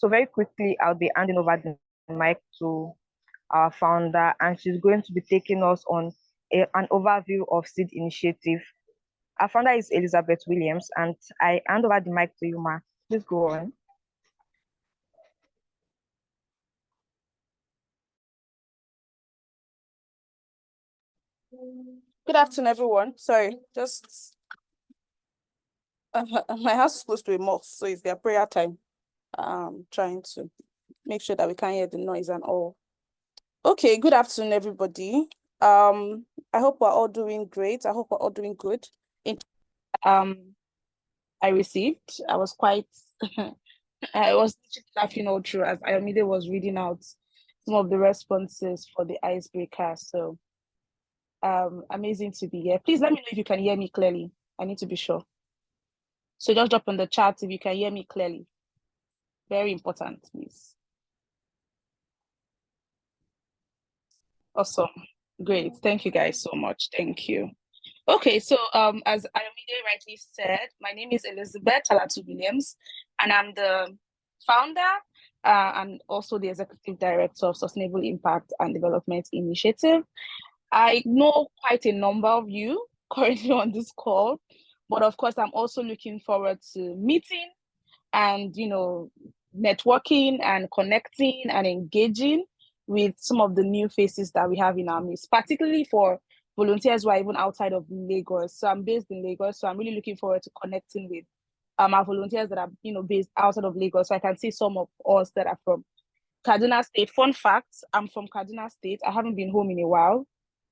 So very quickly, I'll be handing over the mic to our founder, and she's going to be taking us on an overview of SID Initiative. Our founder is Elizabeth Williams, and I hand over the mic to you, Ma. Please go on. Good afternoon, everyone. Sorry, just my house is close to a mosque, so it's their prayer time. Trying to make sure that we can't hear the noise and all. Okay, good afternoon, everybody. I hope we're all doing great. I hope we're all doing good. I received. I was quite. I was laughing all through as Ayomide was reading out some of the responses for the icebreaker. So, amazing to be here. Please let me know if you can hear me clearly. I need to be sure. So just drop in the chat if you can hear me clearly. Very important, please. Awesome. Great. Thank you guys so much. Thank you. Okay, so as Ayomide rightly said, my name is Elizabeth Alatu Williams, and I'm the founder and also the executive director of Sustainable Impact and Development Initiative. I know quite a number of you currently on this call, but of course, I'm also looking forward to meeting and, networking and connecting and engaging with some of the new faces that we have in our midst, particularly for volunteers who are even outside of Lagos. So I'm based in Lagos, so I'm really looking forward to connecting with our volunteers that are, based outside of Lagos. So I can see some of us that are from Kaduna State. Fun fact, I'm from Kaduna State. I haven't been home in a while.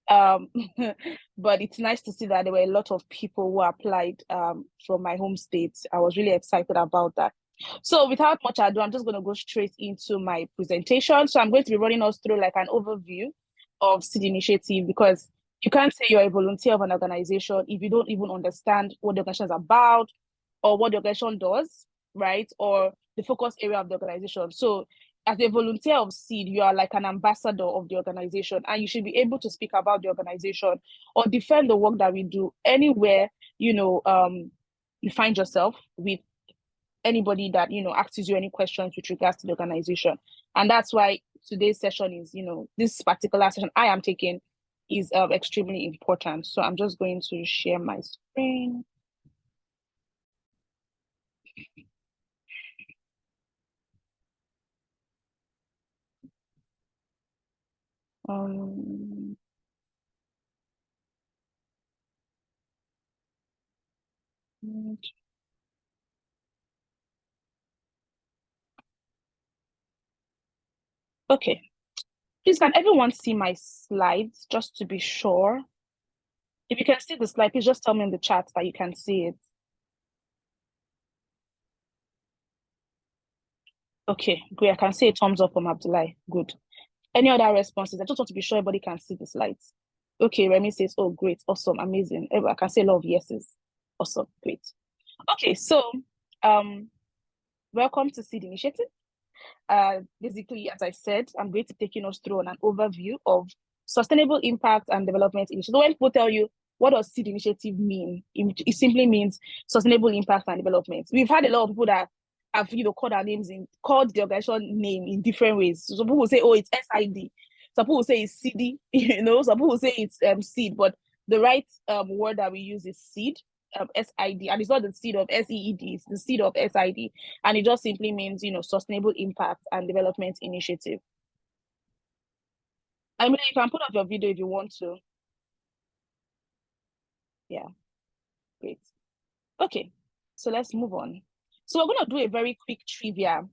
But it's nice to see that there were a lot of people who applied from my home state. I was really excited about that. So without much ado, I'm just going to go straight into my presentation. So I'm going to be running us through like an overview of SID Initiative, because you can't say you're a volunteer of an organization if you don't even understand what the organization is about or what the organization does, right? Or the focus area of the organization. So as a volunteer of SID, you are like an ambassador of the organization, and you should be able to speak about the organization or defend the work that we do anywhere, you find yourself with anybody that, asks you any questions with regards to the organization. And that's why today's session is, this particular session I am taking is extremely important. So I'm just going to share my screen. Okay. Please, can everyone see my slides, just to be sure? If you can see the slide, please just tell me in the chat that you can see it. Okay, great. I can see a thumbs up from Abdullahi. Good. Any other responses? I just want to be sure everybody can see the slides. Okay, Remy says, oh, great, awesome, amazing. I can see a lot of yeses. Awesome, great. Okay, so welcome to SID Initiative. Basically, as I said, I'm going to be taking us through an overview of Sustainable Impact and Development Initiative. So when people tell you, what does SID Initiative mean? It simply means Sustainable Impact and Development. We've had a lot of people that have, called the organization name in different ways. So some people will say, oh, it's SID. Some people will say it's CD, some people will say it's SID, but the right word that we use is SID. SID, and it's not the seed of SEED, it's the seed of SID, and it just simply means, Sustainable Impact and Development Initiative. I mean, you can put up your video if you want to. Yeah, great. Okay, so let's move on. So we're going to do a very quick trivia,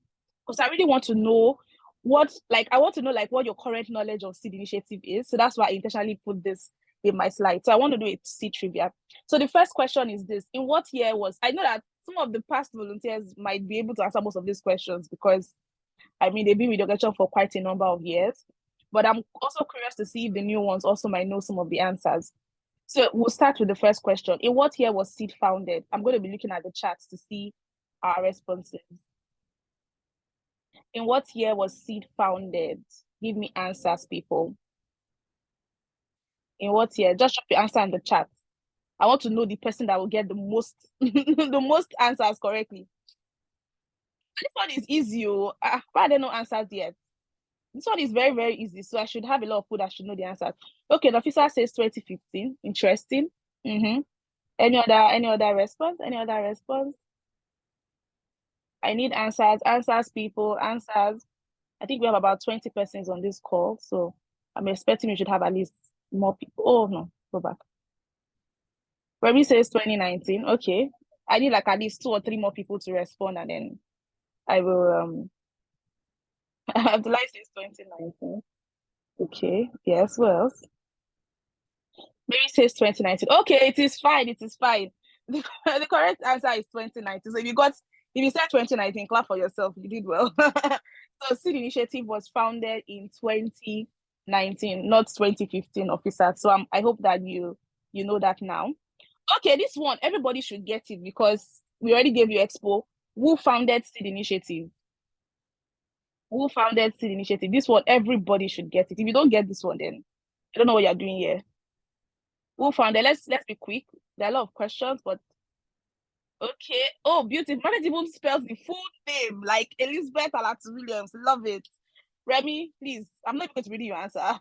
because I really want to know what your current knowledge of SID Initiative is. So that's why I intentionally put this in my slide. So I want to do a SID trivia. So the first question is this: in what year was, I know that some of the past volunteers might be able to answer most of these questions, because they've been with the organization for quite a number of years, but I'm also curious to see if the new ones also might know some of the answers. So we'll start with the first question. In what year was SID founded? I'm going to be looking at the charts to see our responses. In what year was SID founded? Give me answers, people. In what year? Just drop your answer in the chat. I want to know the person that will get the most the most answers correctly. This one is easy. Why are there no answers yet? This one is very, very easy. So I should have a lot of people that should know the answers. Okay, the officer says 2015. Interesting. Any other response? Any other response? I need answers. Answers, people. Answers. I think we have about 20 persons on this call. So I'm expecting we should have at least more people. Oh, no. Go back. Remy says 2019. Okay. I need like at least 2 or 3 more people to respond, and then I will Abdullah says 2019. Okay. Yes, what else? Mary says 2019. Okay, it is fine. It is fine. The correct answer is 2019. So if you said 2019, clap for yourself. You did well. So SID Initiative was founded in 2019, not 2015, officer. So I hope that you know that now. Okay, this one, everybody should get it because we already gave you expo. Who founded SID Initiative? Who founded SID Initiative? This one, everybody should get it. If you don't get this one, then I don't know what you're doing here. Who founded? Let's be quick. There are a lot of questions, but okay. Oh, beautiful. Manage even spells the full name like Elizabeth Alatu Williams. Love it. Remy, please. I'm not going to read your answer.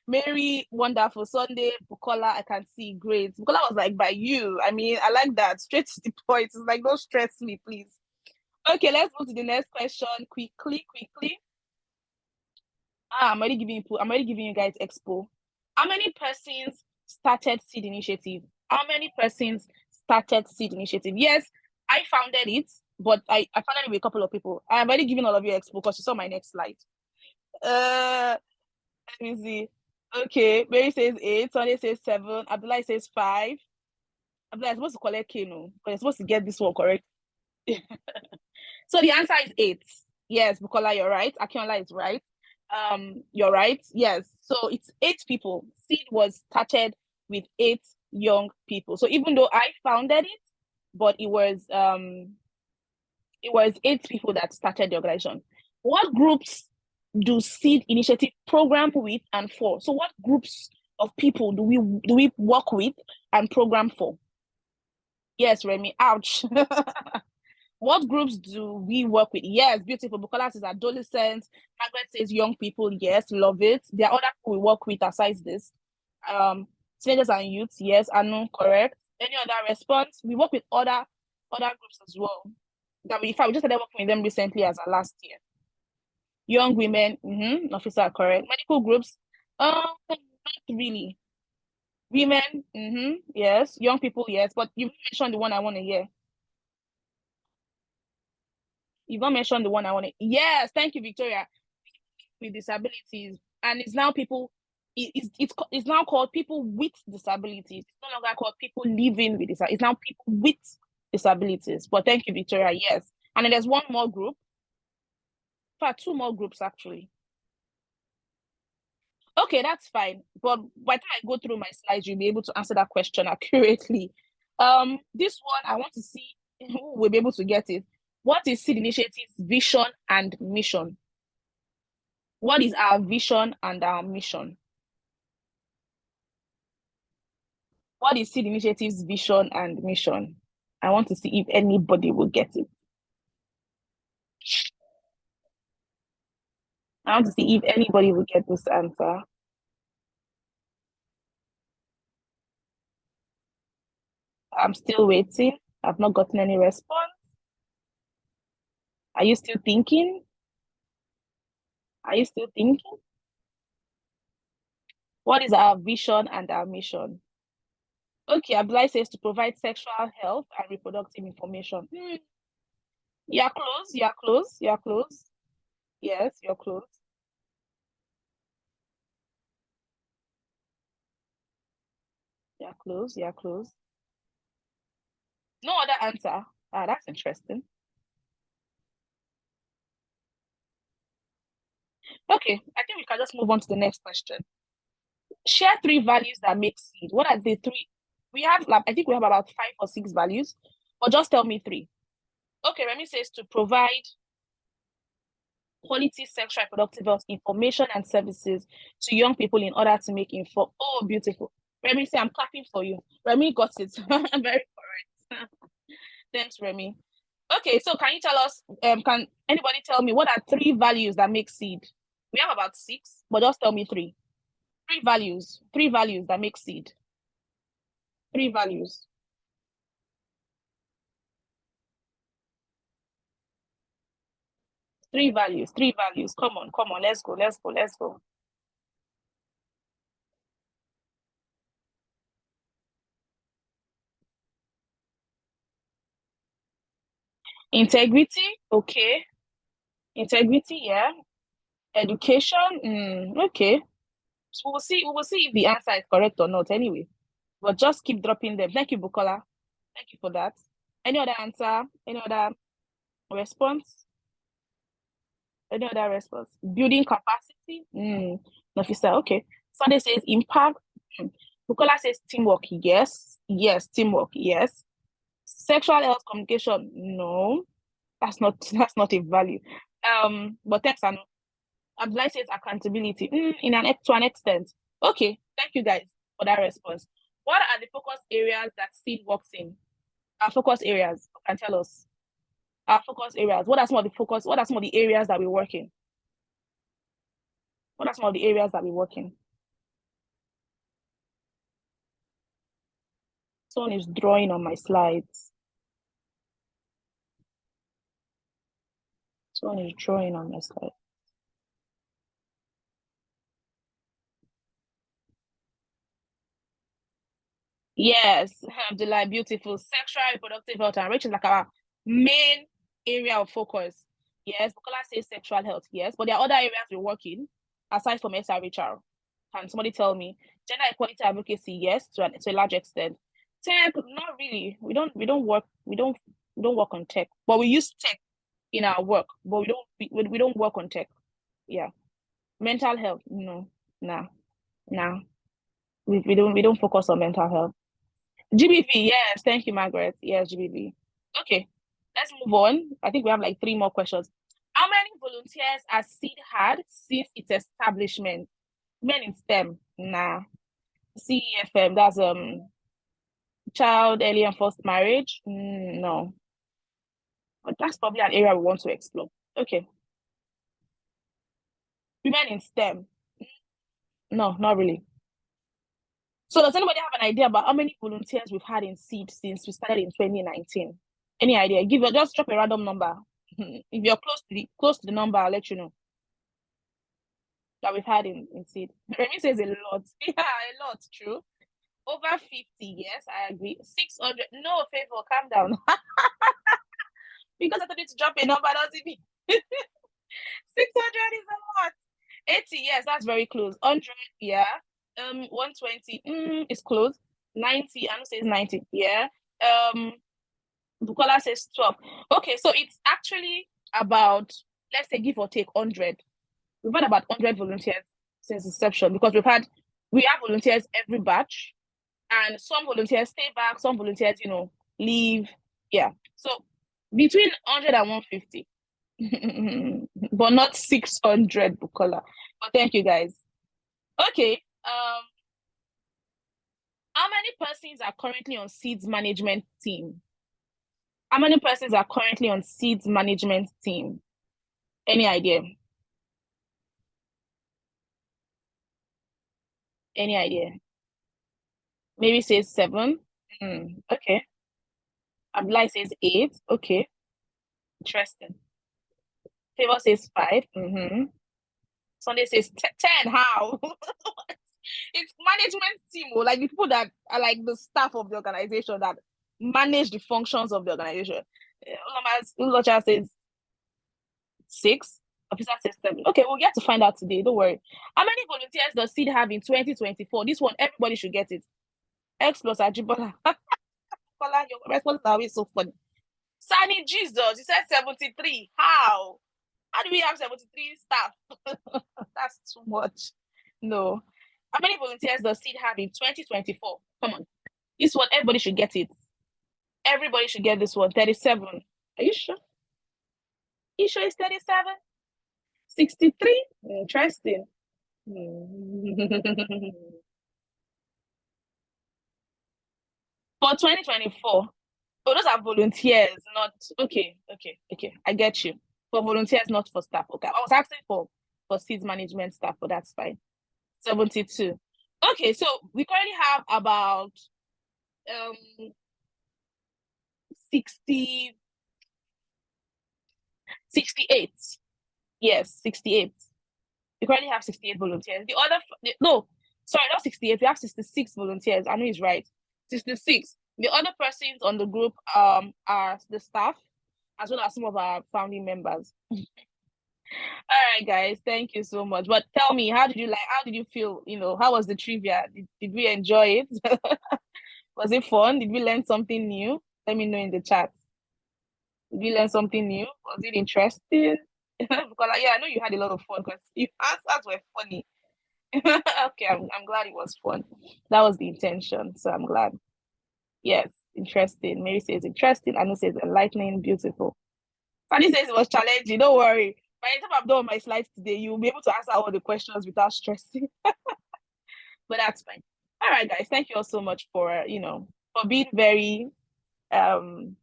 Mary, wonderful. Sunday, Bukola, I can see. Great. Bukola was like, by you. I mean, I like that. Straight to the point. It's like, don't stress me, please. Okay, let's move to the next question. Quickly. I'm already giving you guys expo. How many persons started SID Initiative? How many persons started SID Initiative? Yes, I founded it, but I founded it with a couple of people. I'm already giving all of you expo because you saw my next slide. Let me see. Okay, Mary says 8, Sunday says 7, Abdullah says 5. Abdullah is supposed to collect Kano, but you're supposed to get this one correct. So the answer is 8. Yes, Bukola, you're right. Akinola is right. You're right. Yes. So it's 8 people. SID was started with 8 young people. So even though I founded it, but it was 8 people that started the organization. What groups do SID Initiative program with and for? So what groups of people do we work with and program for? Yes, Remy. Ouch. What groups do we work with? Yes, beautiful. Bukola says adolescents. Margaret says young people. Yes, love it. There are other people we work with aside this. Teenagers and youths. Yes, Anu, correct. Any other response? We work with other groups as well. That we just started working with them recently as our last year. Young women, officer, correct. Medical groups, not really. Women, yes. Young people, yes. But you mentioned the one I want to hear. You've not mentioned the one I want to. Yes, thank you, Victoria. With disabilities, and it's now people. It's now called people with disabilities. It's no longer called people living with disabilities. It's now people with disabilities. But thank you, Victoria. Yes, and then there's one more group. In fact, 2 more groups actually. Okay, that's fine. But by the time I go through my slides, you'll be able to answer that question accurately. This one I want to see who will be able to get it. What is SID Initiative's vision and mission? What is our vision and our mission? What is SID Initiative's vision and mission? I want to see if anybody will get it. I want to see if anybody will get this answer. I'm still waiting. I've not gotten any response. Are you still thinking? Are you still thinking? What is our vision and our mission? Okay, Abdullah says to provide sexual health and reproductive information. You're close. You're close. You're close. Yes, you're close. You're close. You're close. No other answer. Ah, that's interesting. Okay, I think we can just move on to the next question. Share 3 values that make SID. What are the 3? We have, like, I think we have about 5 or 6 values, but just tell me 3. Okay, Remy says to provide quality sexual reproductive health information and services to young people in order to make informed. Oh, beautiful. Remy, say I'm clapping for you. Remy got it. Very correct. Thanks, Remy. Okay, so can you tell us, can anybody tell me what are 3 values that make SID? We have about 6, but just tell me 3. 3 values that make SID. 3 values. 3 values. Come on, let's go. Integrity, okay. Integrity, yeah. Education, okay. So we will see if the answer is correct or not anyway. But just keep dropping them. Thank you, Bukola. Thank you for that. Any other answer? Any other response? Building capacity? Nafisa, okay. Sunday says impact. Bukola says teamwork. Yes. Teamwork. Yes. Sexual health communication. No. That's not a value. But thanks, Anu. Abdullah says accountability. To an extent. Okay. Thank you guys for that response. What are the focus areas that SID works in? Our focus areas. Can tell us. Our focus areas. What are some of the areas that we work in? What are some of the areas that we work in? Someone is drawing on my slides. Yes, Alhamdulillah, beautiful. Sexual reproductive health and which is like our main area of focus. Yes, Bukola says sexual health, yes, but there are other areas we work in aside from SRHR. Can somebody tell me? Gender equality advocacy, yes, to a large extent. Tech, not really. We don't work on tech, but we use tech in our work, but we don't work on tech. Yeah. Mental health, no, nah. We don't focus on mental health. GBV, yes, thank you, Margaret. Yes, GBV. Okay, let's move on. I think we have like 3 more questions. How many volunteers has SID had since its establishment? Men in STEM, nah. CEFM, that's child, early and forced marriage, no. But that's probably an area we want to explore. Okay. Women in STEM, no, not really. So does anybody have an idea about how many volunteers we've had in SID since we started in 2019? Any idea? Just drop a random number. If you're close to the number, I'll let you know that we've had in SID. Remy says a lot. Yeah, a lot, true. Over 50, yes, I agree. 600, no, favor, calm down. Because I thought you to drop a number, doesn't mean 600 is a lot. 80, yes, that's very close. 100, yeah. 120, it's close. 90, Anu says 90, yeah. Bukola says 12. Okay, so it's actually about, let's say, give or take 100. We've had about 100 volunteers since inception because we have volunteers every batch, and some volunteers stay back, some volunteers, leave. Yeah. So between 100 and 150, but not 600, Bukola. But thank you guys. Okay. How many persons are currently on SID's management team? How many persons are currently on SID's management team? Any idea? Any idea? Maybe says 7. Okay. Abdullah says 8. Okay. Interesting. Favor says 5. Sunday says 10. How? It's management team, like the people that are like the staff of the organization that manage the functions of the organization. Ulacha says 6. Officer says 7. Okay, we'll get to find out today. Don't worry. How many volunteers does SID have in 2024? This one, everybody should get it. X plus Ajibola. Your response are always so funny. Sani Jesus, you said 73. How do we have 73 staff? That's too much. No. How many volunteers does SID have in 2024? Come on. This one, everybody should get it. Everybody should get this one. 37. Are you sure? You sure it's 37? 63? Interesting. For 2024. Oh, those are volunteers, not okay. I get you. For volunteers, not for staff. Okay. I was asking for SID management staff, but that's fine. 72. Okay, so we currently have about 68. Yes, 68. We currently have 68 volunteers. No, sorry, not 68. We have 66 volunteers. I know he's right. 66. The other persons on the group are the staff, as well as some of our founding members. All right, guys, thank you so much. But tell me, how did you feel? How was the trivia? Did we enjoy it? Was it fun? Did we learn something new? Let me know in the chat. Did we learn something new? Was it interesting? Because I know you had a lot of fun because your answers were funny. Okay, I'm glad it was fun. That was the intention, so I'm glad. Yes, interesting. Mary says interesting. Anu says enlightening, beautiful. Fanny says it was challenging. Don't worry. By the time I'm done my slides today, you'll be able to answer all the questions without stressing. But that's fine. All right, guys. Thank you all so much for being very active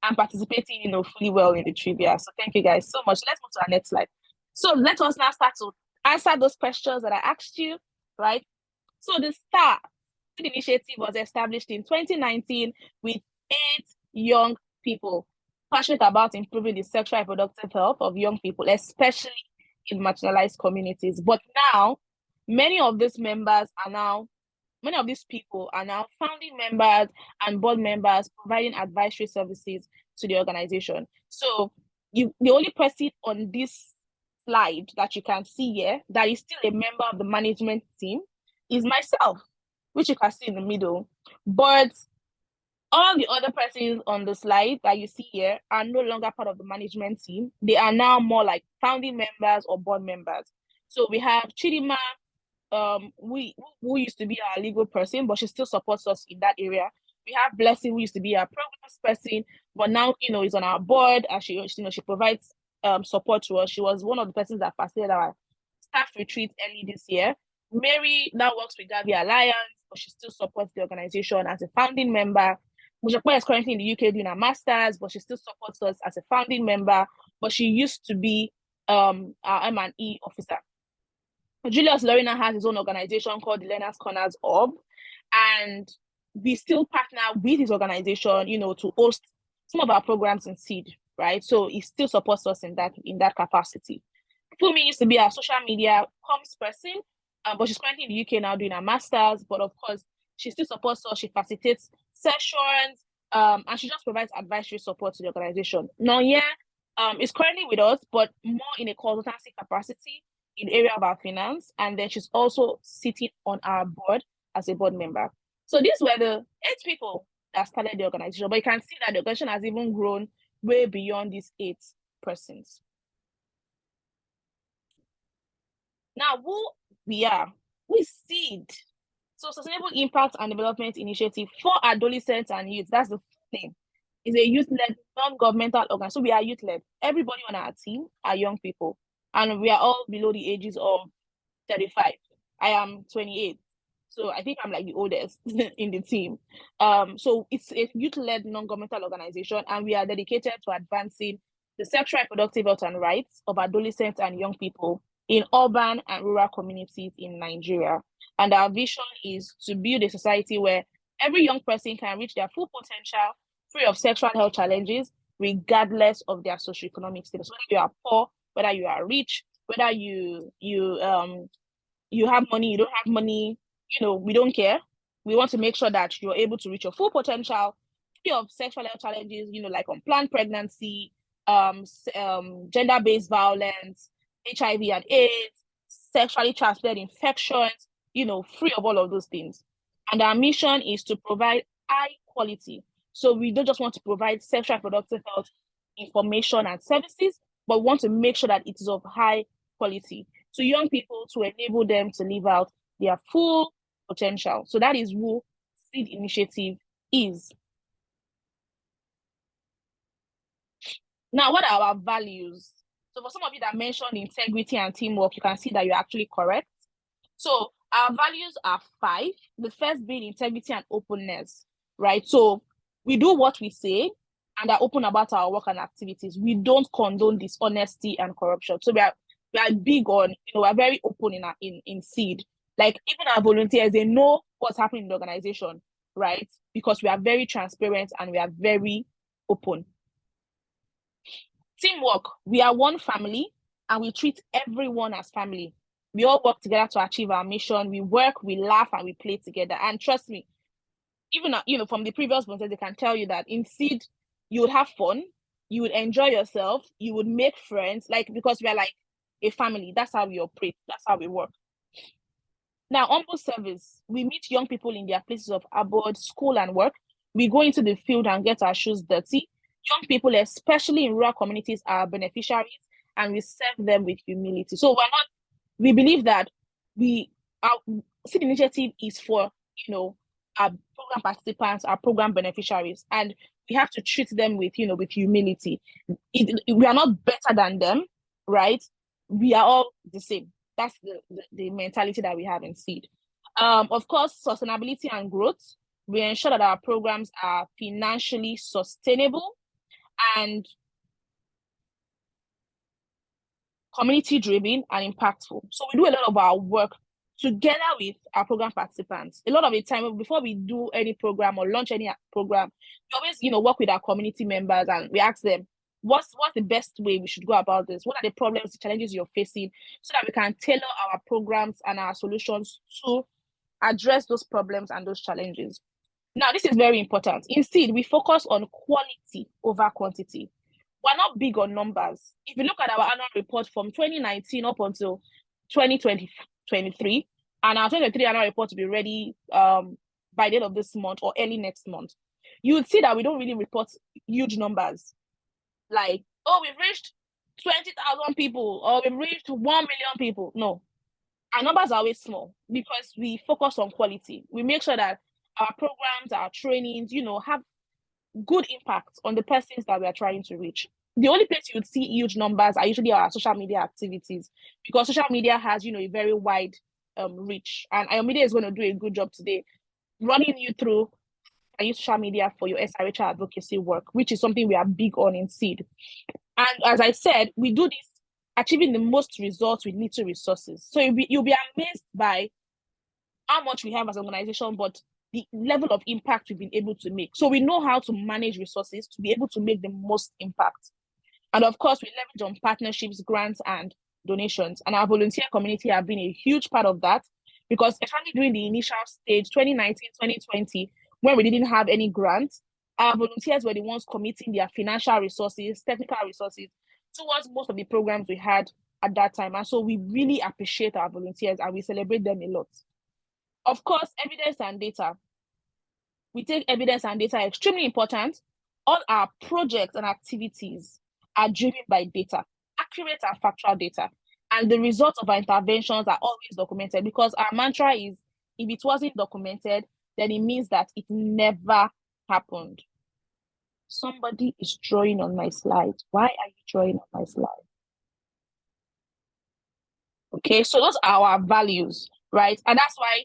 and participating, fully well in the trivia. So thank you guys so much. Let's move to our next slide. So let us now start to answer those questions that I asked you, right? So the SID Initiative was established in 2019 with 8 young people passionate about improving the sexual and reproductive health of young people, especially in marginalized communities. But now, many of these people are now founding members and board members providing advisory services to the organization. So the only person on this slide that you can see here that is still a member of the management team is myself, which you can see in the middle. But all the other persons on the slide that you see here are no longer part of the management team. They are now more like founding members or board members. So we have Chidima, who used to be our legal person, but she still supports us in that area. We have Blessing, who used to be our programs person, but now is on our board, and she provides support to us. She was one of the persons that facilitated our staff retreat early this year. Mary now works with Gavi Alliance, but she still supports the organization as a founding member. Mujakwa is currently in the UK doing her master's, but she still supports us as a founding member. But she used to be our M&E officer. Julius Lorena has his own organization called the Learners Corners Orb, and we still partner with his organization, to host some of our programs in SID, right? So he still supports us in that capacity. Fumi used to be our social media comms person, but she's currently in the UK now doing her master's. But of course, she still supports us. She facilitates sessions, and she just provides advisory support to the organization. Nonya is currently with us, but more in a consultancy capacity in the area of our finance, and then she's also sitting on our board as a board member. So these were the 8 people that started the organization, but you can see that the organization has even grown way beyond these 8 persons. Now, who we are, we SID. So Sustainable Impact and Development Initiative for Adolescents and Youth, that's the name. It's a youth-led, non-governmental organization. So we are youth-led. Everybody on our team are young people, and we are all below the ages of 35. I am 28. So I think I'm like the oldest in the team. So it's a youth-led non-governmental organization, and we are dedicated to advancing the sexual and reproductive health and rights of adolescents and young people in urban and rural communities in Nigeria. And our vision is to build a society where every young person can reach their full potential free of sexual health challenges, regardless of their socioeconomic status. Whether you are poor, whether you are rich, whether you have money, you don't have money, we don't care. We want to make sure that you're able to reach your full potential free of sexual health challenges, like unplanned pregnancy, gender-based violence, HIV and AIDS, sexually transmitted infections, free of all of those things. And our mission is to provide high quality. So we don't just want to provide sexual and reproductive health information and services, but want to make sure that it is of high quality to young people to enable them to live out their full potential. So that is who SID Initiative is. Now, what are our values? So for some of you that mentioned integrity and teamwork, you can see that you're actually correct. So our values are 5. The first being integrity and openness, right? So We do what we say and are open about our work and activities. We don't condone dishonesty and corruption. So we are big on, we are very open in SID. Like even our volunteers, they know what's happening in the organization, right? Because we are very transparent and we are very open. Teamwork. We are one family and we treat everyone as family. We all work together to achieve our mission. We work, we laugh, and we play together. And trust me, even from the previous ones, they can tell you that in SID, you would have fun, you would enjoy yourself, you would make friends, because we are like a family. That's how we operate. That's how we work. Now, onboard service, we meet young people in their places of abode, school, and work. We go into the field and get our shoes dirty. Young people, especially in rural communities, are beneficiaries, and we serve them with humility. So we believe that our SID Initiative is for, our program participants, our program beneficiaries, and we have to treat them with humility. We are not better than them, right? We are all the same. That's the mentality that we have in SID. Of course, sustainability and growth. We ensure that our programs are financially sustainable and community-driven and impactful. So we do a lot of our work together with our program participants. A lot of the time, before we do any program or launch any program, we always, work with our community members and we ask them, what's the best way we should go about this? What are the problems, the challenges you're facing, so that we can tailor our programs and our solutions to address those problems and those challenges. Now, this is very important. Instead, we focus on quality over quantity. We're not big on numbers. If you look at our annual report from 2019 up until 2023, and our 2023 annual report will be ready by the end of this month or early next month, you would see that we don't really report huge numbers. Like, oh, we've reached 20,000 people, or we've reached 1 million people. No, our numbers are always small because we focus on quality. We make sure that our programs, our trainings, have good impact on the persons that we are trying to reach. The only place you would see huge numbers are usually our social media activities, because social media has, a very wide reach. And our media is going to do a good job today running you through social media for your SRHR advocacy work, which is something we are big on in SID. And as I said, we do this achieving the most results with little resources. So you'll be amazed by how much we have as an organization, but the level of impact we've been able to make. So we know how to manage resources to be able to make the most impact. And of course, we leverage on partnerships, grants, and donations. And our volunteer community have been a huge part of that, because especially during the initial stage, 2019, 2020, when we didn't have any grants, our volunteers were the ones committing their financial resources, technical resources towards most of the programs we had at that time. And so we really appreciate our volunteers and we celebrate them a lot. Of course, evidence and data. We take evidence and data extremely important. All our projects and activities are driven by data, accurate and factual data. And the results of our interventions are always documented, because our mantra is, if it wasn't documented, then it means that it never happened. Somebody is drawing on my slide. Why are you drawing on my slide? Okay, so those are our values, right? And that's why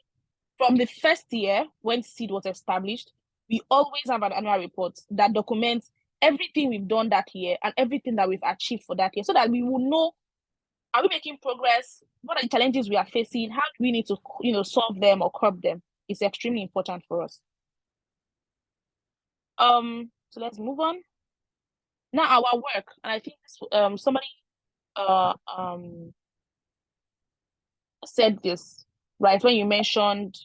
from the first year when SID was established, we always have an annual report that documents everything we've done that year and everything that we've achieved for that year, so that we will know, are we making progress? What are the challenges we are facing? How do we need to, solve them or curb them? It's extremely important for us. So let's move on. Now our work, and I think this, somebody said this, right, when you mentioned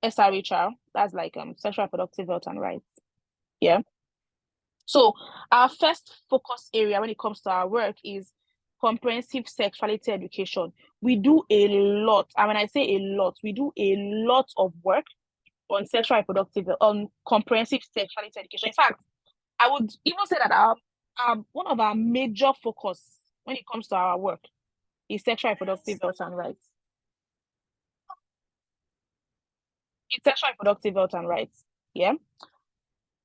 SRHR, that's like sexual reproductive health and rights. Yeah. So our first focus area when it comes to our work is comprehensive sexuality education. We do a lot, and when I say a lot, we do a lot of work on sexual reproductive, on comprehensive sexuality education. In fact, I would even say that one of our major focus when it comes to our work is sexual reproductive health and rights. It's sexual reproductive health and rights. Yeah.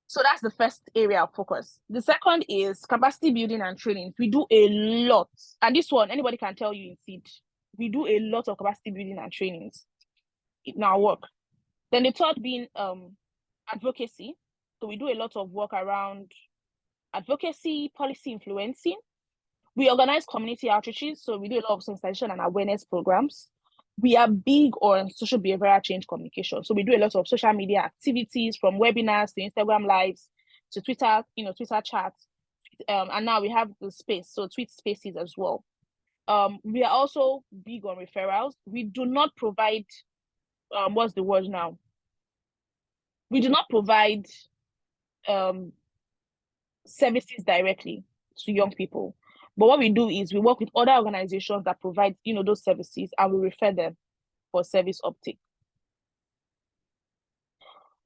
So that's the first area of focus. The second is capacity building and training. We do a lot. And this one, anybody can tell you in SID. We do a lot of capacity building and trainings in our work. Then the third being advocacy. So we do a lot of work around advocacy, policy influencing. We organize community outreaches, so we do a lot of sensitization and awareness programs. We are big on social behavioral change communication. So we do a lot of social media activities, from webinars to Instagram lives to Twitter, Twitter chats. And now we have the space, so tweet spaces as well. We are also big on referrals. We do not provide, what's the word now? We do not provide services directly to young people. But what we do is we work with other organizations that provide, those services, and we refer them for service uptake.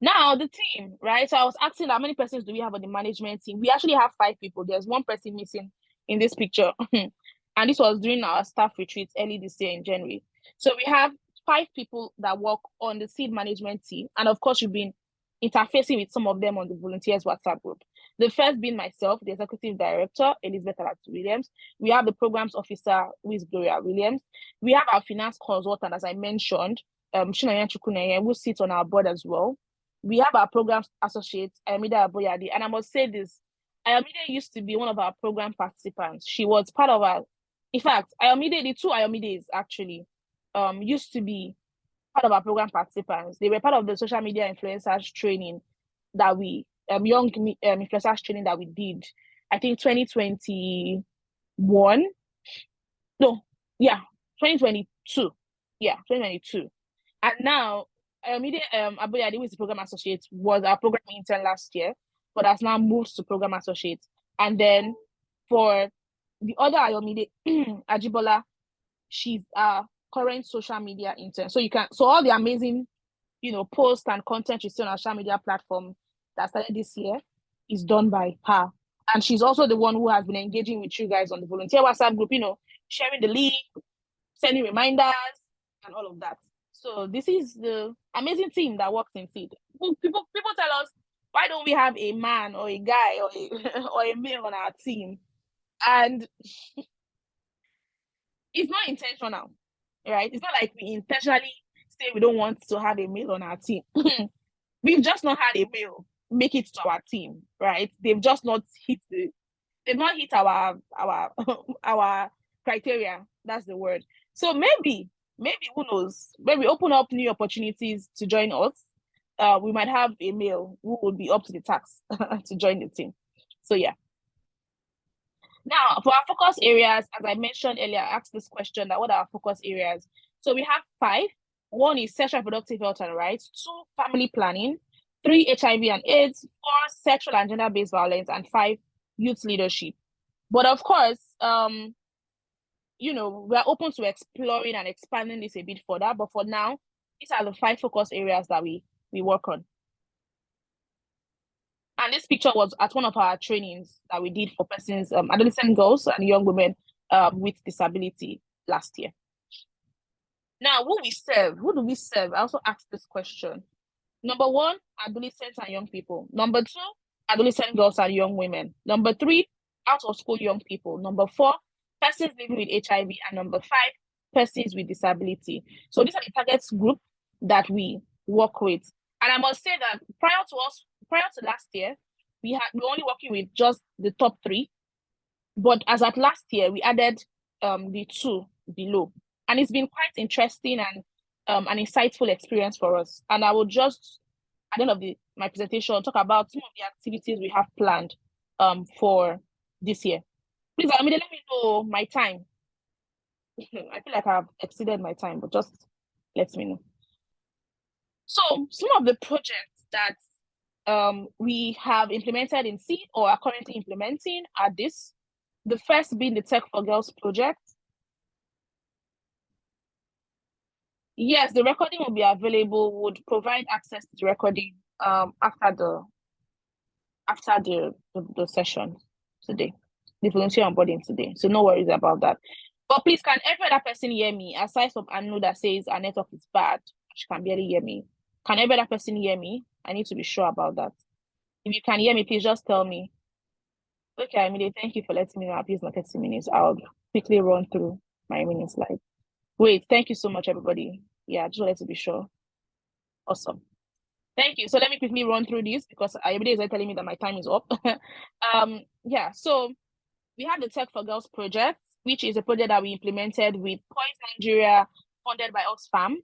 Now, the team, right? So I was asking how many persons do we have on the management team? We actually have 5 people. There's one person missing in this picture. And this was during our staff retreat early this year in January. So we have 5 people that work on the SID management team. And of course, we've been interfacing with some of them on the volunteers WhatsApp group. The first being myself, the executive director, Elizabeth Williams. We have the programs officer, who is Gloria Williams. We have our finance consultant, as I mentioned, Shinayan Chukuneye, who sits on our board as well. We have our programs associate, Ayomide Aboyade. And I must say this, Ayomide used to be one of our program participants. She was part of our, in fact, Ayomide, the 2 Ayomides actually, used to be part of our program participants. They were part of the social media influencers training that we, young influencers training that we did, I think 2021. No, yeah, 2022. Yeah, 2022. And now, Aboyade, who is the program associate, was our program intern last year, but has now moved to program associate. And then for the other Ayomide, Ajibola, she's our current social media intern. So all the amazing, posts and content you see on our social media platform that started this year is done by her. And she's also the one who has been engaging with you guys on the volunteer WhatsApp group, sharing the link, sending reminders, and all of that. So this is the amazing team that works in SID. People tell us, why don't we have a man or a guy or a male on our team? And it's not intentional, right? It's not like we intentionally say we don't want to have a male on our team. We've just not had a male make it to our team, right? They've just not hit our our criteria. That's the word. So maybe who knows? When we open up new opportunities to join us, we might have a male who would be up to the task to join the team. So yeah. Now, for our focus areas, as I mentioned earlier, I asked this question that what are our focus areas? So we have 5. 1 is sexual and reproductive health and rights, 2, family planning, 3, HIV and AIDS, 4, sexual and gender-based violence, and 5, youth leadership. But of course, we're open to exploring and expanding this a bit further. But for now, these are the 5 focus areas that we work on. And this picture was at one of our trainings that we did for persons, adolescent girls and young women with disability last year. Now, who do we serve? I also asked this question. Number 1, adolescents and young people. Number 2, adolescent girls and young women. Number 3, out of school young people. Number 4, persons living with HIV. And number 5, persons with disability. So these are the target group that we work with. And I must say that prior to last year, we're only working with just the top 3. But as at last year, we added the 2 below. And it's been quite interesting and an insightful experience for us. And I will just, at the end of my presentation, talk about some of the activities we have planned for this year. Please, let me know my time. I feel like I've exceeded my time, but just let me know. So some of the projects that we have implemented in SID or are currently implementing are this. The first being the Tech for Girls project. Yes, the recording will be available, would provide access to the recording after the session today, the volunteer onboarding today. So no worries about that. But please, can every other person hear me? Aside from Anu that says our network is bad, she can barely hear me. Can every other person hear me? I need to be sure about that. If you can hear me, please just tell me. Okay, Emily, thank you for letting me know. I've used my 30 minutes. I'll quickly run through my remaining slides. Great, thank you so much, everybody. Yeah, just wanted to be sure. Awesome. Thank you. So let me quickly run through this because everybody is telling me that my time is up. Yeah, so we have the Tech for Girls project, which is a project that we implemented with Poise Nigeria, funded by Oxfam,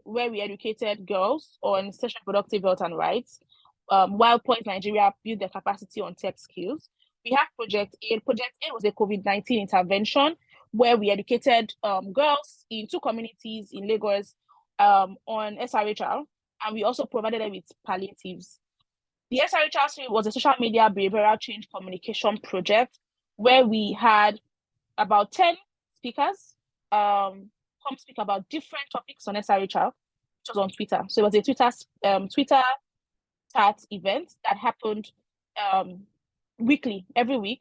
where we educated girls on sexual reproductive health and rights, while Poise Nigeria built their capacity on tech skills. We have Project A. Project A was a COVID-19 intervention where we educated girls in 2 communities in Lagos on SRHR, and we also provided them with palliatives. The SRHR was a social media behavioral change communication project where we had about 10 speakers come speak about different topics on SRHR, which was on Twitter. So it was a Twitter chat event that happened weekly, every week.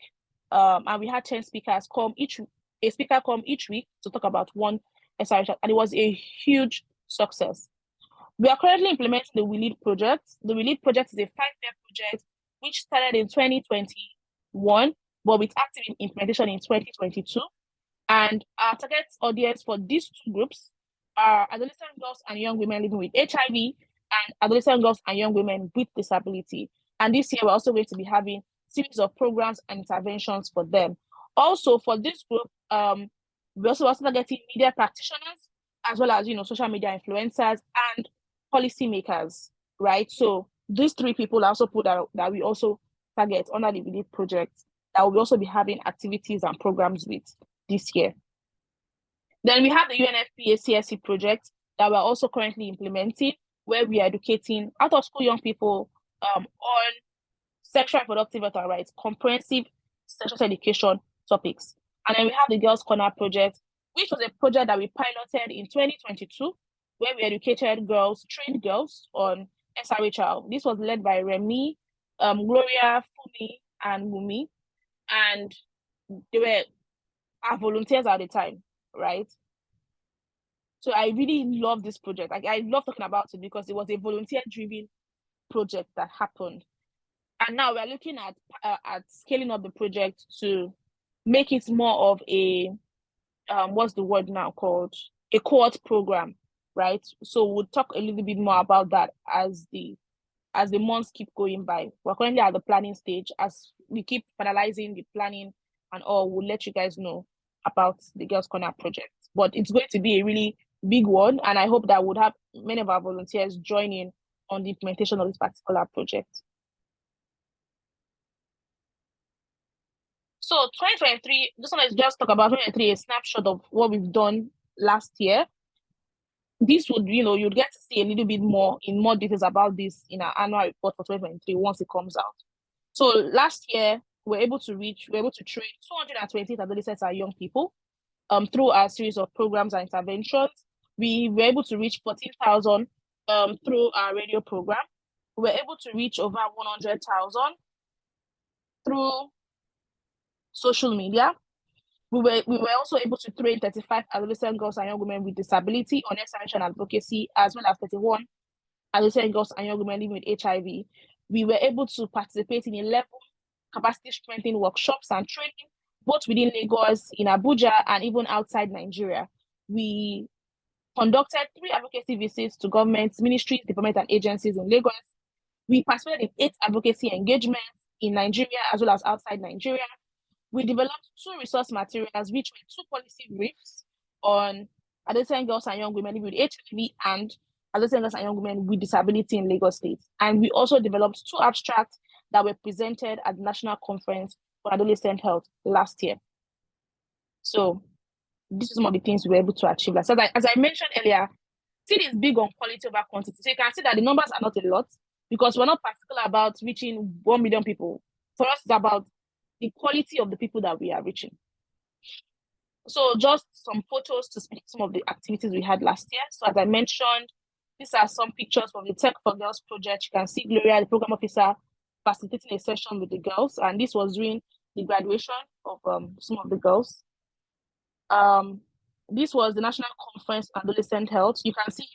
And we had 10 speakers come each week to talk about one SRHR, and it was a huge success. We are currently implementing the We Lead project. The We Lead project is a 5-year project which started in 2021, but with active implementation in 2022. And our target audience for these 2 groups are adolescent girls and young women living with HIV and adolescent girls and young women with disability. And this year, we're also going to be having series of programs and interventions for them. Also, for this group, we're also targeting media practitioners as well as social media influencers and policymakers, right? So these 3 people are also put that we also target under the VD project that we'll also be having activities and programs with this year. Then we have the UNFPA CSC project that we're also currently implementing, where we are educating out-of-school young people on sexual and reproductive health and rights, comprehensive sexual education topics. And then we have the Girls Corner project, which was a project that we piloted in 2022, where we educated girls, trained girls on SRHR. This was led by Remy, Gloria, Fumi, and Wumi. And they were our volunteers at the time, right? So I really love this project. I love talking about it because it was a volunteer-driven project that happened. And now we're looking at scaling up the project to make it more of a, what's the word now called? A cohort program, right? So we'll talk a little bit more about that as the months keep going by. We're currently at the planning stage. As we keep finalizing the planning and all, we'll let you guys know about the Girls Corner project. But it's going to be a really big one, and I hope that we'll have many of our volunteers join in on the implementation of this particular project. So 2023, just want to talk about 2023, a snapshot of what we've done last year. This would, you'd get to see a little bit more in more details about this in our annual report for 2023 once it comes out. So last year, we were able to train 220 adolescents and young people through our series of programs and interventions. We were able to reach 14,000 through our radio program. We were able to reach over 100,000 through social media. We were also able to train 35 adolescent girls and young women with disability on SRHR and advocacy, as well as 31 adolescent girls and young women living with HIV. We were able to participate in 11 capacity strengthening workshops and training, both within Lagos, in Abuja, and even outside Nigeria. We conducted 3 advocacy visits to governments, ministries, departments, and agencies in Lagos. We participated in 8 advocacy engagements in Nigeria as well as outside Nigeria. We developed 2 resource materials, which were 2 policy briefs on adolescent girls and young women with HIV and adolescent girls and young women with disability in Lagos State. And we also developed 2 abstracts that were presented at the National Conference for Adolescent Health last year. So this is some of the things we were able to achieve. As I mentioned earlier, SID is big on quality over quantity. So you can see that the numbers are not a lot because we're not particular about reaching 1 million people. For us, it's about the quality of the people that we are reaching. So just some photos to speak some of the activities we had last year. So as I mentioned, these are some pictures from the Tech for Girls project. You can see Gloria, the program officer, facilitating a session with the girls. And this was during the graduation of some of the girls. This was the National Conference on Adolescent Health. You can see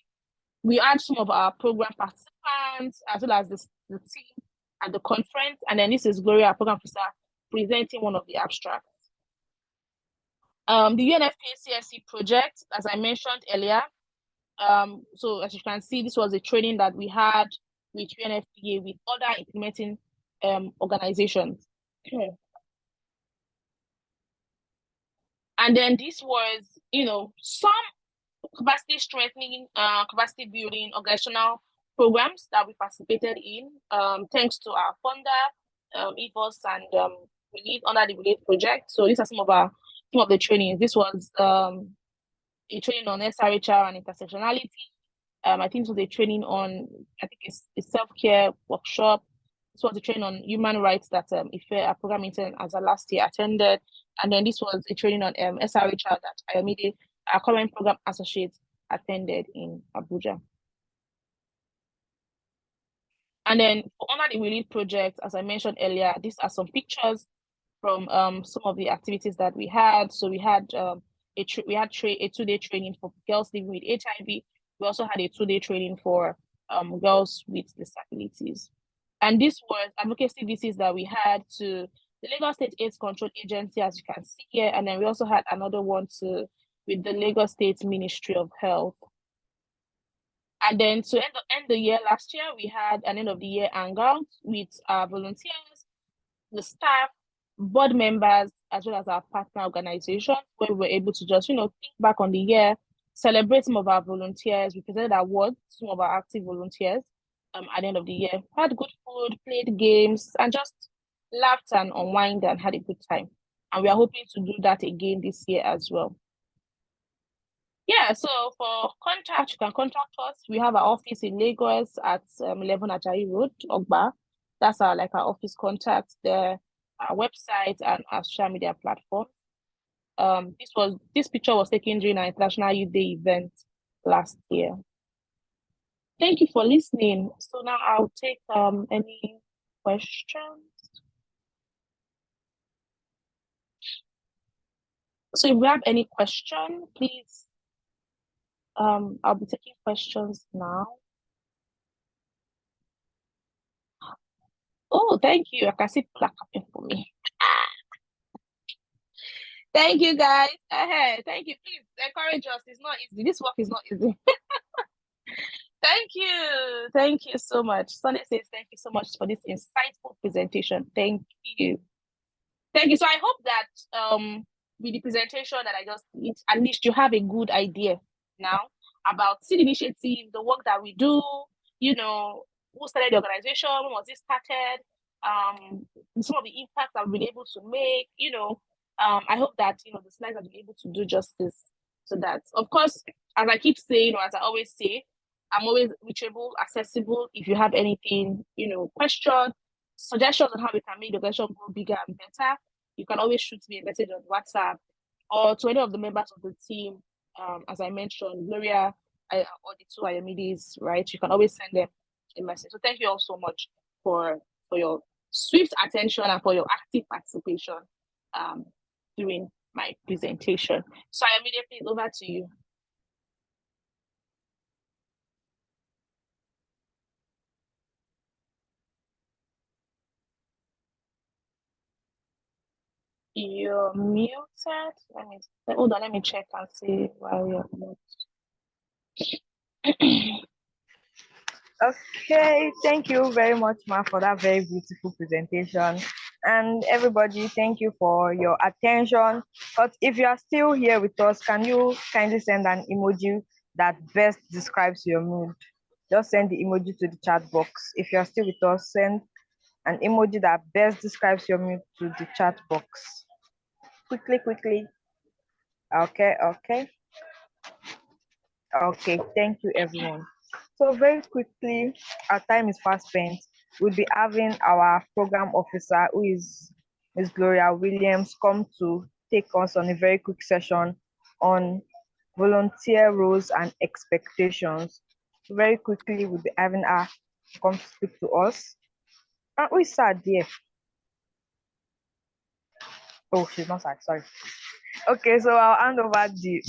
we had some of our program participants as well as the team at the conference. And then this is Gloria, our program officer, presenting one of the abstracts. The UNFPA CSC project, as I mentioned earlier, So as you can see, this was a training that we had with UNFPA with other implementing organizations. And then this was, some capacity strengthening, capacity building, organizational programs that we participated in, thanks to our funder, EVOS and we lead under the Relate project. So these are some of the trainings. This was a training on SRHR and intersectionality. I think it was a training on, I think it's a self-care workshop. This was a training on human rights that a program intern as a last year attended. And then this was a training on SRHR that Ayomide, our current program associate, attended in Abuja. And then under the We Lead project, as I mentioned earlier, these are some pictures from some of the activities that we had. So we had a 2-day training for girls living with HIV. We also had a 2-day training for girls with disabilities. And this was advocacy visits that we had to the Lagos State AIDS Control Agency, as you can see here. And then we also had another one with the Lagos State Ministry of Health. And then to end the year last year, we had an end of the year hangout with our volunteers, the staff, board members, as well as our partner organizations, where we were able to just, think back on the year, celebrate some of our volunteers. We presented awards to some of our active volunteers at the end of the year. Had good food, played games, and just laughed and unwind and had a good time. And we are hoping to do that again this year as well. Yeah, so for contact, you can contact us. We have our office in Lagos at 11 Ajayi Road, Ogba. That's our office contact there, our website and our social media platform. This picture was taken during our International Youth Day event last year. Thank you for listening. So now I'll take any questions. So if we have any question, please. I'll be taking questions now. Oh, thank you. I can see people are clapping for me. Thank you, guys. Thank you. Please encourage us. It's not easy. This work is not easy. Thank you. Thank you so much. Sunday says thank you so much for this insightful presentation. Thank you. Thank you. So I hope that with the presentation that I just did, at least you have a good idea now about SID Initiative, the work that we do, who started the organization, when was it started, some of the impacts that we've been able to make, I hope that, the slides have been able to do justice to that. Of course, as I keep saying, or as I always say, I'm always reachable, accessible. If you have anything, questions, suggestions on how we can make the organization grow bigger and better, you can always shoot me a message on WhatsApp or to any of the members of the team. As I mentioned, Gloria or the two Ayomides, right? You can always send them a message. So thank you all so much for your swift attention and for your active participation during my presentation. So Ayomide, please, over to you. You're muted. Let me check and see why you're muted. Okay, thank you very much, Ma, for that very beautiful presentation. And everybody, thank you for your attention. But if you are still here with us, can you kindly send an emoji that best describes your mood? Just send the emoji to the chat box. If you are still with us, send an emoji that best describes your mood to the chat box. Quickly. Okay. Okay, thank you, everyone. So very quickly, our time is fast spent. We'll be having our program officer, who is Ms. Gloria Williams, come to take us on a very quick session on volunteer roles and expectations. Very quickly, we'll be having her come to speak to us. And who is sad there? Oh, she's not sad, sorry. Okay, so I'll hand over the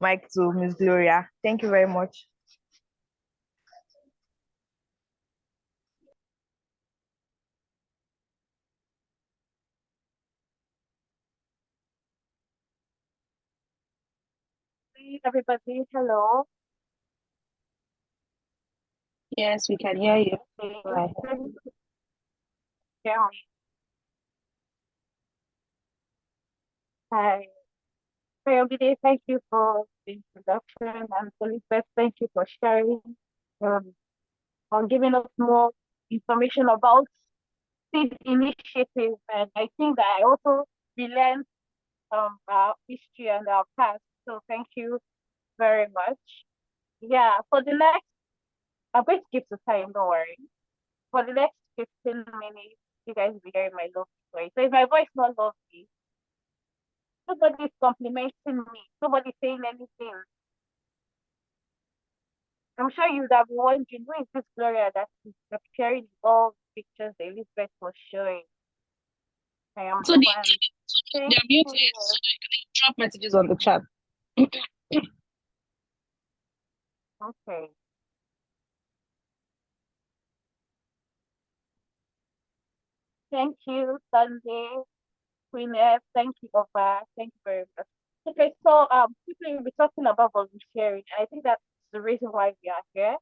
mic to Ms. Gloria. Thank you very much. Hey everybody, hello. Yes, we can hear you. Okay. Go ahead. Yeah. Hi. Hi, Obide. Thank you for the introduction. And Elizabeth, thank you for sharing, um, on giving us more information about SID Initiative. And I think that I also relearned our history and our past. So thank you very much. Yeah, for the next, I'm going to keep the time, don't worry. For the next 15 minutes, you guys will be hearing my lovely voice. So if my voice not lovely, nobody's complimenting me, nobody's saying anything. I'm sure you would have been wondering, who is this Gloria that is appearing in all pictures that Elizabeth was showing? I am So the they, one. they Thank are muted, you. so you can drop messages on the chat. Okay. Thank you, Sunday. Queen F. Thank you, Oba. Thank you very much. Okay, so quickly we'll be talking about volunteering. I think that's the reason why we are here.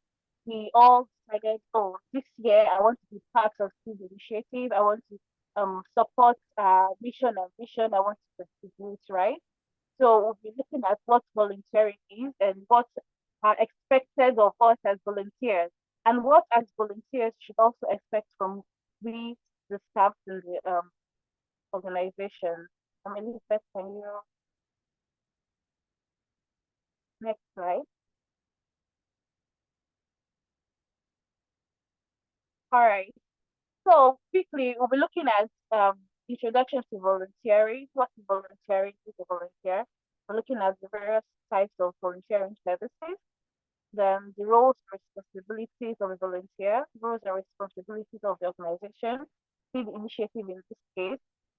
We all decided, oh, this year I want to be part of this initiative. I want to support mission and vision. I want to contribute, right? So we'll be looking at what volunteering is and what are expected of us as volunteers, and what as volunteers should also expect from we, the staff in the organization. Elizabeth, can you next slide? All right. So quickly, we'll be looking at introduction to volunteering. What is volunteering? Who's a volunteer? We're looking at the various types of volunteering services, then the roles and responsibilities of a volunteer, roles and responsibilities of the organization, see the initiative in this case,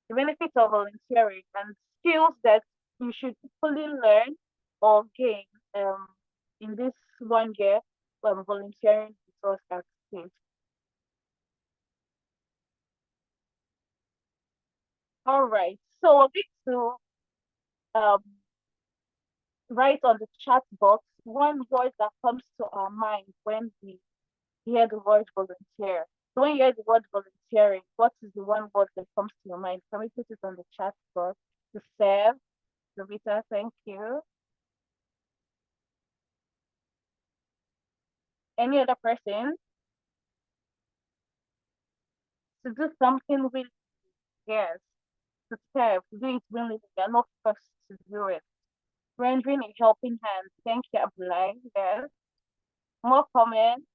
the benefits of volunteering, and skills that you should fully learn or gain in this 1 year volunteering resource activity. All right, so we're going to write on the chat box one word that comes to our mind when we hear the word volunteer. So when you hear the word volunteering, what is the one word that comes to your mind? Can we put it on the chat box? To serve, Ravita, thank you. Any other person? To do something with, yes. To serve, to do it willingly, you're not forced to do it. Rendering a helping hand, thank you, Abdullah, yes. More comments,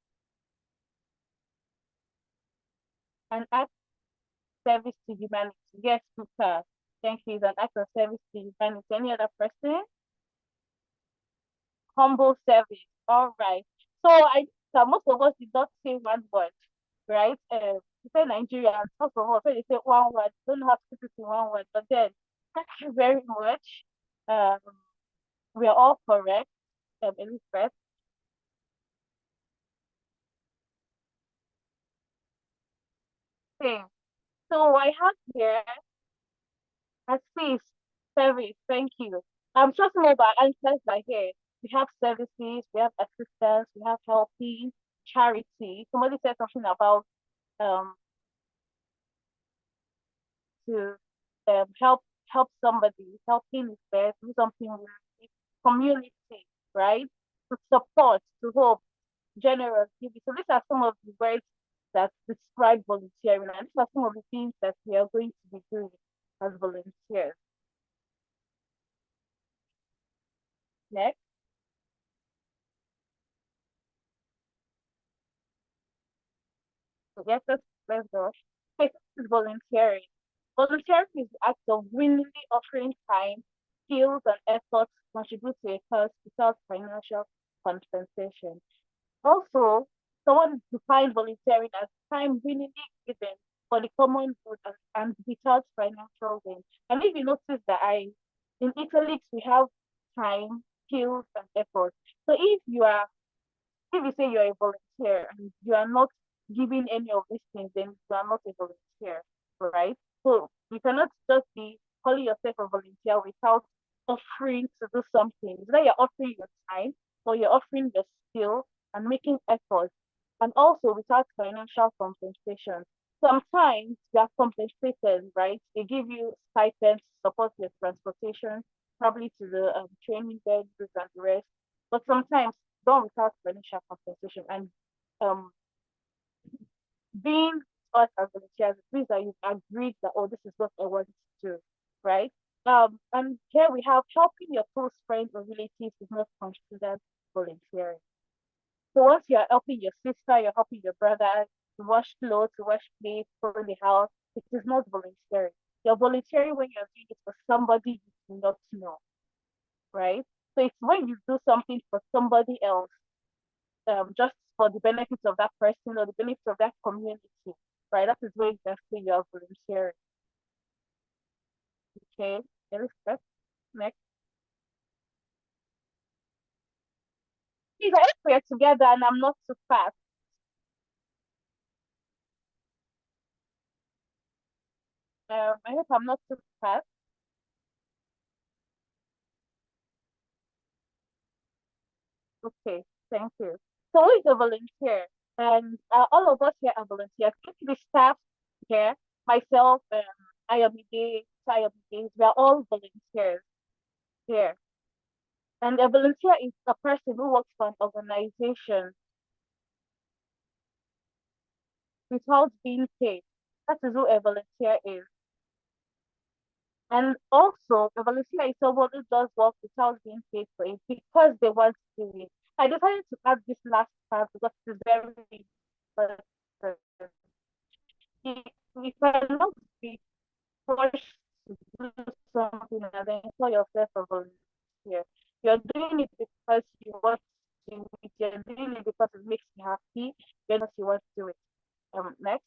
an act of service to humanity. Yes, Luca, thank you, it's an act of service to humanity. Any other person? Humble service. All right. So I most of us did not say one word, right? We say Nigerians, most of us when they say one word, don't have to put it in one word. But then, thank you very much. Um, we are all correct, Elizabeth. Okay. So I have here assist, service. Thank you. I'm talking about answers like here. We have services, we have assistance, we have helping, charity. Somebody said something about um to help somebody, helping is best, do something with the community, right? To support, to hope, generous, giving. So these are some of the words that describe volunteering, and these are some of the things that we are going to be doing as volunteers. Next, so let's go. Okay, this is volunteering. Volunteering is the act of willingly offering time, skills, and effort to contribute to a cause without financial compensation. Also, someone defined volunteering as time willingly given for the common good and without financial gain. And if you notice that in italics, we have time, skills, and effort. So if you say you're a volunteer and you are not giving any of these things, then you are not a volunteer, right? So you cannot just be calling yourself a volunteer without offering to do something. It's like you're offering your time or you're offering your skill and making effort and also without financial compensation. Sometimes you are compensated, right? They give you stipends to support your transportation, probably to the training beds and the rest. But sometimes done without financial compensation. And um, being us as volunteers, it means that you've agreed that, oh, this is what I want to do, right? And here we have helping your close friends or relatives is not considered volunteering. So once you're helping your sister, you're helping your brother to wash clothes, to wash plates, clean the house, it is not volunteering. You're volunteering when you're doing it for somebody you do not know, right? So it's when you do something for somebody else, just for the benefits of that person or the benefits of that community, right? That is where you can say you're volunteering. Okay, Elizabeth, next. Please, I hope we're together and I'm not too fast. I hope I'm not too fast. Okay, thank you. So who is a volunteer? And all of us here are volunteers. The staff here, myself, Ayomide, Sayomide, we are all volunteers here. And a volunteer is a person who works for an organization without being paid. That is who a volunteer is. And also, a volunteer is someone who does work without being paid for it because they want to do it. I decided to add this last part because it's very important. You cannot be forced to do something and then call yourself a volunteer. You're doing it because you want to do it. You're doing it because it makes you happy. You're not you want to do it. Next.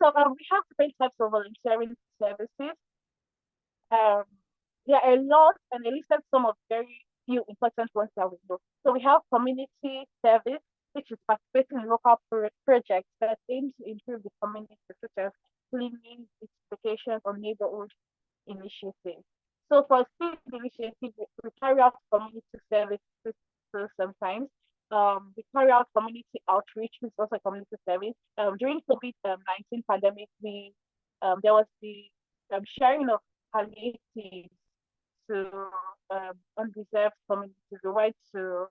So we have different types of volunteering services. Um, there are a lot, and I listed some of very few important ones that we know. So we have community service, which is participating in local projects that aim to improve the community, such as cleaning, beautification, or neighborhood initiatives. So for SID initiative, we carry out community services sometimes. We carry out community outreach, which is also a community service. During COVID-19 pandemic, we there was the sharing of palliatives to undeserved communities. We went to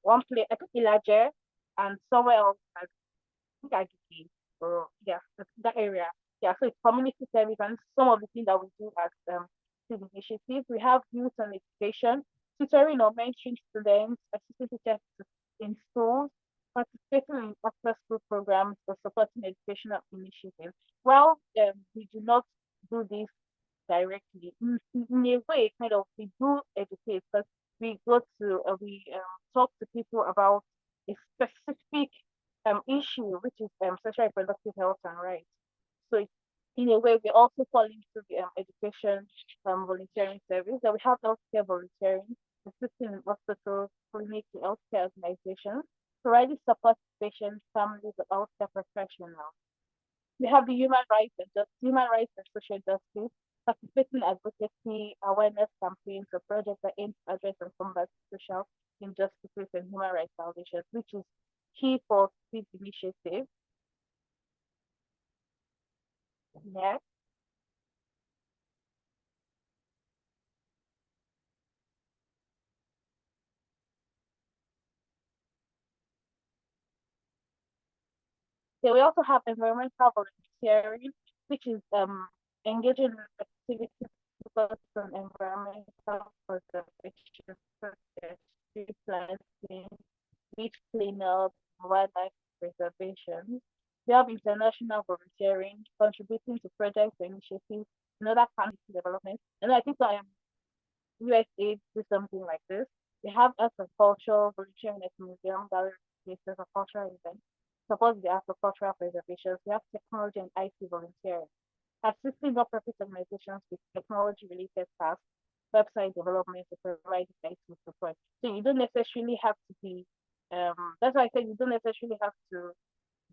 one place, I think Ilaje, and somewhere else, I think or yeah, that area. Yeah, so it's community service and some of the things that we do as student initiative. We have youth and education, tutoring or mentoring students, assisting teachers in schools, participating in after school programs or supporting educational initiatives. Well, we do not do this directly. In a way, kind of, we do educate, but we go to, we talk to people about a specific issue, which is sexual reproductive health and rights. So in a way, we also fall into the education volunteering service. That we have healthcare volunteering, assisting in hospitals, clinics, healthcare organizations, providing support to patients, families, and healthcare professionals. We have the human rights and social justice, participating in advocacy, awareness campaigns, or projects that aim to address and combat social injustices and human rights violations, which is key for this initiative. Yeah. So we also have environmental volunteering, which is engaging in activities focused on environmental conservation, such as tree planting, beach cleanup, wildlife preservation. We have international volunteering, contributing to projects and initiatives in other country development. And I think USA do something like this. We have arts and culture, volunteering at museum, gallery, places of cultural events, support the agricultural preservation. We have technology and IT volunteering, assisting non-profit organizations with technology-related tasks, website development to provide IT support. So you don't necessarily have to be, that's why I said you don't necessarily have to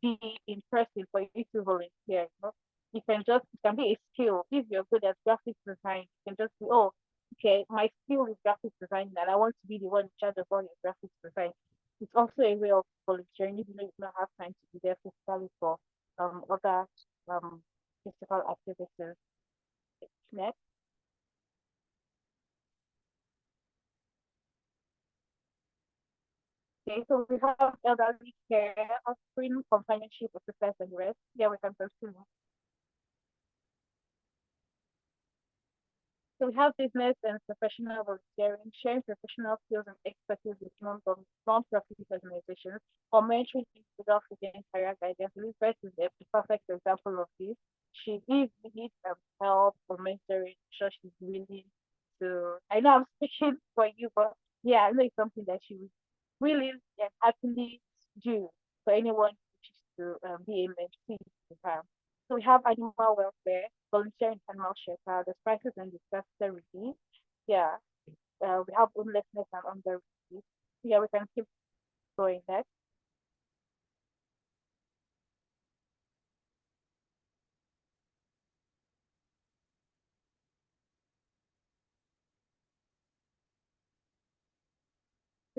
be in person for you to volunteer. You know? it can be a skill. If you're good at graphics design, you can just be, oh, okay, my skill is graphics design and I want to be the one in charge of all your graphics design. It's also a way of volunteering, even though you don't have time to be there physically for other physical activities. Next. Okay, so we have elderly care, offering companionship, exercise, and rest. Yeah, we can continue. So we have business and professional volunteering, sharing professional skills and expertise with non-profit organizations, or mentoring individuals within career guidance. Elizabeth is the perfect example of this. She if you need help or mentoring, sure she's willing to. I know I'm speaking for you, but yeah, I know it's something that she would really and happily do for anyone who wishes to be a mentee to her. So we have animal welfare, volunteer in animal shelter, the crisis and disaster relief. Yeah, we have homelessness and under relief. Yeah, we can keep going next.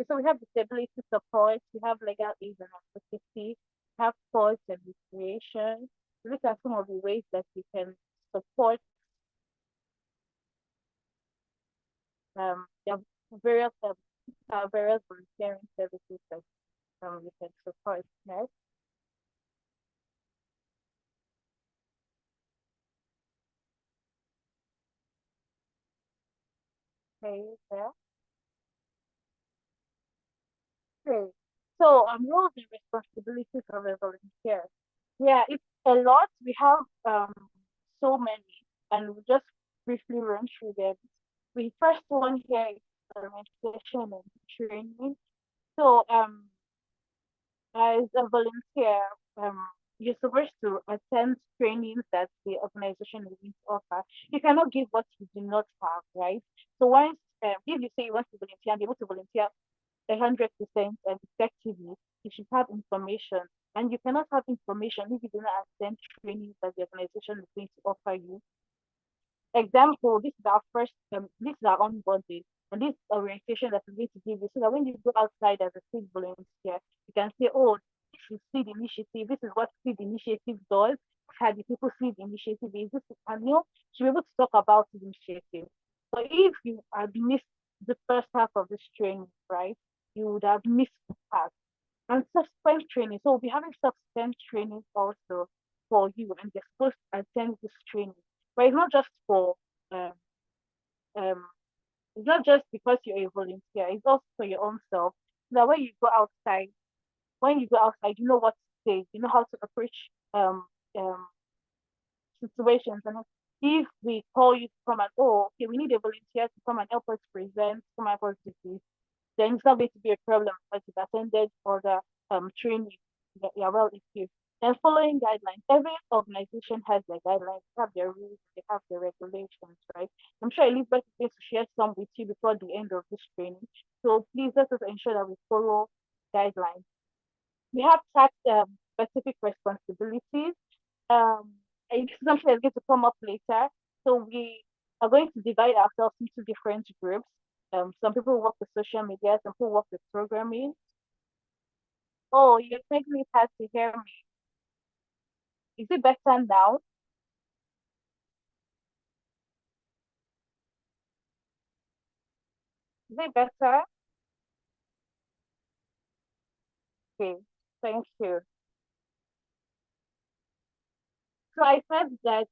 So we have disability support, we have legal aid and advocacy, we have sports and recreation. These are some of the ways that we can support the various volunteering services that we can support next. Okay, there. Okay. So, roles and responsibilities of a volunteer. Yeah, it's a lot. We have so many, and we just briefly run through them. The first one here is orientation and training. So, as a volunteer, um, you're supposed to attend trainings that the organization is going to offer. You cannot give what you do not have, right? So once, if you say you want to volunteer and be able to volunteer 100% and effectively, you should have information. And you cannot have information if you do not attend trainings that the organization is going to offer you. Example, this is our onboarding, and this orientation that we're going to give you, so that when you go outside as a field volunteer, you can say, oh, this is SID Initiative, this is what SID Initiative does, how the people SID Initiative is, this is, and you know, to be able to talk about the initiative. But if you had missed the first half of this training, right, you would have missed the part. And subsequent training. So we'll be having subsequent training also for you, and you're supposed to attend this training. But it's not just for um, um it's not just because you're a volunteer, it's also for your own self. So that when you go outside, you know what to say, you know how to approach um situations. And if we call you to come and, oh, okay, we need a volunteer to come and help us present, come and help us do this, then it's not going to be a problem because you've attended for the training that you're well equipped. And following guidelines, every organization has their guidelines, they have their rules, they have their regulations, right? I'm sure Elizabeth is going to share some with you before the end of this training. So please let us ensure that we follow guidelines. We have tax specific responsibilities. Um, and this is something that's going to come up later. So we are going to divide ourselves into different groups. Some people work with social media, some people work with programming. Oh, you're making it hard to hear me. Is it better now? Is it better? Okay, thank you. So I said that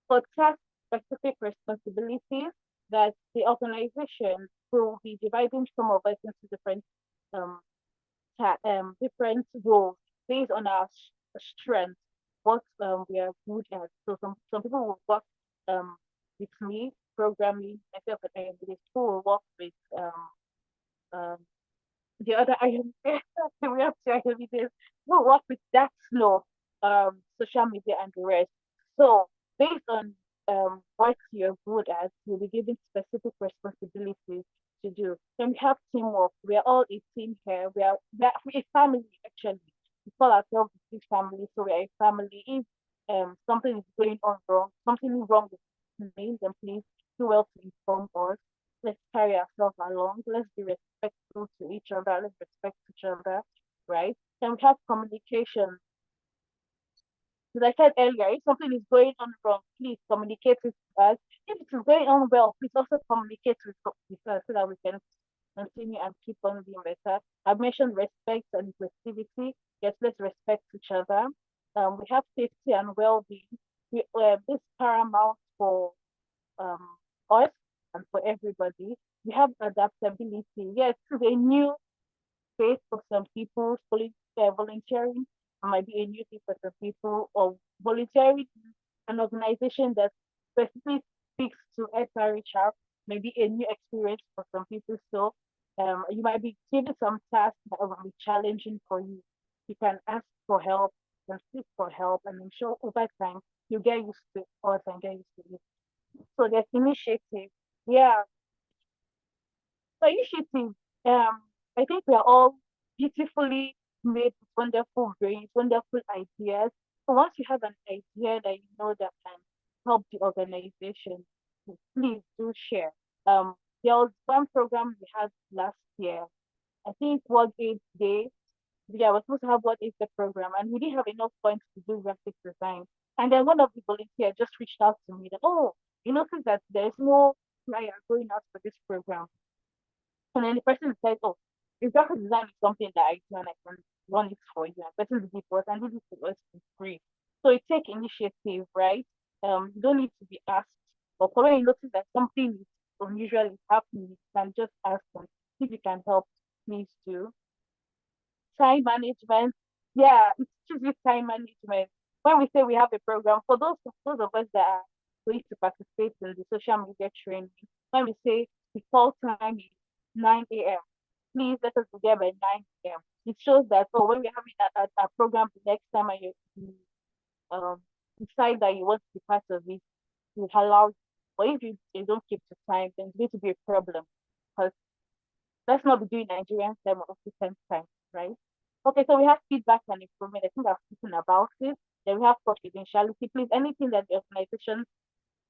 for task specific responsibilities, that the organization will be dividing some of us into um, different roles based on our strength, what we are good at. So some people will work with me, programming, myself, and the people will work with um, the other iron we have to iron we'll work with that flow, social media and the rest. So based on what you're good at, you'll be given specific responsibilities to do. Then we have teamwork. We are all a team here. We are a family actually. We call ourselves a big family, so we are a family. If something is going on wrong, something wrong with me, then please do well to inform us. Let's carry ourselves along. Let's be respectful to each other. Let's respect each other, right? And we have communication. As I said earlier, if something is going on wrong, please communicate with us. If it is going on well, please also communicate with us so that we can continue and keep on being better. I've mentioned respect and inclusivity. Yes, let's respect each other. We have safety and well-being. This paramount for um, us and for everybody. We have adaptability. Yes, it's a new space for some people. Volunteering might be a new thing for some people, or volunteering an organization that specifically speaks to SRHR may be a new experience for some people. So you might be given some tasks that will be challenging for you. You can ask for help, you can seek for help, and I'm sure over time you get used to it and get used to it. So there's initiative. Yeah, so initiative. I think we are all beautifully made with wonderful brains, wonderful ideas. So once you have an idea that you know that can help the organization, please do share. Um, there was one program we had last year. I think World AIDS Day. Yeah, I was supposed to have what is the program, and we didn't have enough points to do graphic design. And then one of the volunteers just reached out to me that, oh, you notice that there's no flyer going out for this program. And then the person said, oh, if graphic design is something that I do and I can run it for you, and the person did it for us and did it for us for free. So you take initiative, right? You don't need to be asked. But when you notice that something is unusual is happening, you can just ask them. If you can help, please do. Time management. Yeah, it's just time management. When we say we have a program, for those of us that are going to participate in the social media training, when we say the call time is 9 a.m., please let us be there by 9 a.m. It shows that, oh, when we're having a program the next time and you decide that you want to be part of it, you allow. But if you don't keep the time, then it's going to be a problem. Because let's not be doing Nigerian time or African time, right? Okay, so we have feedback and improvement. I think I've spoken about it. Then we have confidentiality. Please, anything that the organization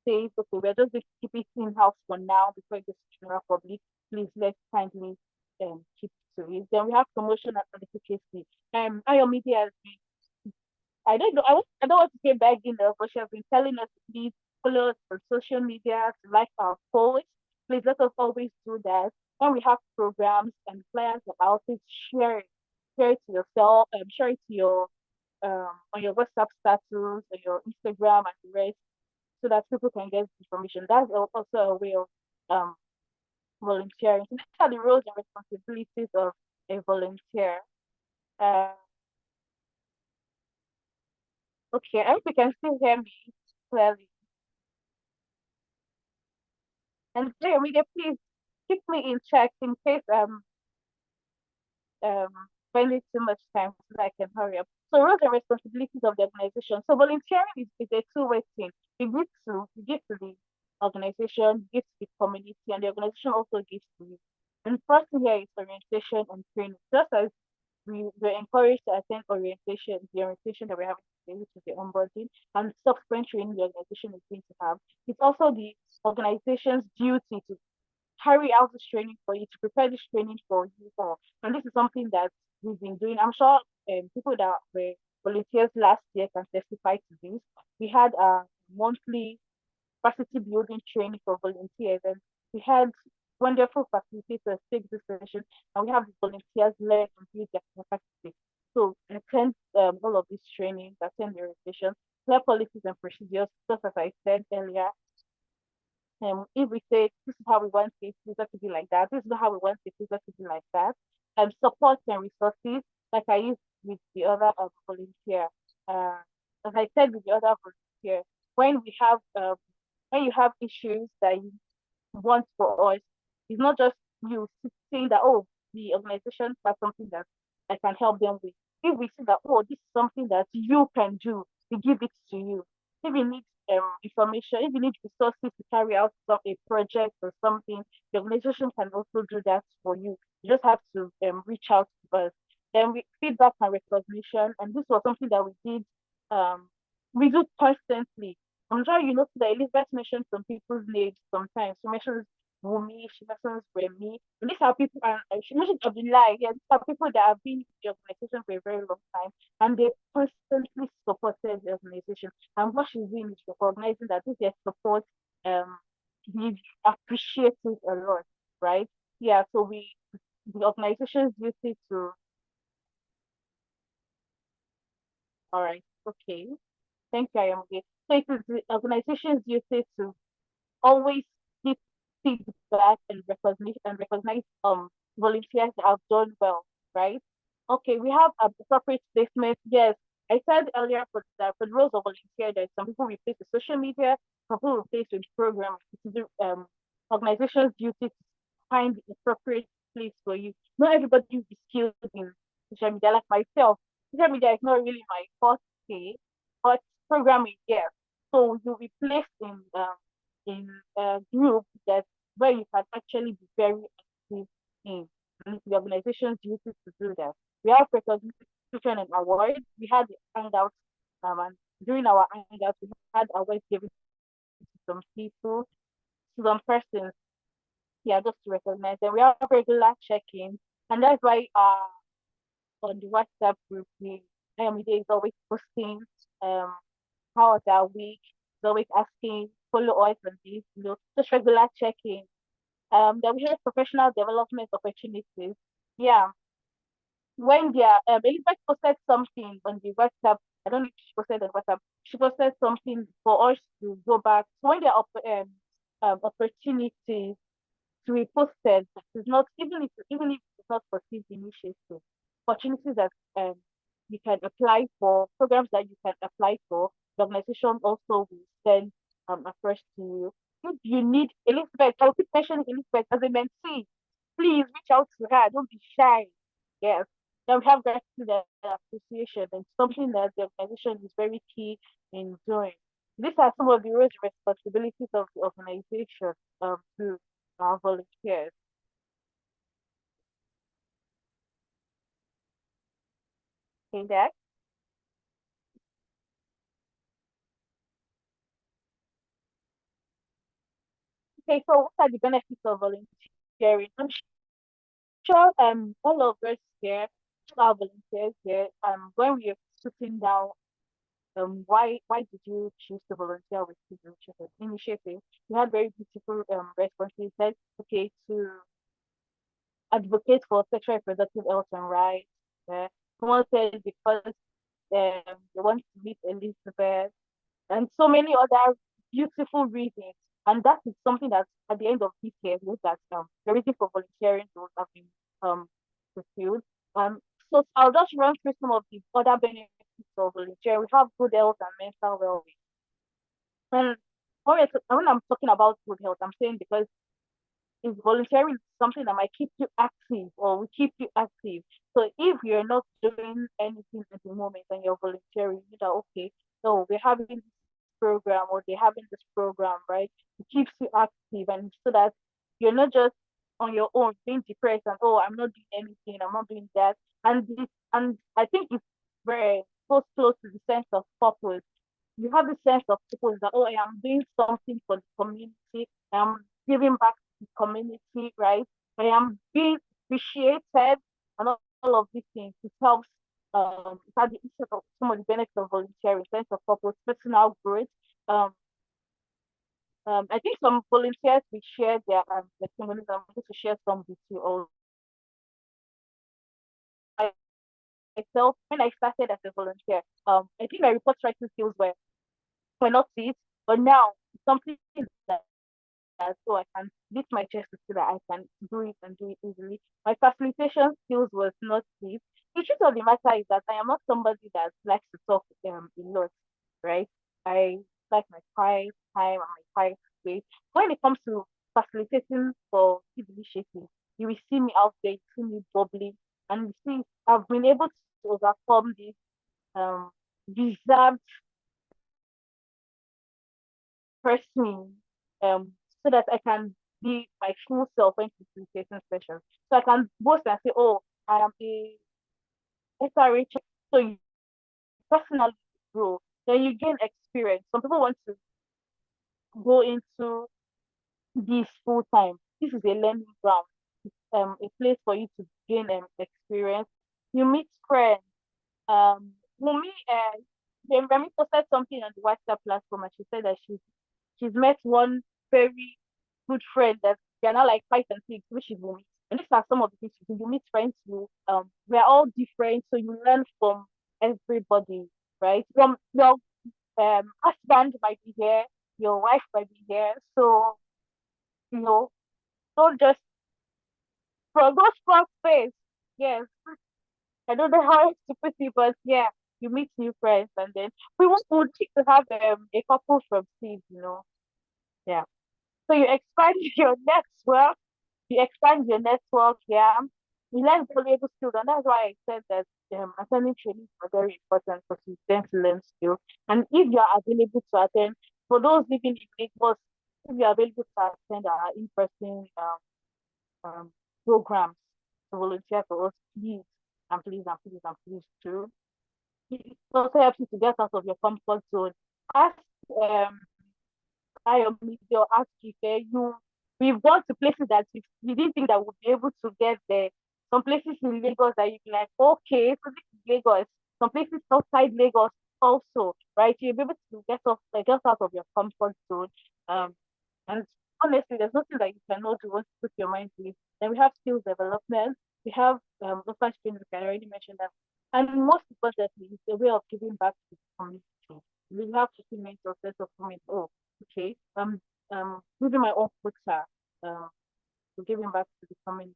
says, okay, we're just going to keep it in-house for now before it goes to general public. Please, let's kindly keep to it. Then we have promotion and advocacy. Our media has been, I don't know, I don't want to say back in there, but she has been telling us to please follow us on social media, to like our posts. Please let us always do that. When we have programs and flyers about it, share it. Share it to yourself, share it to your on your WhatsApp status, on your Instagram and the rest, so that people can get information. That's also a way of um volunteering. So these are the roles and responsibilities of a volunteer. Uh, okay, I hope you can still hear me clearly. And there, media, please keep me in check in case um spending too much time so that I can hurry up. So roles and responsibilities of the organization. So volunteering is a two-way thing. You give to the organization, you give to the community, and the organization also gives to you. And first thing here is orientation and training. Just as we were encouraged to attend the orientation that we're having today, which is the onboarding, and subsequent training the organization is going to have. It's also the organization's duty to carry out this training for you, to prepare this training for you all. And this is something that we've been doing. I'm sure people that were volunteers last year can testify to this. We had a monthly capacity building training for volunteers, and we had wonderful facilitators take this session, and we have the volunteers learn and build their capacity. So attend all of these trainings, attend the orientation, clear policies and procedures, just as I said earlier, if we say this is how we want it, this to be like that, this is how we want it, this to be like that, support and resources, like I used with the other volunteer. As I said with the other volunteer, when we have when you have issues that you want for us, it's not just you saying that, oh, the organization has something that I can help them with. If we see that, oh, this is something that you can do, we give it to you. If you need information, if you need resources to carry out a project or something, the organization can also do that for you. You just have to reach out to us. Then we feedback and recognition, and this was something that we did we do constantly. I'm sure you notice that Elizabeth mentioned some people's names sometimes. She mentions Wumi, she mentions Remy. And these are people, and she mentioned Abdullah. Yeah, these are people that have been in the organization for a very long time, and they constantly supported the organization. And what she's doing is recognizing that this their support, um, we appreciate it a lot, right? Yeah, so the organization's duty to, all right, okay. Thank you, I am okay. So it is the organization's duty to always give feedback and recognize volunteers that have done well, right? Okay, we have a separate statement. Yes, I said earlier for the roles of volunteer, there's some people replace with social media, some people replace with programs. It is the organization's duty to find the appropriate place for you. Not everybody will be skilled in social media, like myself. Social media is not really my forte, but programming, yes. So you'll be placed in a group that where you can actually be very active in. And it's the organization's duty to do that. We have recognition and awards. We had the hangouts, and during our hangouts, we had awards given to some people, to some persons. Yeah, just to recognize them. We have regular check-ins, and that's why on the WhatsApp group, we Ayomide is always posting um how was our week. He's always asking, follow us on this, just regular checking. Then we have professional development opportunities. Yeah, when they are, Elizabeth posted something on the WhatsApp. I don't know if she posted on WhatsApp. She posted something for us to go back. So when there are opportunities to be posted, it's not even if it's not for this initiative, opportunities that you can apply for, programs that you can apply for. The organization also will send a first to you. If you need Elizabeth, I'll keep mentioning Elizabeth as a mentee. Please reach out to her. Don't be shy. Yes. Then we have gratitude and appreciation, and something that the organization is very key in doing. These are some of the roles and responsibilities of the organization to our volunteers. Okay, that. Okay, so what are the benefits of volunteering? I'm sure all of us here, all our volunteers here, when we are sitting down, why did you choose to volunteer with this initiative? You had very beautiful responses. Said, okay, to advocate for sexual reproductive health and rights. Someone said because they want to meet Elizabeth, and so many other beautiful reasons. And that is something that at the end of this year, we that the reason for volunteering will have been um fulfilled. So I'll just run through some of the other benefits of volunteering. We have good health and mental well-being. And when I'm talking about good health, I'm saying because is volunteering something that might keep you active or will keep you active. So if you're not doing anything at the moment and you're volunteering, you know, okay, so we're having this program or they're having this program, right? It keeps you active and so that you're not just on your own being depressed and oh, I'm not doing anything, I'm not doing that. And I think it's very goes close to the sense of purpose. You have a sense of purpose that oh, I am doing something for the community. I'm giving back to the community, right? I am being appreciated and all of these things. It helps it had the effect of some of the benefits of volunteering, sense of purpose, personal growth. Um, I think some volunteers will share their testimonies. I'm going to share some with you all. Myself, when I started as a volunteer, I think my report writing skills were not it, but now it's something that so I can beat my chest so that I can do it and do it easily. My facilitation skills was not it. The truth of the matter is that I am not somebody that likes to talk a lot, right? I like my quiet time and my quiet space. When it comes to facilitating for kid initiative, you will see me out there, you see me bubbling, and you see I've been able to overcome this reserved person so that I can be my true self when facilitating sessions. So I can boast and say, oh, I am a SRH. So you personally grow. then you gain experience. Some people want to go into this full time. This is a learning ground, a place for you to gain experience. You meet friends. Wumi, Remi posted something on the WhatsApp platform, and she said that she's met one very good friend that they're now like 5 and 6, which is Wumi. And these are some of the things you do. You meet friends who we're all different, so you learn from everybody, right? From your husband might be here, your wife might be here, so you know, don't just from those front face. Yes, I don't know how to put it, but yeah, you meet new friends, and then we would like to have a couple from seed, yeah. So you expand your network, yeah. You learn valuable skills, and that's why I said that attending trainings are very important because you tend to learn skills. And if you are available to attend, for those living in Lagos, if you are available to attend our in-person um, programs to volunteer for us, please and please and please and please too. It also helps you to get out of your comfort zone. Ask your media or ask if we've gone to places that you didn't think that we'd be able to get there. Some places in Lagos that you'd be like, okay, so this is Lagos. Some places outside Lagos also, right? You'll be able to get out of your comfort zone. Um, and honestly, there's nothing that you cannot do once you put your mind to it. Then we have skills development. We have local streams, I already mentioned that. And most importantly, it's a way of giving back to the community. We have to see mental sense of community. Oh, okay, using my own quota to giving back to the community.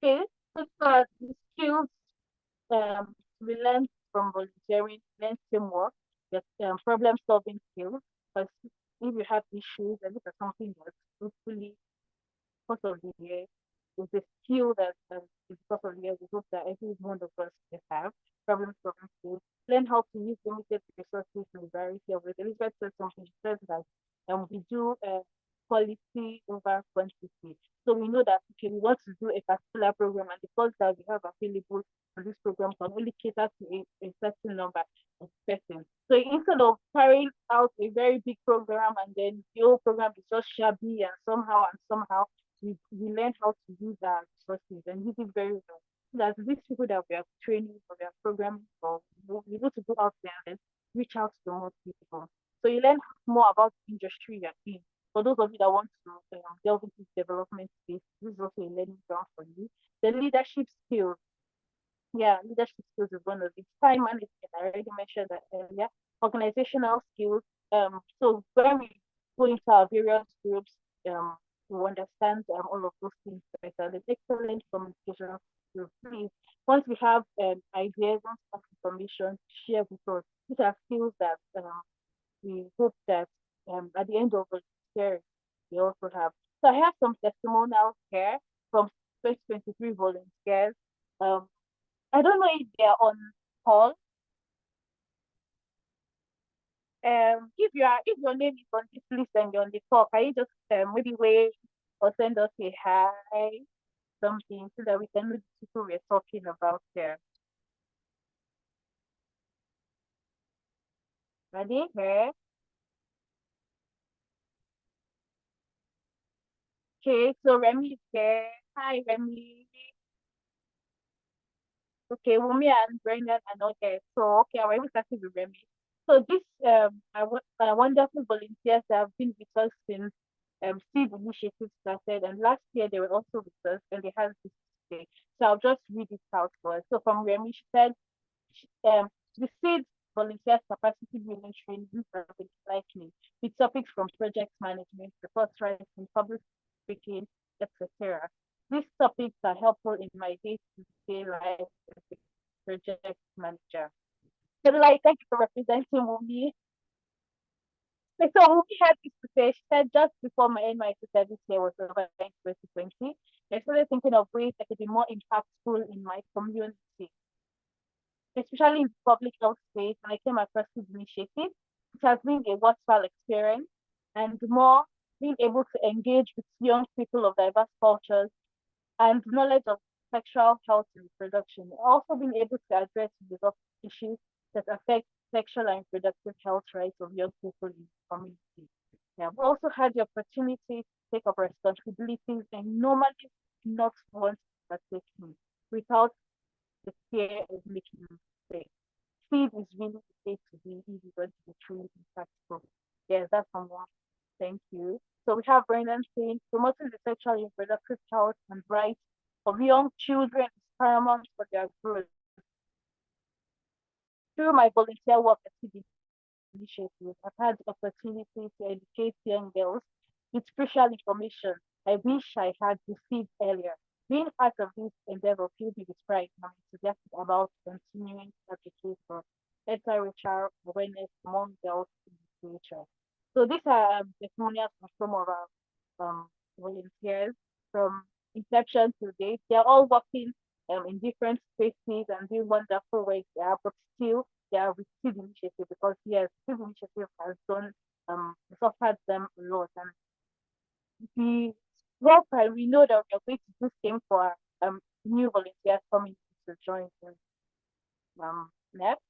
Okay, so the skills we learn from volunteering, learn teamwork, get problem solving skills. Because if you have issues and look at something that's hopefully because of the year, is a skill that because of the year we hope that every one of us can have problem solving skills. Learn how to use limited resources in a variety of ways. Elizabeth said something, she said that we do quality over quantity. So we know that okay, we want to do a particular program and the funds that we have available for this program can only cater to a certain number of persons. So instead of carrying out a very big program and then the whole program is just shabby and somehow we learn how to use our resources and use it very well. So that these people that we are training or we are programming for, we able to go out there and reach out to more people. So you learn more about the industry you're in. For those of you that want to delve into development space, this is also a learning ground for you. The leadership skills, yeah, leadership skills is one of it. Time management, I already mentioned that earlier. Organizational skills. So when we go into our various groups, to understand all of those things better. The excellent communication skills. Please, once we have ideas, once we have information, share with us. These are skills that we hope that at the end of the year we also have. So I have some testimonials here from 2023 volunteers. I don't know if they're on call. If your name is on this list and you're on the call, can you just maybe wave or send us a hi, something so that we can know the people we're talking about here. Ready? Here. Okay, so Remy is here. Hi, Remy. Okay, Wumi and Brendan are not there. So, okay, I will start with Remy. So this wonderful volunteers that have been with us since SID Initiative started, and last year they were also with us, and they had this today. So I'll just read it out for us. So from Remy, she said, the SID volunteers capacity building training are likely with topics from project management, report writing, public speaking, etc. These topics are helpful in my day-to-day life as a project manager. So, like, thank you for representing Wumi. So Wumi had this to say. She said just before my NYC service year was over in 2020, I started thinking of ways I could be more impactful in my community, especially in the public health space. And I came across this initiative. It has been a worthwhile experience and more being able to engage with young people of diverse cultures and knowledge of sexual health and reproduction, also being able to address and resolve issues that affect sexual and reproductive health rights of young people in the community. I've also had the opportunity to take up responsibilities and normally not want to take me without the fear of making a mistake. SID is really the place to be if you want to be truly impactful. Yes, that's someone. Thank you. So we have Brendan saying promoting the sexual and reproductive health and rights of young children is paramount for their growth. Through my volunteer work at SID Initiative, I've had the opportunity to educate young girls with crucial information I wish I had received earlier. Being part of this endeavor fills me with pride and I'm enthusiastic about continuing to advocate for anti-racial awareness among girls in the future. So these are testimonials from some of our volunteers from inception to date. They're all working in different spaces and doing wonderful work there, but still they are with SID Initiative because yes, SID Initiative has done suffered them a lot, and we hope and we know that we are going to do the same for new volunteers coming to join us. Next.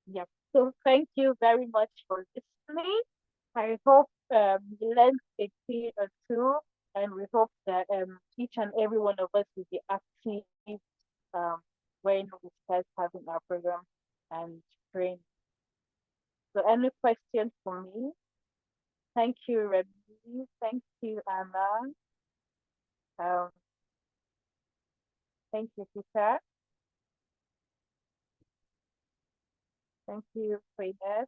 Yeah. So thank you very much for listening. I hope you learned a thing or two, and we hope that each and every one of us will be active when we start having our program and train. So any questions for me? Thank you, Remy. Thank you, Anna. Thank you, Peter. Thank you, Freinet.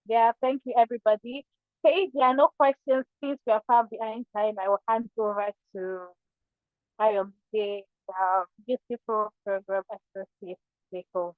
Yeah, thank you, everybody. Okay, if there are no questions, please, we are far behind time. I will hand over to the beautiful program associate takeover.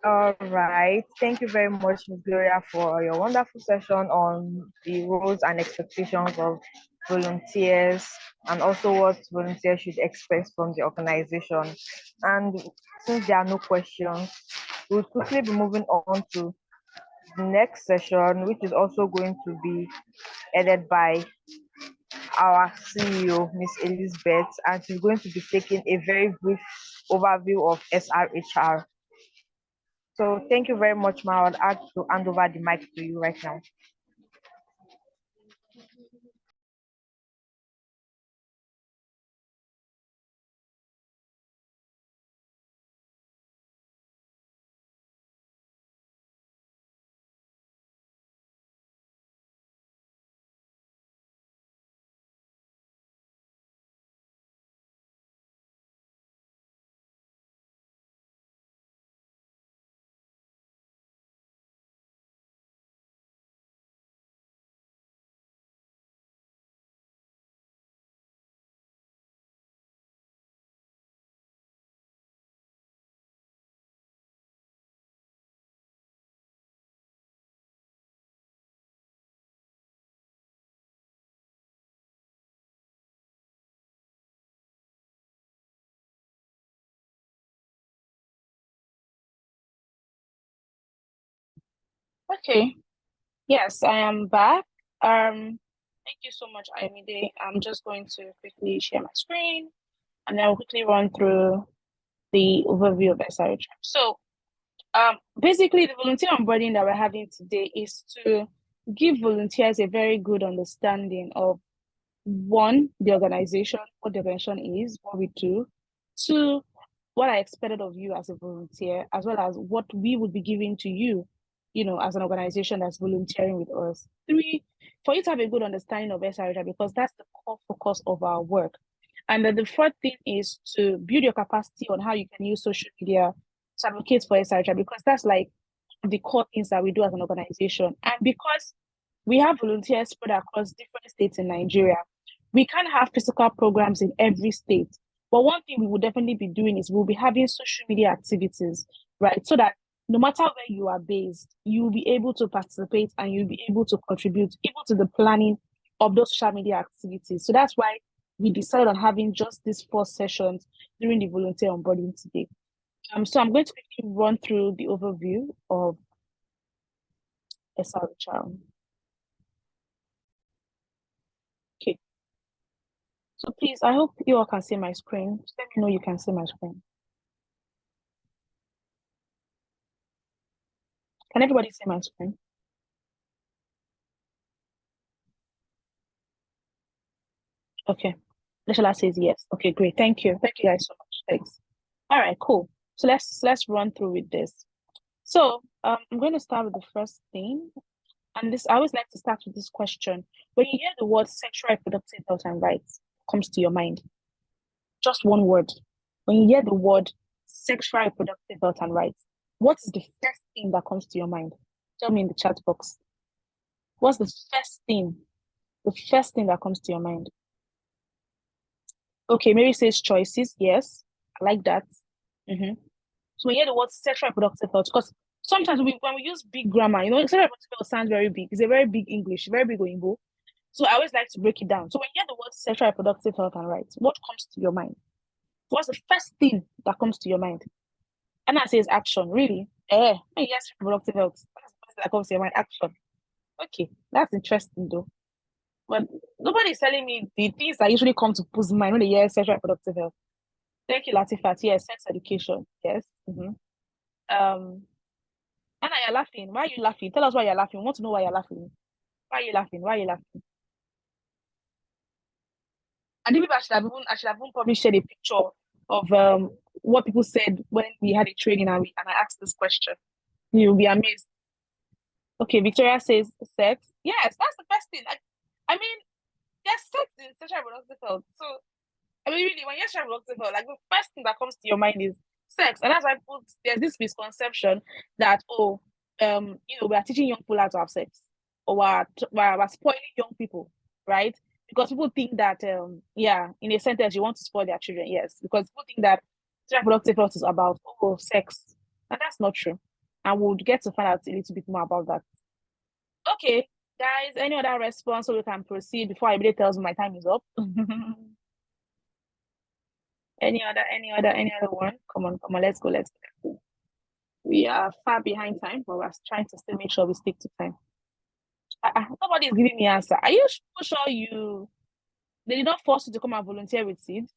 All right. Thank you very much, Ms. Gloria, for your wonderful session on the roles and expectations of volunteers and also what volunteers should expect from the organization. And since there are no questions, we'll quickly be moving on to the next session, which is also going to be headed by our CEO, Miss Elizabeth, and she's going to be taking a very brief overview of SRHR. So thank you very much, Ma. I'd like to hand over the mic to you right now. Okay. Yes, I am back. Thank you so much, Aimide. I'm just going to quickly share my screen and then I'll quickly run through the overview of SRHR. So, basically, the volunteer onboarding that we're having today is to give volunteers a very good understanding of one, the organization, what the organization is, what we do. Two, what I expected of you as a volunteer, as well as what we would be giving to you, as an organization that's volunteering with us. Three, for you to have a good understanding of SRHR, because that's the core focus of our work. And then the fourth thing is to build your capacity on how you can use social media to advocate for SRHR, because that's like the core things that we do as an organization. And because we have volunteers spread across different states in Nigeria, we can't have physical programs in every state. But one thing we will definitely be doing is we'll be having social media activities, right? So that no matter where you are based, you'll be able to participate and you'll be able to contribute even to the planning of those social media activities. So that's why we decided on having just these 4 sessions during the volunteer onboarding today. So I'm going to quickly run through the overview of SRHR. Okay. So please, I hope you all can see my screen. Just let me know you can see my screen. Can everybody see my screen? Okay. Leshala says yes. Okay, great. Thank you. Thank you guys so much. Thanks. All right, cool. So let's run through with this. So I'm going to start with the first thing. And this, I always like to start with this question. When you hear the word sexual reproductive health and rights, comes to your mind? Just one word. When you hear the word sexual reproductive health and rights, what is the first thing that comes to your mind? Tell me in the chat box. What's the first thing? The first thing that comes to your mind? Okay, Mary says choices. Yes, I like that. So when you hear the word sexual reproductive health, because sometimes when we use big grammar, sexual reproductive health sounds very big. It's a very big English, very big Oyinbo. So I always like to break it down. So when you hear the word sexual reproductive health and rights, what comes to your mind? What's the first thing that comes to your mind? Anna says action. Really? When you hear sexual reproductive health, what's the first thing that comes to your mind? Action. Okay, that's interesting though. But nobody's telling me the things that usually come to people's mind when they hear sexual reproductive health. Thank you, Latifat. Yes, sex education. Yes. Anna, you're laughing. Why are you laughing? Tell us why you're laughing. We want to know why you're laughing. Why are you laughing? Why are you laughing? And maybe I should have even probably shared a picture of what people said when we had a training and I asked this question. You'll be amazed. Okay, Victoria says sex. Yes, that's the best thing. I mean, there's sex in sexual reproductive health. So I mean, really, when you're sexual reproductive health, like the first thing that comes to your mind is sex, and that's why there's this misconception that we are teaching young people how to have sex, or we're spoiling young people, right? Because people think that in a sentence you want to spoil their children. Yes, because people think that sexual reproductive health is about sex, and that's not true. And we'll get to find out a little bit more about that. Okay, guys, any other response so we can proceed before everybody tells me my time is up? Any other one? Come on, let's go. We are far behind time, but we're trying to still make sure we stick to time. Nobody's giving me answer. Are you sure they did not force you to come and volunteer with SID?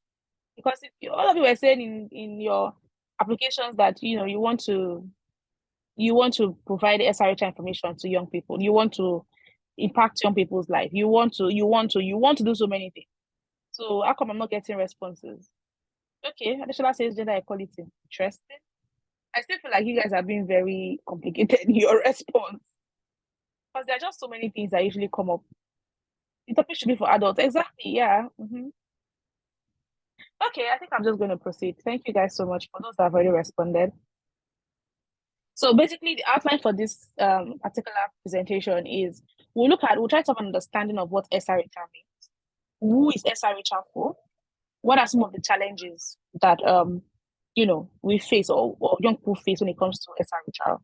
Because all of you were saying in your applications that you want to provide SRHR information to young people. You want to impact young people's life. You want to do so many things. So how come I'm not getting responses? Okay, Adeshola says gender equality. Interesting. I still feel like you guys are being very complicated in your response. Because there are just so many things that usually come up. The topic should be for adults. Exactly, yeah. Okay, I think I'm just going to proceed. Thank you guys so much for those that have already responded. So basically, the outline for this particular presentation is we'll try to have an understanding of what SRHR means. Who is SRHR for? What are some of the challenges that we face or young people face when it comes to SRHR,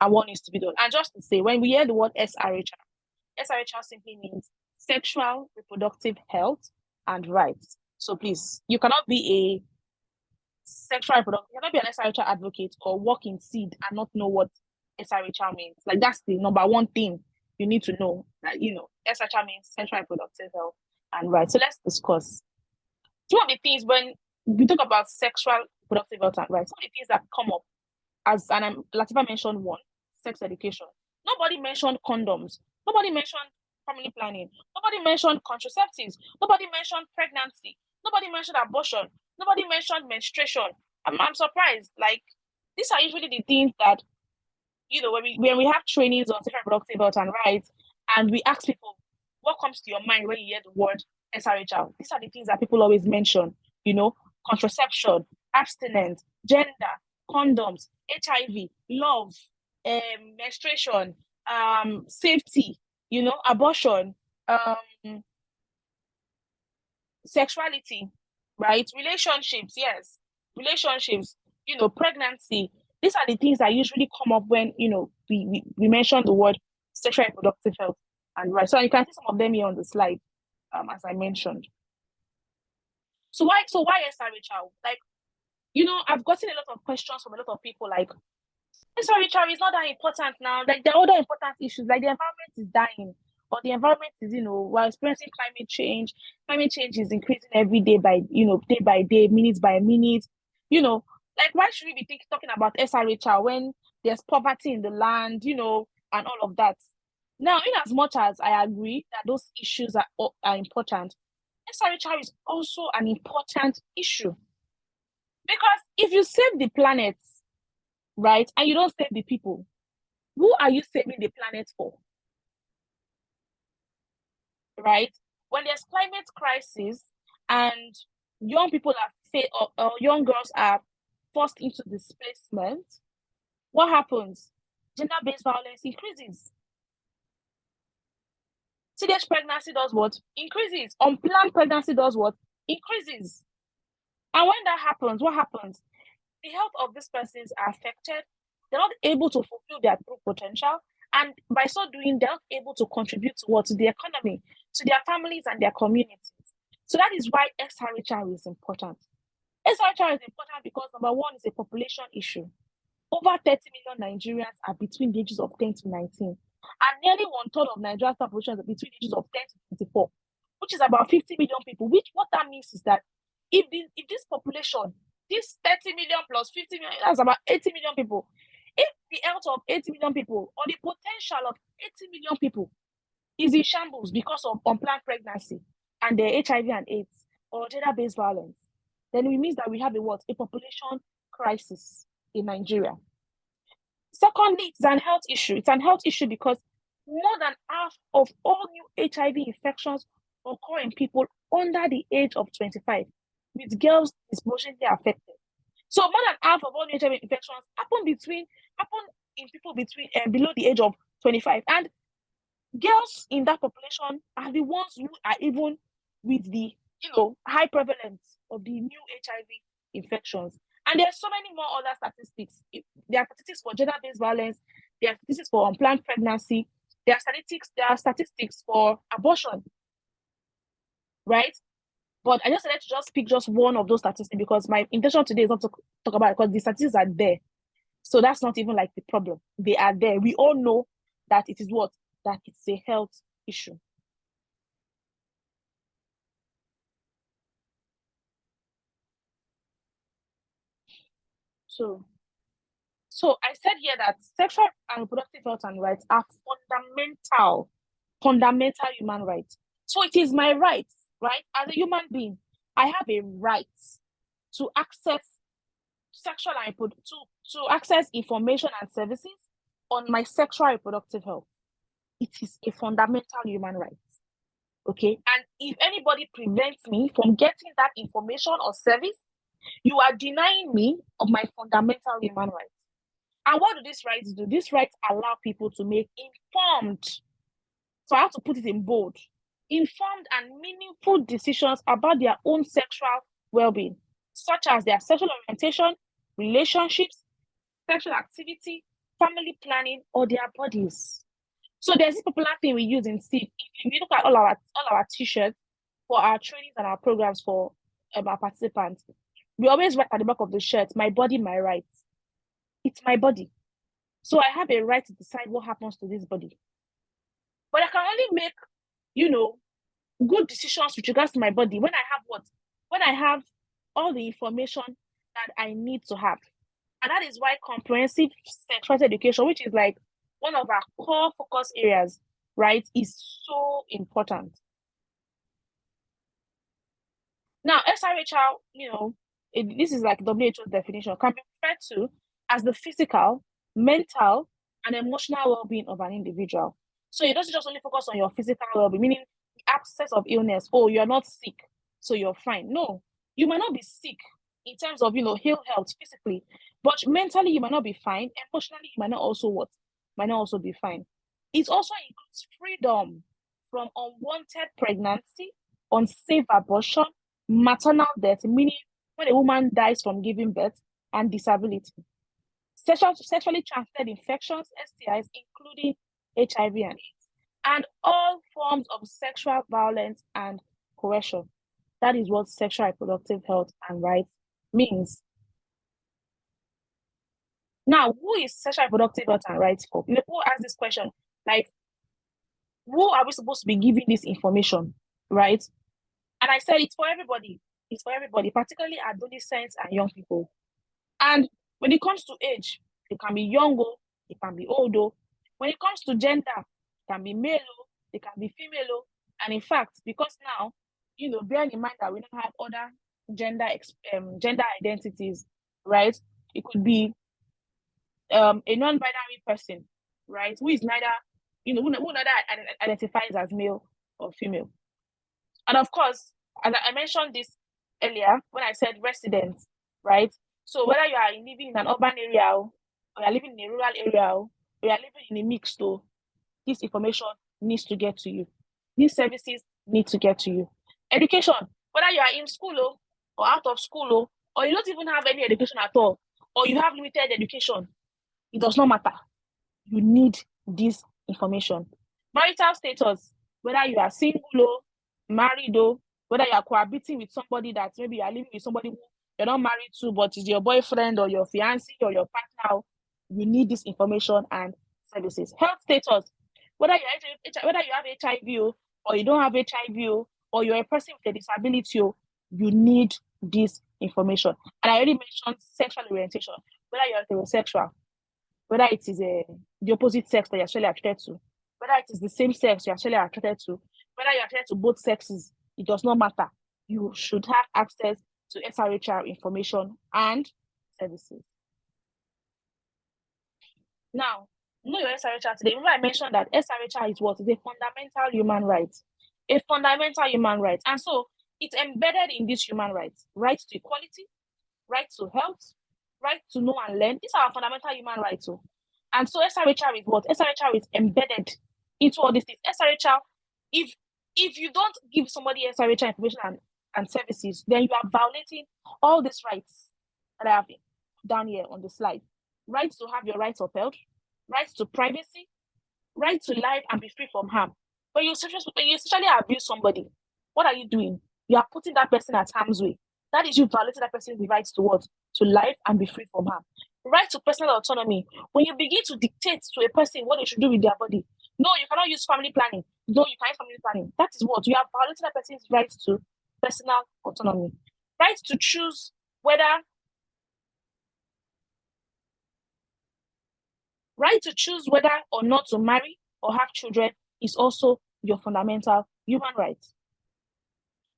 and what needs to be done? And just to say, when we hear the word SRHR simply means sexual reproductive health and rights. So please, you cannot be you cannot be an SRHR advocate or work in SID and not know what SRHR means. Like that's the number one thing you need to know. That SRHR means sexual reproductive health and rights. So let's discuss. Some of the things when we talk about sexual reproductive health and rights, some of the things that come up Latifa mentioned one, sex education. Nobody mentioned condoms. Nobody mentioned family planning. Nobody mentioned contraceptives. Nobody mentioned pregnancy. Nobody mentioned abortion. Nobody mentioned menstruation. I'm surprised. Like, these are usually the things that, when we have trainings on sexual reproductive health and rights, and we ask people, what comes to your mind when you hear the word SRHR? These are the things that people always mention, contraception, abstinence, gender, condoms, HIV, love, menstruation, safety, abortion, sexuality, right? Relationships, yes. Relationships, pregnancy, These are the things that usually come up when, we mention the word sexual and reproductive health and rights. So you can see some of them here on the slide, as I mentioned. So why SRHR? Like, I've gotten a lot of questions from a lot of people like, SRHR is not that important now. Like, there are other important issues, like the environment is dying, or the environment is, we're experiencing climate change. Climate change is increasing every day day by day, minute by minute. Like, why should we be talking about SRHR when there's poverty in the land, and all of that? Now, in as much as I agree that those issues are important, SRHR is also an important issue. Because if you save the planet, right, and you don't save the people, who are you saving the planet for? Right? When there's climate crisis and young people or young girls are forced into displacement, what happens? Gender-based violence increases. Teenage pregnancy does what? Increases. Unplanned pregnancy does what? Increases. And when that happens, what happens? The health of these persons are affected. They're not able to fulfill their true potential. And by so doing, they're not able to contribute to what? To the economy, to their families and their communities. So that is why SRHR is important. SRHR is important because, number one, it's a population issue. Over 30 million Nigerians are between the ages of 10 to 19. And nearly 1/3 of Nigeria's population is between the ages of 10 to 24, which is about 50 million people. What that means is that if this population, this 30 million plus 50 million, that's about 80 million people. If the health of 80 million people or the potential of 80 million people is in shambles because of unplanned pregnancy and the HIV and AIDS or gender-based violence, then it means that we have a population crisis in Nigeria. Secondly, it's an health issue. It's an health issue because more than half of all new HIV infections occur in people under the age of 25, with girls disproportionately affected. So more than half of all new HIV infections happen in people below the age of 25. And girls in that population are the ones who are even with the high prevalence of the new HIV infections. And there are so many more other statistics. There are statistics for gender-based violence. There are statistics for unplanned pregnancy. There are statistics for abortion, right? But I just wanted to pick just one of those statistics because my intention today is not to talk about it because the statistics are there. So that's not even like the problem. They are there. We all know that it is that it's a health issue. So I said here that sexual and reproductive health and rights are fundamental human rights. So it is my right, right? As a human being, I have a right to access sexual and to access information and services on my sexual and reproductive health. It is a fundamental human right. Okay. And if anybody prevents me from getting that information or service, you are denying me of my fundamental human rights. And what do these rights do? These rights allow people to make informed, so I have to put it in bold, informed and meaningful decisions about their own sexual well-being, such as their sexual orientation, relationships, sexual activity, family planning, or their bodies. So there's this popular thing we use in SID. If you look at all our t-shirts for our trainings and our programs for our participants, we always write at the back of the shirt, "My body, my rights." It's my body. So I have a right to decide what happens to this body. But I can only make, good decisions with regards to my body when I have what? When I have all the information that I need to have. And that is why comprehensive sexuality education, which is like one of our core focus areas, right, is so important. Now, SRHR, this is like WHO's definition, can be referred to as the physical, mental, and emotional well-being of an individual. So it doesn't just only focus on your physical well-being, meaning the absence of illness. Oh, you're not sick, so you're fine. No, you might not be sick in terms of, ill health physically, but mentally you might not be fine. Emotionally, you might not also be fine. It also includes freedom from unwanted pregnancy, unsafe abortion, maternal death, meaning when a woman dies from giving birth, and disability. sexually transmitted infections, STIs, including HIV and AIDS, and all forms of sexual violence and coercion. That is what sexual reproductive health and rights means. Now, who is sexual reproductive health and rights for? Who asked this question? Like, who are we supposed to be giving this information, right? And I said it's for everybody. It's for everybody, particularly adolescents and young people. And when it comes to age, it can be young, it can be old. When it comes to gender, it can be male, it can be female. And in fact, because now, bearing in mind that we don't have other gender identities, right? It could be a non-binary person, right? Who is neither, who neither identifies as male or female. And of course, as I mentioned this earlier when I said residents, right? So whether you are living in an urban area or you're living in a rural area or you're living in a mixed store, this information needs to get to you. These services need to get to you. Education, whether you are in school or out of school or you don't even have any education at all, or you have limited education, it does not matter. You need this information. Marital status, whether you are single, married, whether you are cohabiting with somebody that maybe you are living with somebody who you're not married to, but is your boyfriend or your fiancé or your partner, you need this information and services. Health status, whether you have HIV or you don't have HIV or you're a person with a disability, you need this information. And I already mentioned sexual orientation, whether you're heterosexual, whether it is the opposite sex that you're actually attracted to, whether it is the same sex you're actually attracted to, whether you're attracted to both sexes, it does not matter. You should have access to SRHR information and services. Now, know your SRHR today. Remember I mentioned that SRHR is what? It's a fundamental human right. A fundamental human right. And so it's embedded in these human rights. Right to equality, right to health, right to know and learn. These are our fundamental human rights. So. And so SRHR is what? SRHR is embedded into all these things. SRHR, if you don't give somebody SRHR information and services, then you are violating all these rights that I have down here on the slide. Right to have your rights upheld, right to privacy, right to life and be free from harm. When you sexually abuse somebody, what are you doing? You are putting that person at harm's way. That is you violating that person's rights to what? To life and be free from harm. Right to personal autonomy. When you begin to dictate to a person what they should do with their body, no, you cannot use family planning. No, you can't use family planning. That is what? You are violating that person's right to personal autonomy. Right to choose whether or not to marry or have children is also your fundamental human right.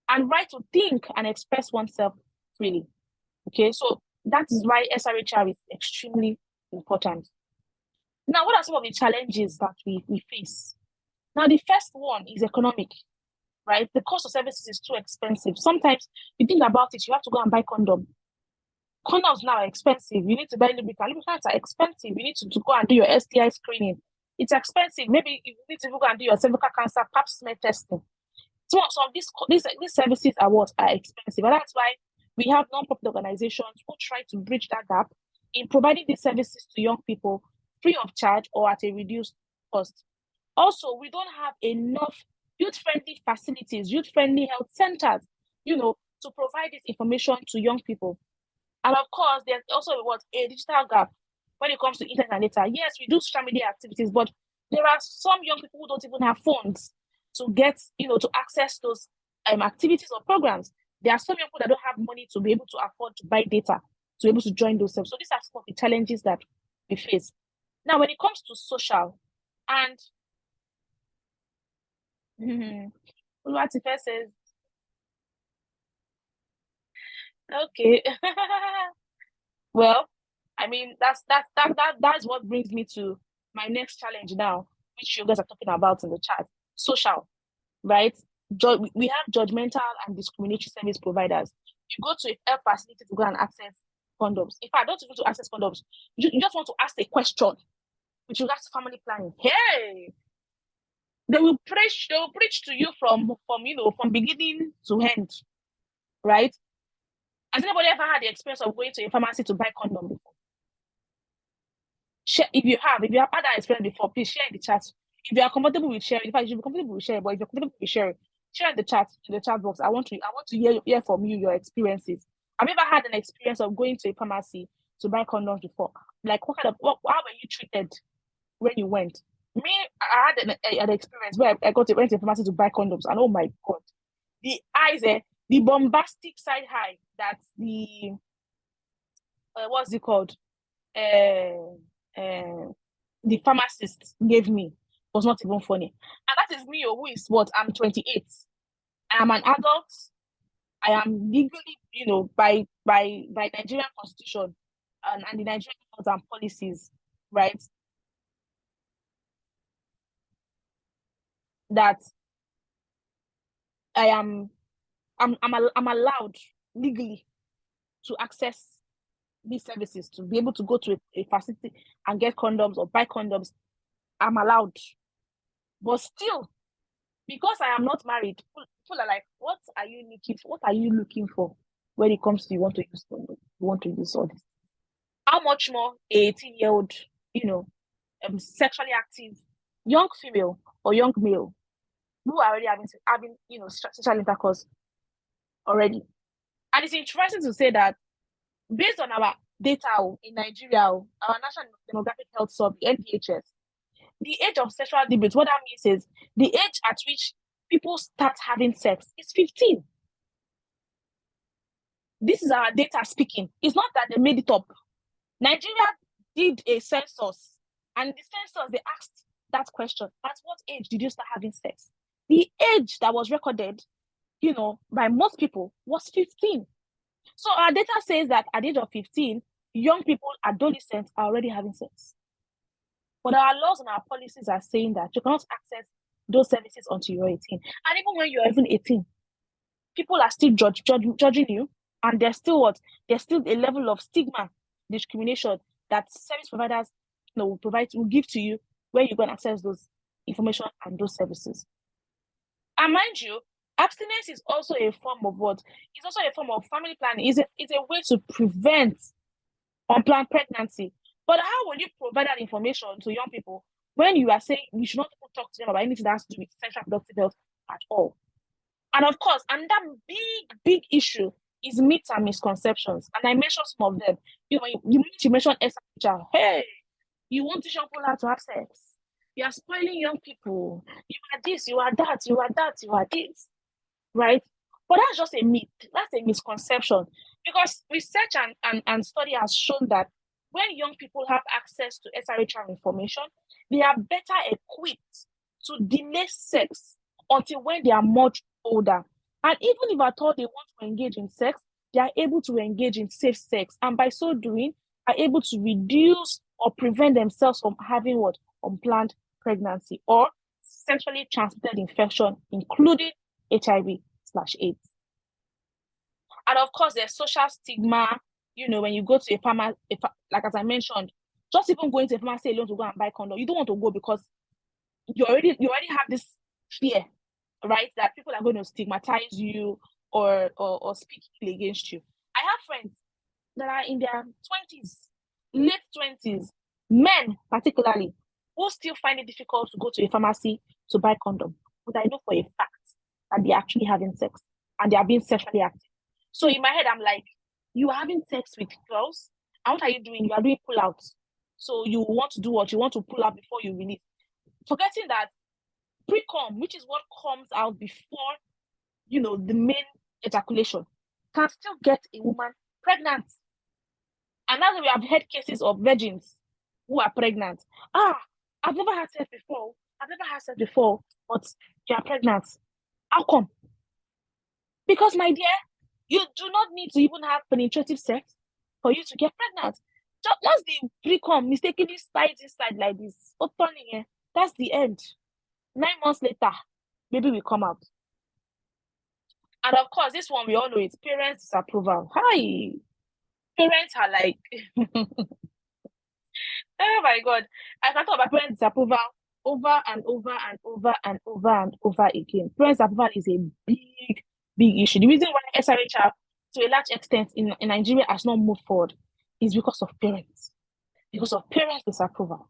And right to think and express oneself freely. Okay, so that is why SRHR is extremely important. Now, what are some of the challenges that we face? Now, the first one is economic, right? The cost of services is too expensive. Sometimes you think about it, you have to go and buy condom. Condoms now are expensive. You need to buy lubricant. Lubricants are expensive. You need to go and do your STI screening. It's expensive. Maybe you need to go and do your cervical cancer pap smear testing. So of these services are expensive. And that's why we have non-profit organizations who try to bridge that gap in providing these services to young people free of charge or at a reduced cost. Also, we don't have enough youth-friendly facilities, youth-friendly health centers, to provide this information to young people. And of course, there's also a digital gap when it comes to internet and data. Yes, we do social media activities, but there are some young people who don't even have phones to get, to access those activities or programs. There are some young people that don't have money to be able to afford to buy data, to be able to join those. So these are some of the challenges that we face. Now, when it comes to social and what if I says, okay. Well, I mean, that's what brings me to my next challenge now, which you guys are talking about in the chat. Social, right? We have judgmental and discriminatory service providers. You go to a health facility to go and access condoms. In fact, don't even to access condoms. You just want to ask a question with regards to family planning. Hey, they will preach to you from beginning to end, right? Has anybody ever had the experience of going to a pharmacy to buy condom before? Share if you have had that experience before, please share in the chat. If you are comfortable with sharing, in fact, you should be comfortable with sharing, but if you're comfortable with sharing, share in the chat box. I want to hear from you your experiences. Have you ever had an experience of going to a pharmacy to buy condoms before? Like how were you treated when you went? Me, I had an experience where I went to a pharmacy to buy condoms, and oh my god, the eyes, the bombastic side eye that the what's it called? The pharmacist gave me was not even funny. And that is me, who is what? I'm 28. I am an adult. I am legally, by Nigerian constitution and the Nigerian laws and policies, right? That I'm allowed legally to access these services, to be able to go to a facility and get condoms or buy condoms. I'm allowed. But still, because I am not married, people are like, what are you looking for when it comes to you want to use condom? You want to use all this? How much more a 18-year-old, sexually active young female or young male who are already having sexual intercourse already? And it's interesting to say that based on our data in Nigeria, our National Demographic Health Survey, NDHS, the age of sexual debate, what that means is the age at which people start having sex is 15. This is our data speaking. It's not that they made it up. Nigeria did a census, and the census, they asked that question: at what age did you start having sex? The age that was recorded, by most people was 15. So our data says that at the age of 15, young people, adolescents, are already having sex. But our laws and our policies are saying that you cannot access those services until you're 18. And even when you're even 18, people are still judging you, and there's still a level of stigma, discrimination that service providers will give to you when you go and access those information and those services. And mind you, abstinence is also a form of what? It's also a form of family planning. It's a way to prevent unplanned pregnancy. But how will you provide that information to young people when you are saying you should not talk to them about anything that has to do with sexual reproductive health at all? And of course, another big issue is myths and misconceptions. And I mentioned some of them. You mentioned SID. Hey, you want to teach young people how to have sex. You are spoiling young people. You are this, you are that, you are that, you are this. Right? But that's just a myth. That's a misconception. Because research and study has shown that when young people have access to SRHR information, they are better equipped to delay sex until when they are much older. And even if at all they want to engage in sex, they are able to engage in safe sex. And by so doing, are able to reduce or prevent themselves from having unplanned pregnancy or sexually transmitted infection, including HIV/AIDS. And of course, there's social stigma. When you go to a pharmacy, like as I mentioned, just even going to a pharmacy alone to go and buy condom, you don't want to go because you already have this fear, right? That people are going to stigmatize you or speak against you. I have friends that are in their 20s, late 20s, men particularly, who still find it difficult to go to a pharmacy to buy condom. But I know for a fact that they're actually having sex and they are being sexually active. So in my head, I'm like, you are having sex with girls, and what are you doing? You are doing pull-outs. So you want to do what? You want to pull out before you release. Forgetting that pre-com, which is what comes out before, the main ejaculation, can still get a woman pregnant. And now we have heard cases of virgins who are pregnant. I've never had sex before, but you are pregnant. How come? Because, my dear, you do not need to even have penetrative sex for you to get pregnant. Just once the pre-com mistakenly slides inside like this, that's the end. 9 months later, baby will come out. And of course, this one we all know it's parents' disapproval. Hi, parents are like, oh my God, I can talk about parents' disapproval over and over and over and over and over again. Parents' disapproval is a big issue. The reason why SRHR, to a large extent in Nigeria, has not moved forward is because of parents. because of parents' disapproval.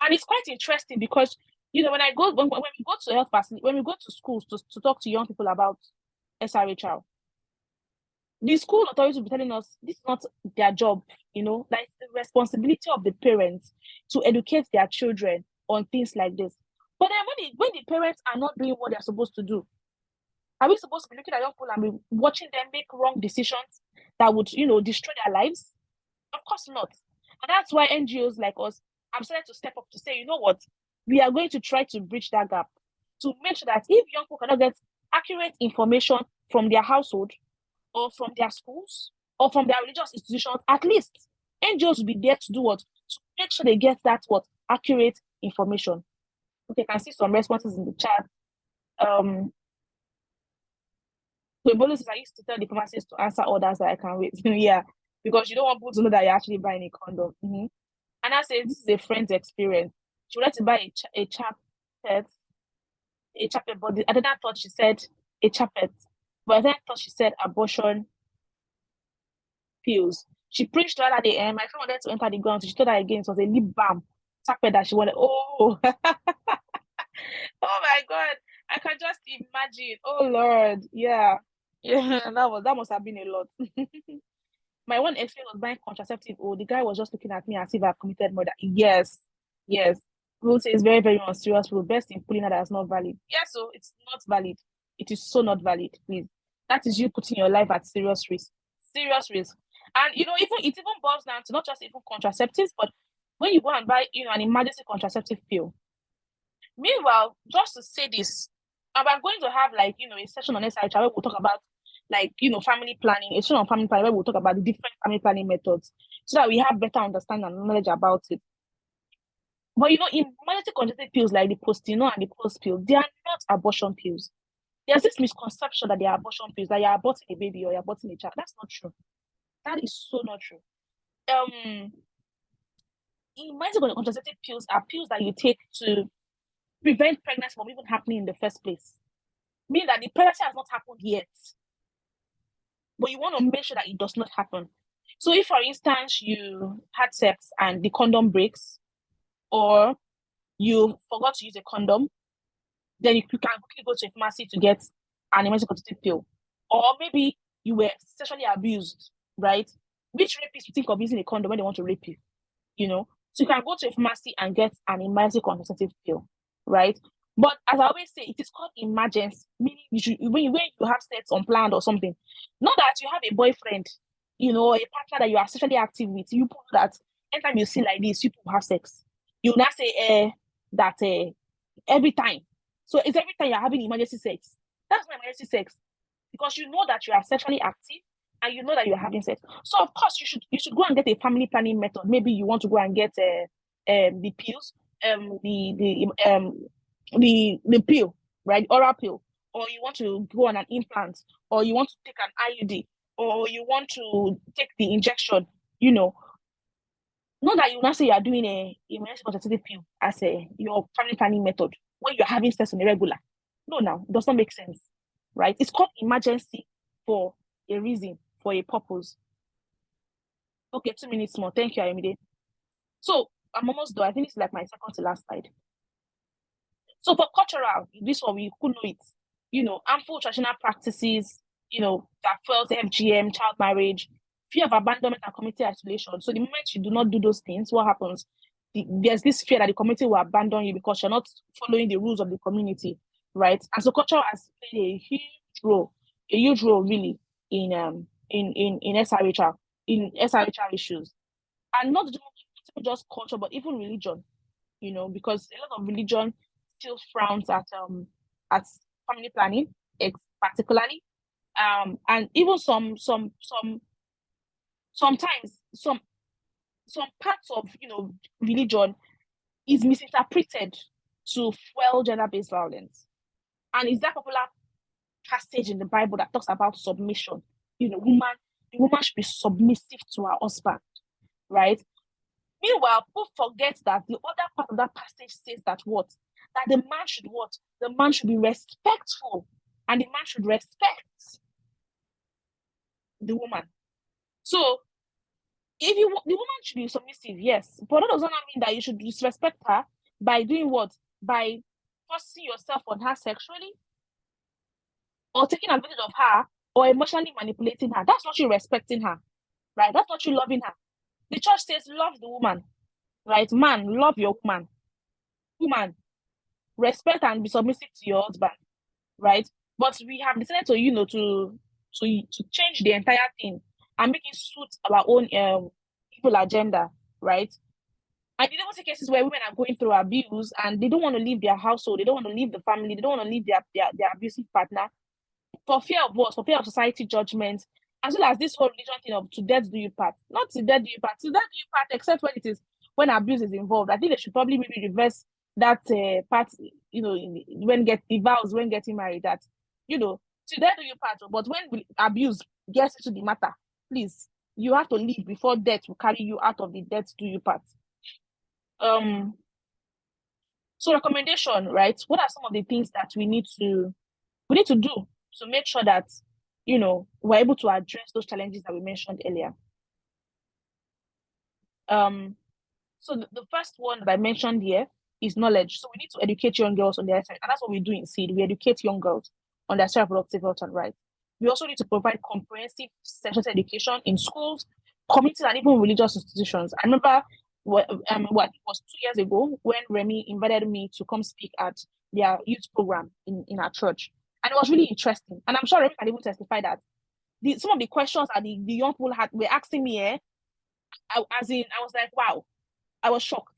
And it's quite interesting because, you know, when we go to health facility, when we go to schools to talk to young people about SRHR, the school authorities will be telling us this is not their job, you know, like the responsibility of the parents to educate their children on things like this. But then when the parents are not doing what they're supposed to do, are we supposed to be looking at young people and be watching them make wrong decisions that would, you know, destroy their lives? Of course not. And that's why NGOs like us have started to step up to say, you know what, we are going to try to bridge that gap to make sure that if young people cannot get accurate information from their household or from their schools or from their religious institutions, at least NGOs will be there to do what? To make sure they get that what? Accurate information. Okay, I can see some responses in the chat. So bonuses, I used to tell the pharmacist to answer orders that I can wait. Yeah, because you don't want people to know that you're actually buying a condom. And I said, this is a friend's experience. She wanted to buy a chaplet, but I didn't thought she said a chaplet, but I thought she said abortion pills. She preached the other day, and my friend wanted to enter the ground. So she told her again, it was a lip balm chaplet that she wanted. Oh, oh my God. I can just imagine. Oh Lord. Yeah, that must have been a lot. My one experience was buying contraceptive. Oh, the guy was just looking at me as if I've committed murder. Yes. Rule say it's very, very unserious rule. Best in pulling out that's not valid. Yes, so it's not valid. It is so not valid, please. That is you putting your life at serious risk. Serious risk. And you know, it even boils down to not just even contraceptives, but when you go and buy, you know, an emergency contraceptive pill. Meanwhile, just to say this, we're going to have like, you know, a session on SID where we'll talk about like, you know, family planning, a session on family planning where we'll talk about the different family planning methods so that we have better understanding and knowledge about it. But you know, emergency contraceptive pills like the Postino and the Post pill, they are not abortion pills. There's this misconception that they are abortion pills, that you're aborting a baby or you're aborting a child. That's not true. That is so not true. Emergency contraceptive pills are pills that you take to prevent pregnancy from even happening in the first place. Meaning that the pregnancy has not happened yet, but you want to make sure that it does not happen. So if, for instance, you had sex and the condom breaks, or you forgot to use a condom, then you can quickly go to a pharmacy to get an emergency contraceptive pill. Or maybe you were sexually abused, right? Which rapist you think of using a condom when they want to rape you, you know? So you can go to a pharmacy and get an emergency contraceptive pill, right? But as I always say, it is called emergency, meaning when you have sex unplanned or something. Not that you have a boyfriend, you know, a partner that you are sexually active with. You put that anytime you see like this, you people have sex. You now say that every time. So it's every time you're having emergency sex. That's not emergency sex, because you know that you are sexually active and you know that you're having sex. So of course you should go and get a family planning method. Maybe you want to go and get the pills, the pill, right? Oral pill, or you want to go on an implant, or you want to take an IUD, or you want to take the injection, you know. Not that you now say you are doing a emergency contraceptive pill as your family planning method when you're having sex on a regular. No, now it does not make sense, right? It's called emergency for a reason, for a purpose. Okay, 2 minutes more. Thank you, Ayomide. So I'm almost done. I think it's like my second to last slide. So for cultural, this one we could know it. You know, harmful traditional practices, you know, that fuels FGM, child marriage, fear of abandonment and community isolation. So the moment you do not do those things, what happens? There's this fear that the community will abandon you because you're not following the rules of the community, right? And so culture has played a huge role really in SRHR, in SRHR issues. And not just culture, but even religion, you know, because a lot of religion still frowns at family planning, particularly. And even sometimes some parts of, you know, religion is misinterpreted to fuel gender-based violence. And is that popular passage in the Bible that talks about submission? You know, the woman should be submissive to her husband, right? Meanwhile, people forget that the other part of that passage says that what? That the man should what? The man should be respectful, and the man should respect the woman. So if the woman should be submissive, yes, but that does not mean that you should disrespect her by doing what? By forcing yourself on her sexually, or taking advantage of her, or emotionally manipulating her. That's not you respecting her, right? That's not you loving her. The church says, love the woman, right? Man, love your woman. Woman, respect and be submissive to your husband, right? But we have decided to, to change the entire thing and make it suit our own evil agenda, right? And you don't see cases where women are going through abuse and they don't want to leave their household, they don't want to leave the family, they don't want to leave their abusive partner for fear of what? For fear of society judgment, as well as this whole religion thing of to death do you part. Not to death do you part, to death do you part, except when abuse is involved. I think they should probably maybe reverse that part, when getting married, that, to death do you part. But when abuse gets into the matter, please, you have to leave before death will carry you out of the death do you part. So recommendation, right? What are some of the things that we need to do to make sure that, we're able to address those challenges that we mentioned earlier? So the first one that I mentioned here is knowledge. So we need to educate young girls on their side, and that's what we do in SID. We educate young girls on their reproductive health and rights. We also need to provide comprehensive sexual education in schools, communities, and even religious institutions. I remember what it was 2 years ago when Remy invited me to come speak at their youth program in our church, and it was really interesting. And I'm sure Remy can even testify that some of the questions that the young people were asking me, I was like, wow, I was shocked.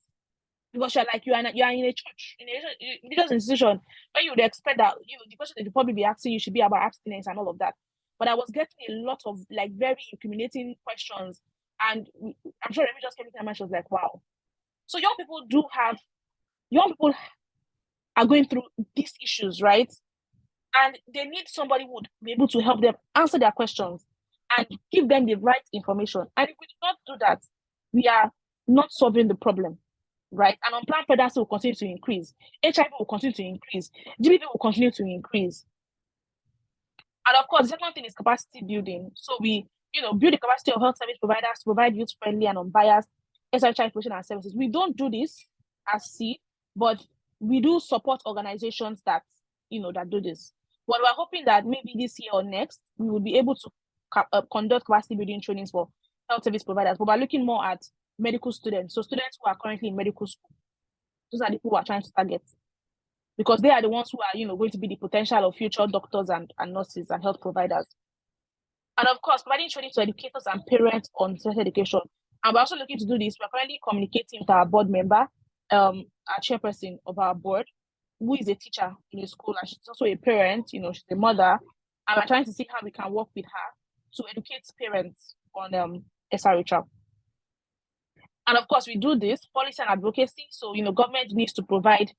Because you're like, you are in a church, in a religious institution, where you would expect that the question that you probably be asking you should be about abstinence and all of that. But I was getting a lot of like very incriminating questions, and I'm sure Remy just came to my mind. She was like, "Wow." So young people are going through these issues, right? And they need somebody who would be able to help them answer their questions and give them the right information. And if we do not do that, we are not solving the problem. Right? And unplanned pregnancy will continue to increase. HIV will continue to increase. GBV will continue to increase. And of course, the second thing is capacity building. So we, build the capacity of health service providers to provide youth-friendly and unbiased SRHI information and services. We don't do this as SID, but we do support organizations that, that do this. But we're hoping that maybe this year or next, we will be able to conduct capacity building trainings for health service providers. But we're looking more at medical students, so students who are currently in medical school. Those are the people who are trying to target, because they are the ones who are going to be the potential of future doctors and nurses and health providers. And of course, providing training to educators and parents on sex education. And we're also looking to do this. We're currently communicating with our board member, our chairperson of our board, who is a teacher in a school, and she's also a parent, she's a mother, and we're trying to see how we can work with her to educate parents on SRHR. And of course, we do this policy and advocacy. So, government needs to provide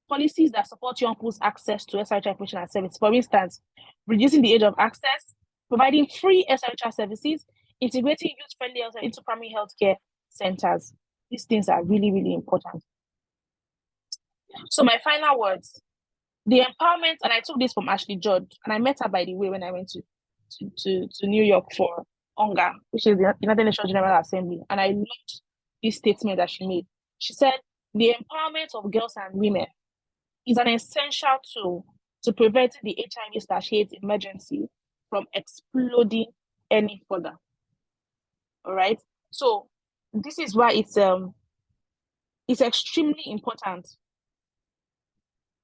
policies that support young people's access to SRHR information and service. For instance, reducing the age of access, providing free SRHR services, integrating youth-friendly health into primary healthcare centers. These things are really, really important. So my final words, the empowerment, and I took this from Ashley Judd, and I met her, by the way, when I went to New York for UNGA, which is the United Nations General Assembly. And I loved this statement that she made. She said, the empowerment of girls and women is an essential tool to prevent the HIV/AIDS emergency from exploding any further. All right. So this is why it's extremely important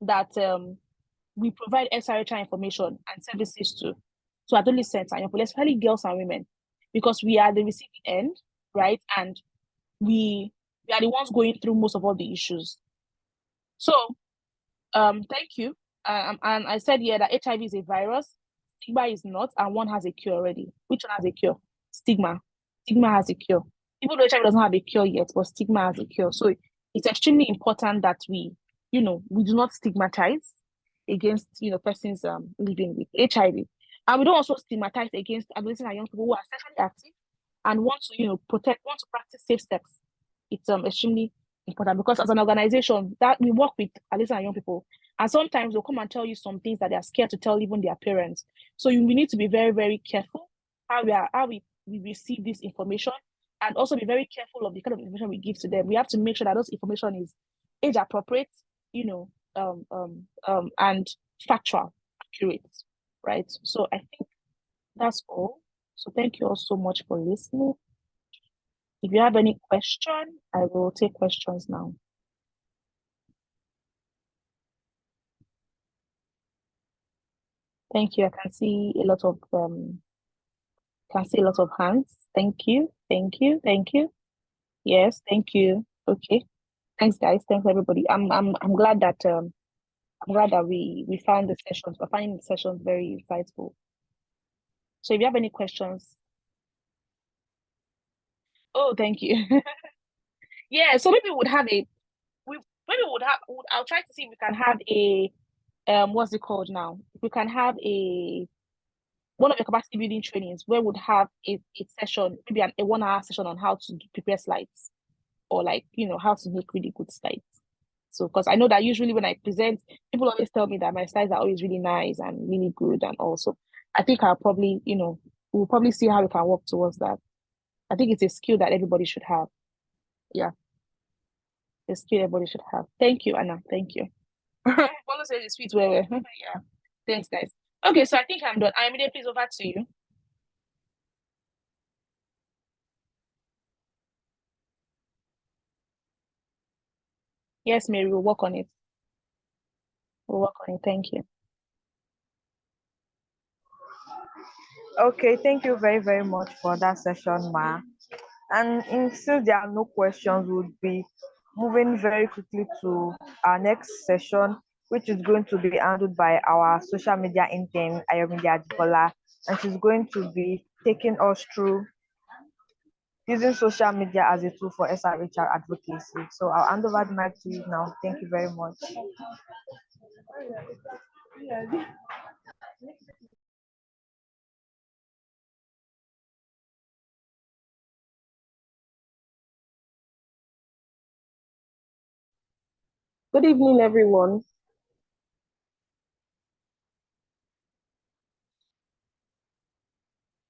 that we provide SRHR information and services to adolescents and especially girls and women, because we are the receiving end, right? And we are the ones going through most of all the issues. So, thank you. And I said here that HIV is a virus, stigma is not, and one has a cure already. Which one has a cure? Stigma. Stigma has a cure. Even though HIV doesn't have a cure yet, but stigma has a cure. So it's extremely important that we do not stigmatize against, persons living with HIV. And we don't also stigmatize against adolescents and young people who are sexually active and want to, want to practice safe sex. It's extremely important, because as an organization that we work with adolescents and young people, and sometimes they'll come and tell you some things that they're scared to tell even their parents. So we need to be very, very careful how we receive this information, and also be very careful of the kind of information we give to them. We have to make sure that those information is age appropriate, and factual, accurate, right? So I think that's all. So thank you all so much for listening. If you have any question, I will take questions now. Thank you. I can see a lot of hands. Thank you. Yes, thank you. Okay. Thanks, guys. Thanks, everybody. I'm glad that we found the sessions. We're finding the sessions very insightful. So if you have any questions, oh, thank you. Yeah. So maybe I'll try to see if we can have a what's it called now? If we can have one of the capacity building trainings where we'd have a session, maybe a 1 hour session on how to prepare slides, or how to make really good slides. So, because I know that usually when I present, people always tell me that my slides are always really nice and really good. And also, I think we'll probably see how we can work towards that. I think it's a skill that everybody should have. Yeah. A skill everybody should have. Thank you, Anna. Thank you. Follow says it's sweet where yeah. Thanks, guys. Okay, so I think I'm done. Ayomide, please, over to you. Yes, Mary, we'll work on it. Thank you. Okay, thank you very, very much for that session, Ma. And since there are no questions, we'll be moving very quickly to our next session, which is going to be handled by our social media intern, Ayomide Ajibola, and she's going to be taking us through using social media as a tool for SRHR advocacy. So I'll hand over the mic to you now. Thank you very much. Good evening, everyone.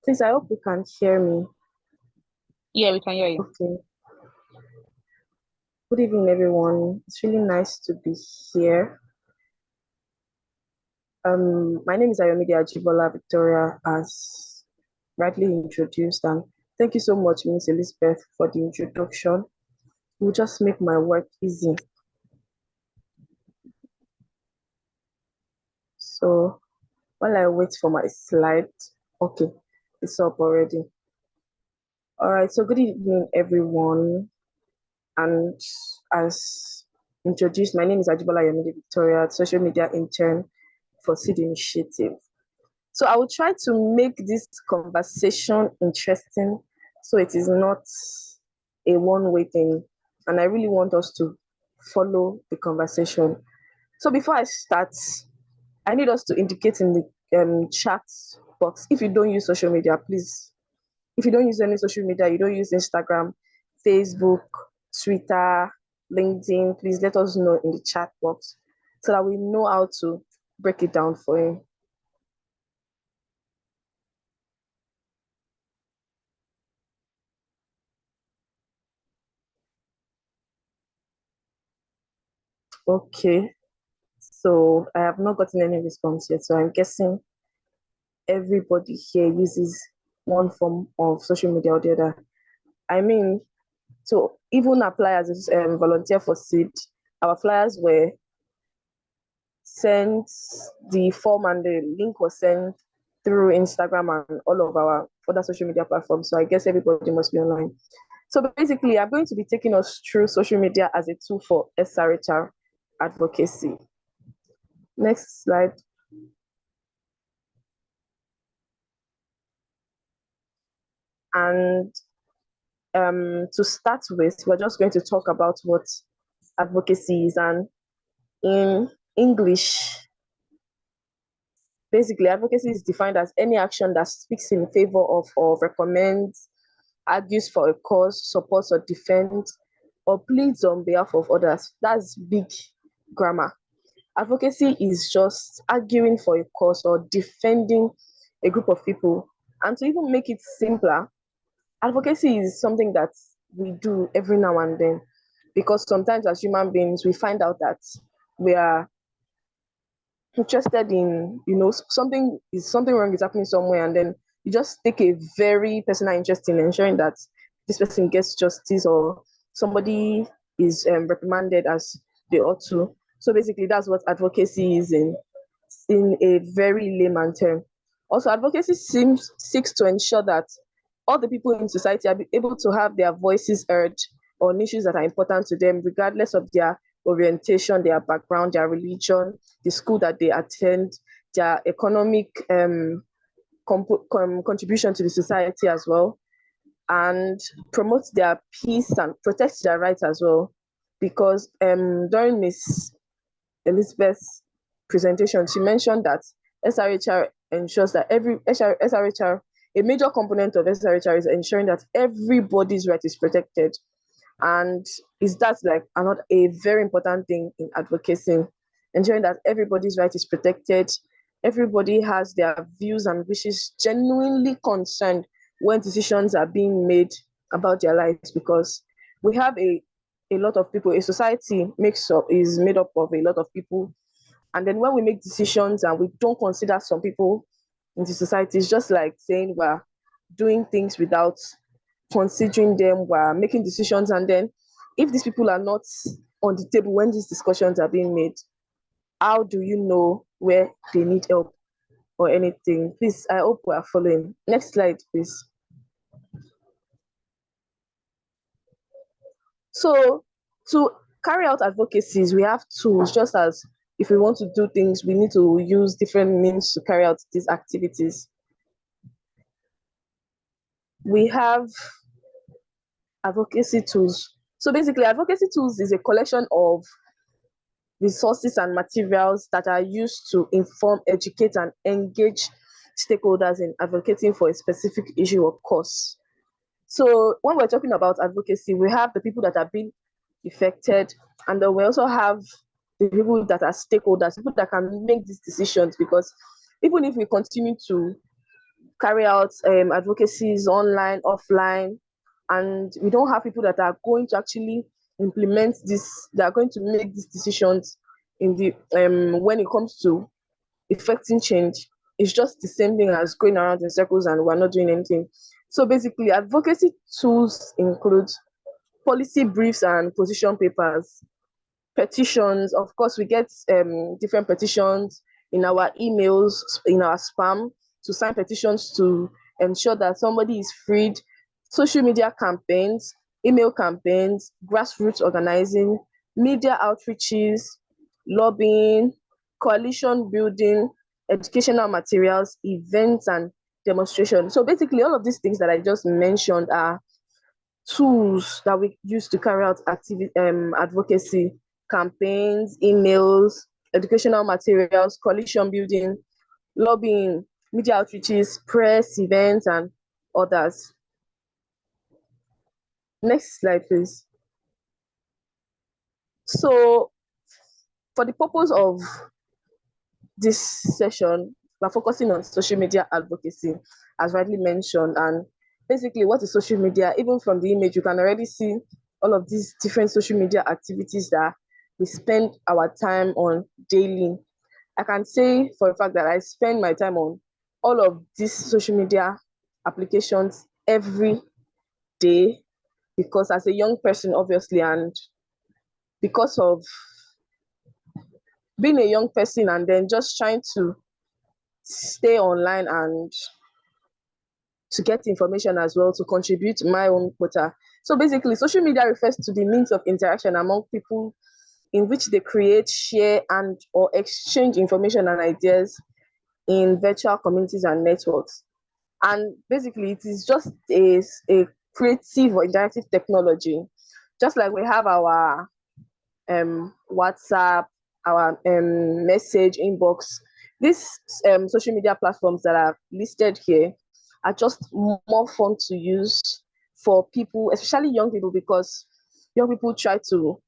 Please, I hope you can hear me. Yeah, we can hear you. Okay. Good evening, everyone. It's really nice to be here. My name is Ayomide Ajibola Victoria, as rightly introduced, and thank you so much, Ms. Elizabeth, for the introduction. It will just make my work easy. So while I wait for my slide, okay, it's up already. All right, so good evening, everyone. And as introduced, my name is Ajibola Ayomide Victoria, social media intern for SID Initiative. So I will try to make this conversation interesting so it is not a one-way thing. And I really want us to follow the conversation. So before I start, I need us to indicate in the chat box if you don't use social media, please. If you don't use any social media, you don't use Instagram, Facebook, Twitter, LinkedIn, please let us know in the chat box so that we know how to break it down for you. Okay, so I have not gotten any response yet, so I'm guessing everybody here uses one form of social media or the other. I mean, to even apply as a volunteer for SID, our flyers were sent, the form and the link was sent through Instagram and all of our other social media platforms. So I guess everybody must be online. So basically, I'm going to be taking us through social media as a tool for SRHR advocacy. Next slide. And to start with, we're just going to talk about what advocacy is. And in English, basically, advocacy is defined as any action that speaks in favor of or recommends, argues for a cause, supports or defends, or pleads on behalf of others. That's big grammar. Advocacy is just arguing for a cause or defending a group of people And to even make it simpler, advocacy is something that we do every now and then, because sometimes as human beings, we find out that we are interested in, something wrong is happening somewhere, and then you just take a very personal interest in ensuring that this person gets justice, or somebody is reprimanded as they ought to. So basically, that's what advocacy is in a very layman term. Also, advocacy seeks to ensure that all the people in society are able to have their voices heard on issues that are important to them, regardless of their orientation, their background, their religion, the school that they attend, their economic contribution to the society as well, and promote their peace and protect their rights as well. Because during Miss Elizabeth's presentation, she mentioned that SRHR ensures that SRHR, a major component of SRHR is ensuring that everybody's right is protected. And is that like another a very important thing in advocacy, ensuring that everybody's right is protected, everybody has their views and wishes genuinely concerned when decisions are being made about their lives, because we have a lot of people, a society is made up of a lot of people, and then when we make decisions and we don't consider some people in the society, it's just like saying we're doing things without considering them, we're making decisions, and then if these people are not on the table when these discussions are being made, how do you know where they need help or anything? Please, I hope we are following. Next slide, please. So to carry out advocacies, we have tools. Just as if we want to do things, we need to use different means to carry out these activities. We have advocacy tools. So basically, advocacy tools is a collection of resources and materials that are used to inform, educate, and engage stakeholders in advocating for a specific issue or cause. So when we're talking about advocacy, we have the people that are being affected, and then we also have the people that are stakeholders, people that can make these decisions, because even if we continue to carry out advocacies online, offline, and we don't have people that are going to actually implement this, that are going to make these decisions in the when it comes to effecting change, it's just the same thing as going around in circles and we're not doing anything. So basically, advocacy tools include policy briefs and position papers, petitions. Of course, we get different petitions in our emails, in our spam, to sign petitions to ensure that somebody is freed. Social media campaigns, email campaigns, grassroots organizing, media outreaches, lobbying, coalition building, educational materials, events, and demonstrations. So basically, all of these things that I just mentioned are tools that we use to carry out advocacy, campaigns, emails, educational materials, coalition building, lobbying, media outreaches, press, events, and others. Next slide, please. So for the purpose of this session, we're focusing on social media advocacy, as rightly mentioned. And basically, what is social media? Even from the image, you can already see all of these different social media activities that we spend our time on daily. I can say for a fact that I spend my time on all of these social media applications every day, because as a young person, obviously, and because of being a young person and then just trying to stay online and to get information as well, to contribute my own quota. So basically, social media refers to the means of interaction among people in which they create, share, and or exchange information and ideas in virtual communities and networks. And basically, it is just a creative or interactive technology, just like we have our WhatsApp, our message inbox. These social media platforms that are listed here are just more fun to use for people, especially young people, because young people try to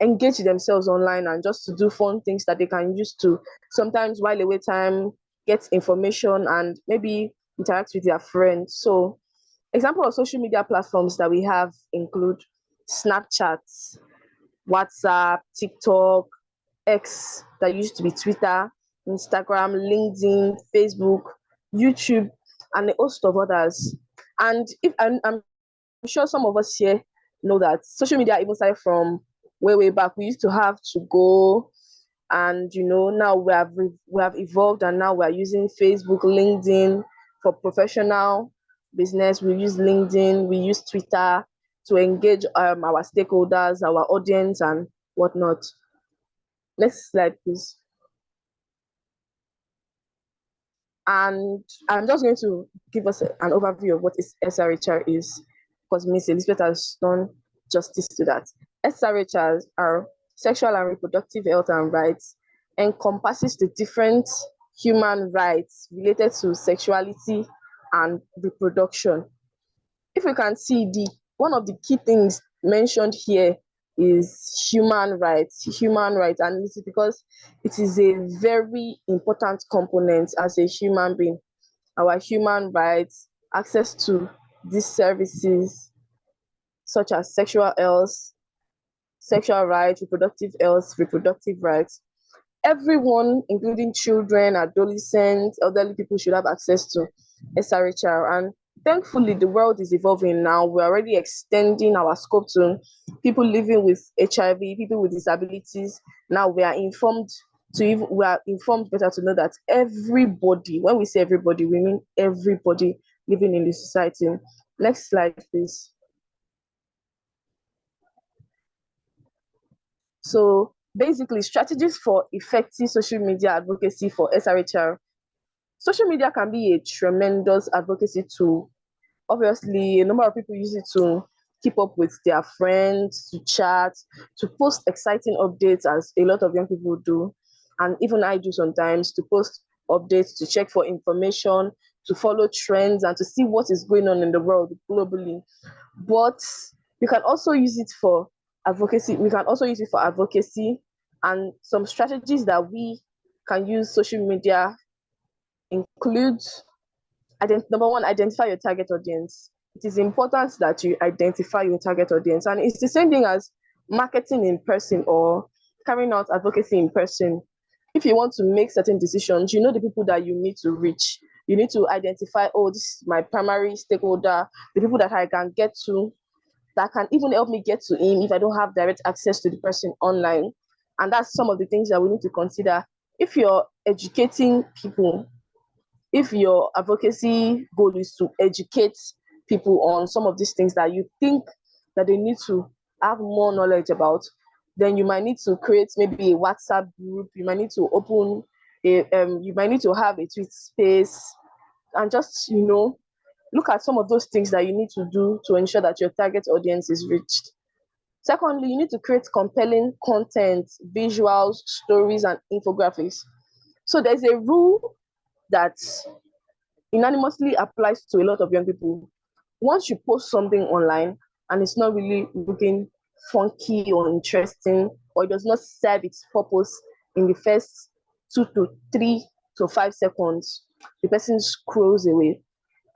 engage themselves online and just to do fun things that they can use to sometimes while away time, get information, and maybe interact with their friends. So example of social media platforms that we have include Snapchat, WhatsApp, TikTok, X that used to be Twitter, Instagram, LinkedIn, Facebook, YouTube, and a host of others. And if I'm sure some of us here know that social media even started from way back. We used to have to go, and now we have evolved, and now we're using Facebook, LinkedIn for professional business. We use LinkedIn, we use Twitter to engage our stakeholders, our audience, and whatnot. Next slide, please. And I'm just going to give us an overview of what SRHR is, because Miss Elizabeth has done justice to that. SRHRs are sexual and reproductive health and rights, encompasses the different human rights related to sexuality and reproduction. If you can see, one of the key things mentioned here is human rights, and this is because it is a very important component as a human being. Our human rights, access to these services such as sexual health, sexual rights, reproductive health, reproductive rights. Everyone, including children, adolescents, elderly people, should have access to SRHR. And thankfully, the world is evolving now. We're already extending our scope to people living with HIV, people with disabilities. Now we are informed better to know that everybody, when we say everybody, we mean everybody living in the society. Next slide, please. So basically, strategies for effective social media advocacy for SRHR. Social media can be a tremendous advocacy tool. Obviously, a number of people use it to keep up with their friends, to chat, to post exciting updates, as a lot of young people do. And even I do sometimes, to post updates, to check for information, to follow trends, and to see what is going on in the world globally. But you can also use it for advocacy. We can also use it for advocacy, and some strategies that we can use social media include number one, identify your target audience. It is important that you identify your target audience, and it's the same thing as marketing in person or carrying out advocacy in person. If you want to make certain decisions, you know the people that you need to reach. You need to identify, oh, this is my primary stakeholder, the people that I can get to, that can even help me get to him if I don't have direct access to the person online. And that's some of the things that we need to consider. If you're educating people, if your advocacy goal is to educate people on some of these things that you think that they need to have more knowledge about, then you might need to create maybe a WhatsApp group. You might need to open you might need to have a tweet space, and just look at some of those things that you need to do to ensure that your target audience is reached. Secondly, you need to create compelling content, visuals, stories, and infographics. So there's a rule that unanimously applies to a lot of young people. Once you post something online and it's not really looking funky or interesting, or it does not serve its purpose in the first 2 to 3 to 5 seconds, the person scrolls away.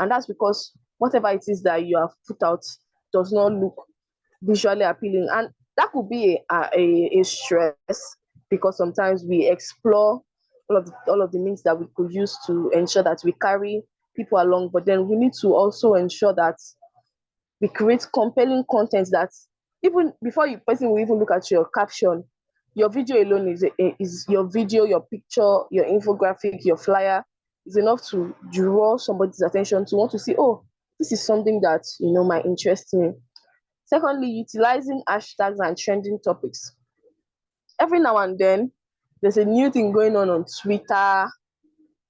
And that's because whatever it is that you have put out does not look visually appealing. And that could be a stress, because sometimes we explore all of the means that we could use to ensure that we carry people along, but then we need to also ensure that we create compelling content that even before you person will even look at your caption, your video alone is your video, your picture, your infographic, your flyer is enough to draw somebody's attention to want to see, oh, this is something that might interest me. Secondly, utilizing hashtags and trending topics. Every now and then, there's a new thing going on Twitter,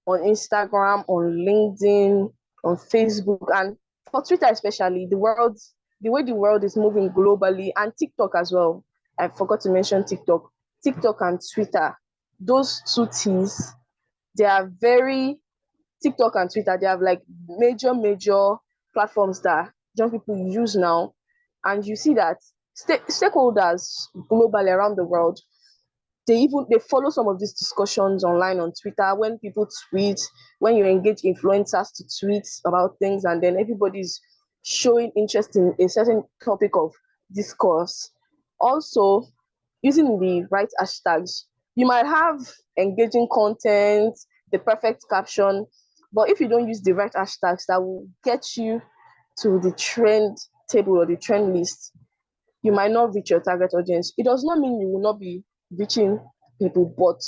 on Instagram, on LinkedIn, on Facebook, and for Twitter especially, the way the world is moving globally, and TikTok as well. I forgot to mention TikTok. TikTok and Twitter, those two things, they are very TikTok and Twitter, they have like major platforms that young people use now. And you see that stakeholders globally around the world, they follow some of these discussions online on Twitter. When people tweet, when you engage influencers to tweet about things, and then everybody's showing interest in a certain topic of discourse. Also, using the right hashtags, you might have engaging content, the perfect caption, but if you don't use the right hashtags that will get you to the trend table or the trend list, you might not reach your target audience. It does not mean you will not be reaching people, but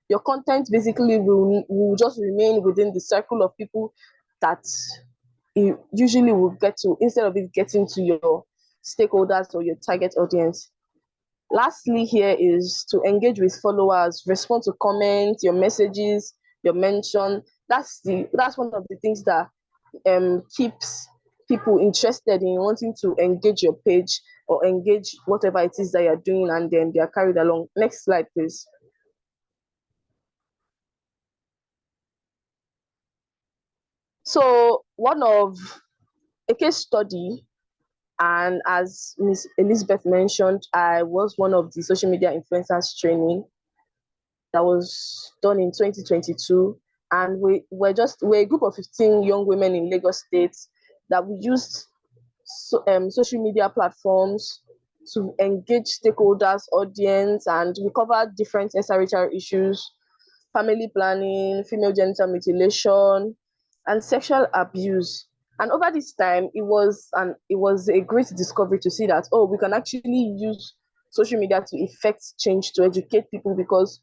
your content basically will just remain within the circle of people that you usually will get to, instead of it getting to your stakeholders or your target audience. Lastly, here is to engage with followers, respond to comments, your messages, your mention. That's one of the things that keeps people interested in wanting to engage your page or engage whatever it is that you're doing, and then they are carried along. Next slide, please. So one of a case study, and as Miss Elizabeth mentioned, I was one of the social media influencers training that was done in 2022. And we're a group of 15 young women in Lagos State that we used social media platforms to engage stakeholders, audience, and we covered different SRHR issues, family planning, female genital mutilation, and sexual abuse. And over this time, it was a great discovery to see that, oh, we can actually use social media to effect change, to educate people, because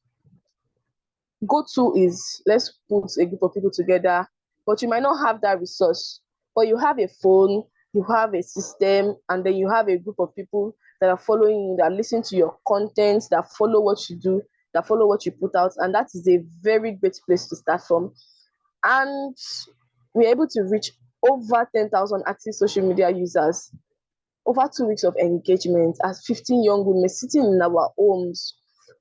go-to is, let's put a group of people together, but you might not have that resource. But you have a phone, you have a system, and then you have a group of people that are following you, that listen to your content, that follow what you do, that follow what you put out, and that is a very great place to start from. And we're able to reach over 10,000 active social media users, over 2 weeks of engagement, as 15 young women sitting in our homes,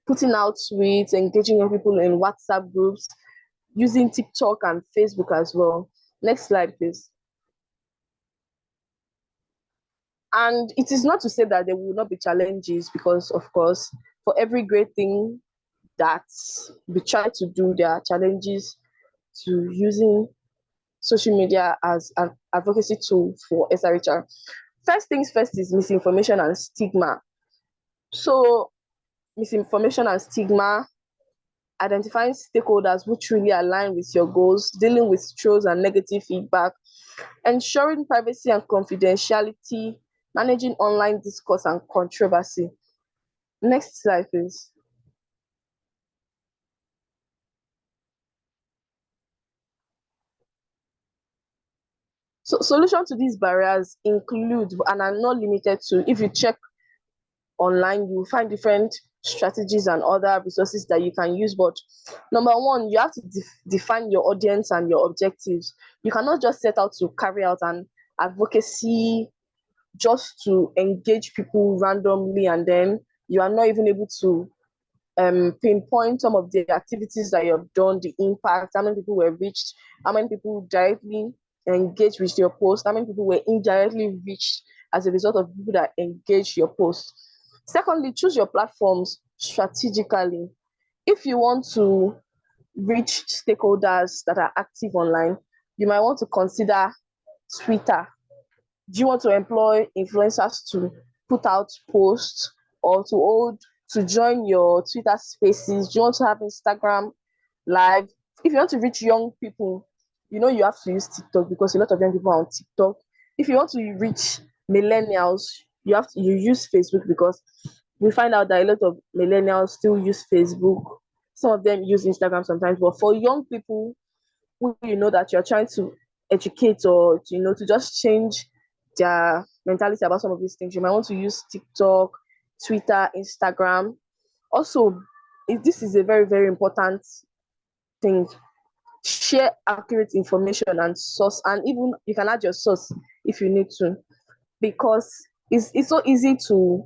putting out tweets, engaging young people in WhatsApp groups, using TikTok and Facebook as well. Next slide, please. And it is not to say that there will not be challenges, because, of course, for every great thing that we try to do, there are challenges to using social media as an advocacy tool for SRHR. First things first is misinformation and stigma. So misinformation and stigma, identifying stakeholders who truly align with your goals, dealing with trolls and negative feedback, ensuring privacy and confidentiality, managing online discourse and controversy. Next slide, please. So solutions to these barriers include, and are not limited to, if you check online, you will find different strategies and other resources that you can use. But number one, you have to define your audience and your objectives. You cannot just set out to carry out an advocacy just to engage people randomly, and then you are not even able to pinpoint some of the activities that you have done, the impact, how many people were reached, how many people directly engaged with your post, how many people were indirectly reached as a result of people that engage your post. Secondly, choose your platforms strategically. If you want to reach stakeholders that are active online, you might want to consider Twitter. Do you want to employ influencers to put out posts, or to join your Twitter spaces? Do you want to have Instagram live? If you want to reach young people, you have to use TikTok, because a lot of young people are on TikTok. If you want to reach millennials, you use Facebook, because we find out that a lot of millennials still use Facebook. Some of them use Instagram sometimes, but for young people who that you're trying to educate, or to just change their mentality about some of these things, you might want to use TikTok, Twitter, Instagram. Also, this is a very, very important thing. Share accurate information and source, and even you can add your source if you need to, because it's so easy to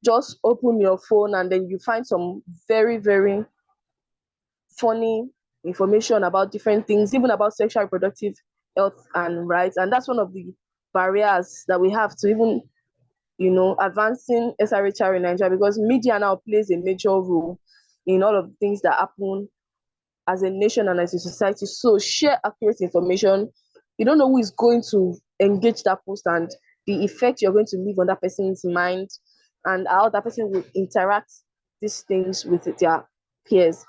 just open your phone and then you find some very, very funny information about different things, even about sexual reproductive health and rights. And that's one of the barriers that we have to even advancing SRHR in Nigeria, because media now plays a major role in all of the things that happen as a nation and as a society. So share accurate information. You don't know who is going to engage that post and the effect you're going to leave on that person's mind and how that person will interact these things with their peers.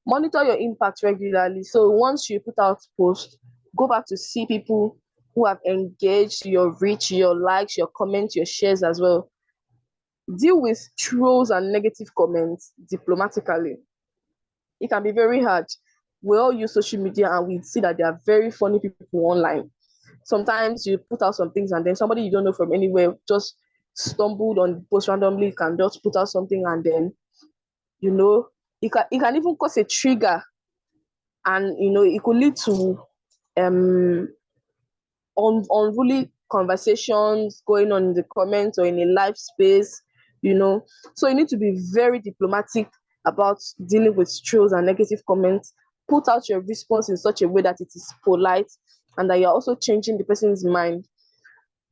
Monitor your impact regularly. So once you put out post, go back to see people who have engaged, your reach, your likes, your comments, your shares as well. Deal with trolls and negative comments diplomatically. It can be very hard. We all use social media and we see that there are very funny people online. Sometimes you put out some things and then somebody you don't know from anywhere just stumbled on the post randomly, can just put out something and then, it can even cause a trigger, and it could lead to unruly conversations going on in the comments or in a live space. So you need to be very diplomatic about dealing with trolls and negative comments. Put out your response in such a way that it is polite and that you're also changing the person's mind.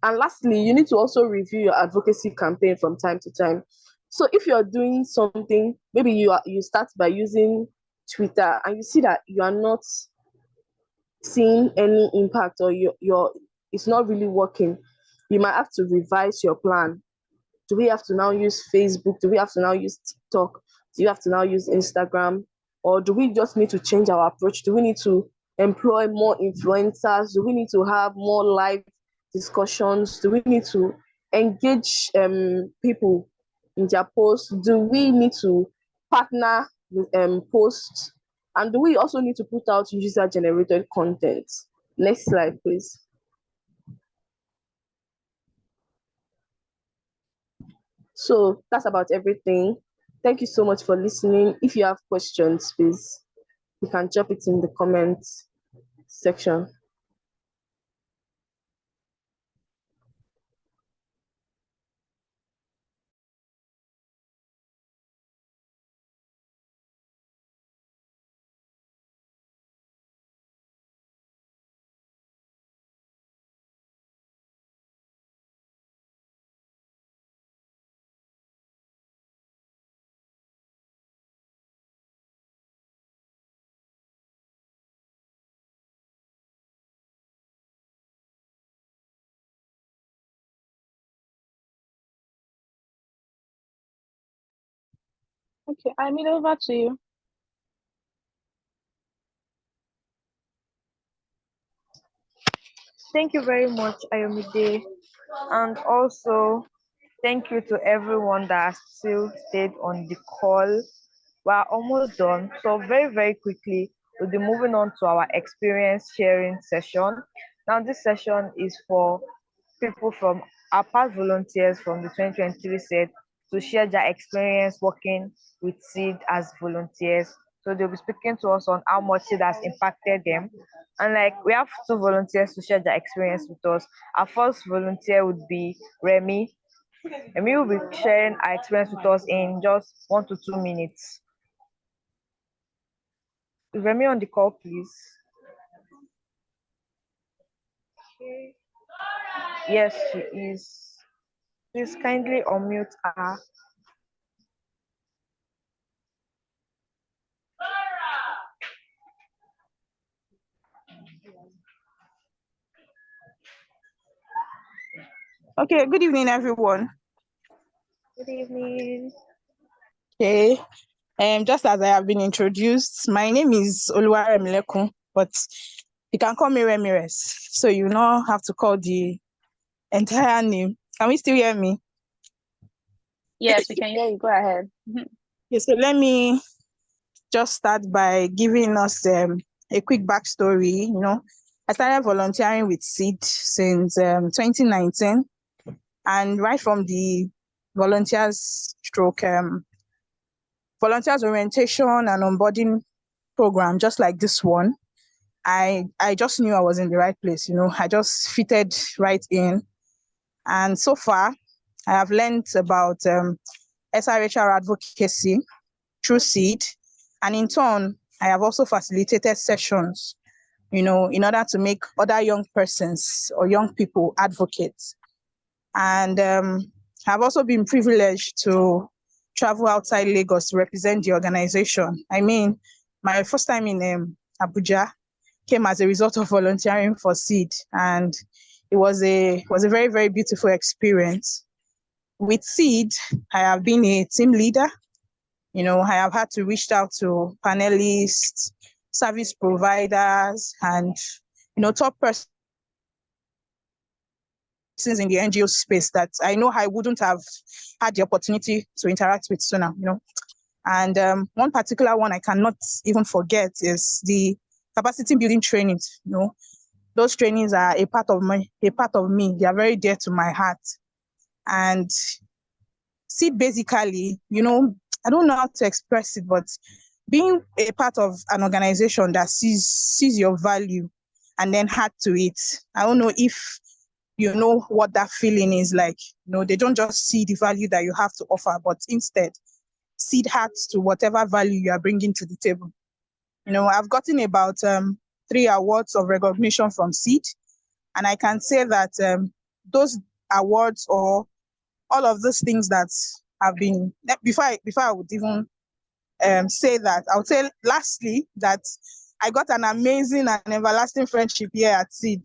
And lastly, you need to also review your advocacy campaign from time to time. So if you're doing something, maybe you start by using Twitter and you see that you are not seeing any impact, or it's not really working, you might have to revise your plan. Do we have to now use Facebook? Do we have to now use TikTok? Do you have to now use Instagram? Or do we just need to change our approach? Do we need to employ more influencers? Do we need to have more live discussions? Do we need to engage people in their posts? Do we need to partner with posts? And do we also need to put out user-generated content? Next slide, please. So that's about everything. Thank you so much for listening. If you have questions, please, you can drop it in the comments section. Okay, I mean, over to you. Thank you very much, Ayomide. And also, thank you to everyone that still stayed on the call. We're almost done. So very, very quickly, we'll be moving on to our experience sharing session. Now, this session is for people from our past volunteers from the 2023 set to share their experience working with SID as volunteers. So they'll be speaking to us on how much it has impacted them. And like we have two volunteers to share their experience with us. Our first volunteer would be Remy. Remy will be sharing our experience with us in just 1 to 2 minutes. Is Remy on the call, please? Okay. Yes, she is. Please kindly unmute her. Okay, good evening, everyone. Good evening. Okay, just as I have been introduced, my name is Oluwaremilekun, but you can call me Ramirez, so you don't have to call the entire name. Can we still hear me? Yes, we can hear you. Go ahead. Okay, so let me just start by giving us a quick backstory. I started volunteering with SID since 2019, and right from the volunteers orientation and onboarding program, just like this one, I just knew I was in the right place. I just fitted right in, and so far I have learned about SRHR advocacy through SID, and in turn I have also facilitated sessions, in order to make other young persons or young people advocates. And I've also been privileged to travel outside Lagos to represent the organization. I mean, my first time in Abuja came as a result of volunteering for SID, and it was a very, very beautiful experience. With SID, I have been a team leader. I have had to reach out to panelists, service providers, and top persons in the NGO space that I know I wouldn't have had the opportunity to interact with sooner. And one particular one I cannot even forget is the capacity building trainings. Those trainings are a part of me. They are very dear to my heart. And SID basically, I don't know how to express it, but being a part of an organization that sees your value and then add to it. I don't know if you know what that feeling is like. They don't just see the value that you have to offer, but instead SID adds to whatever value you are bringing to the table. I've gotten about 3 awards of recognition from SID, and I can say that those awards or all of those things that have been, before I would even say that, I would say lastly that I got an amazing and everlasting friendship here at SID.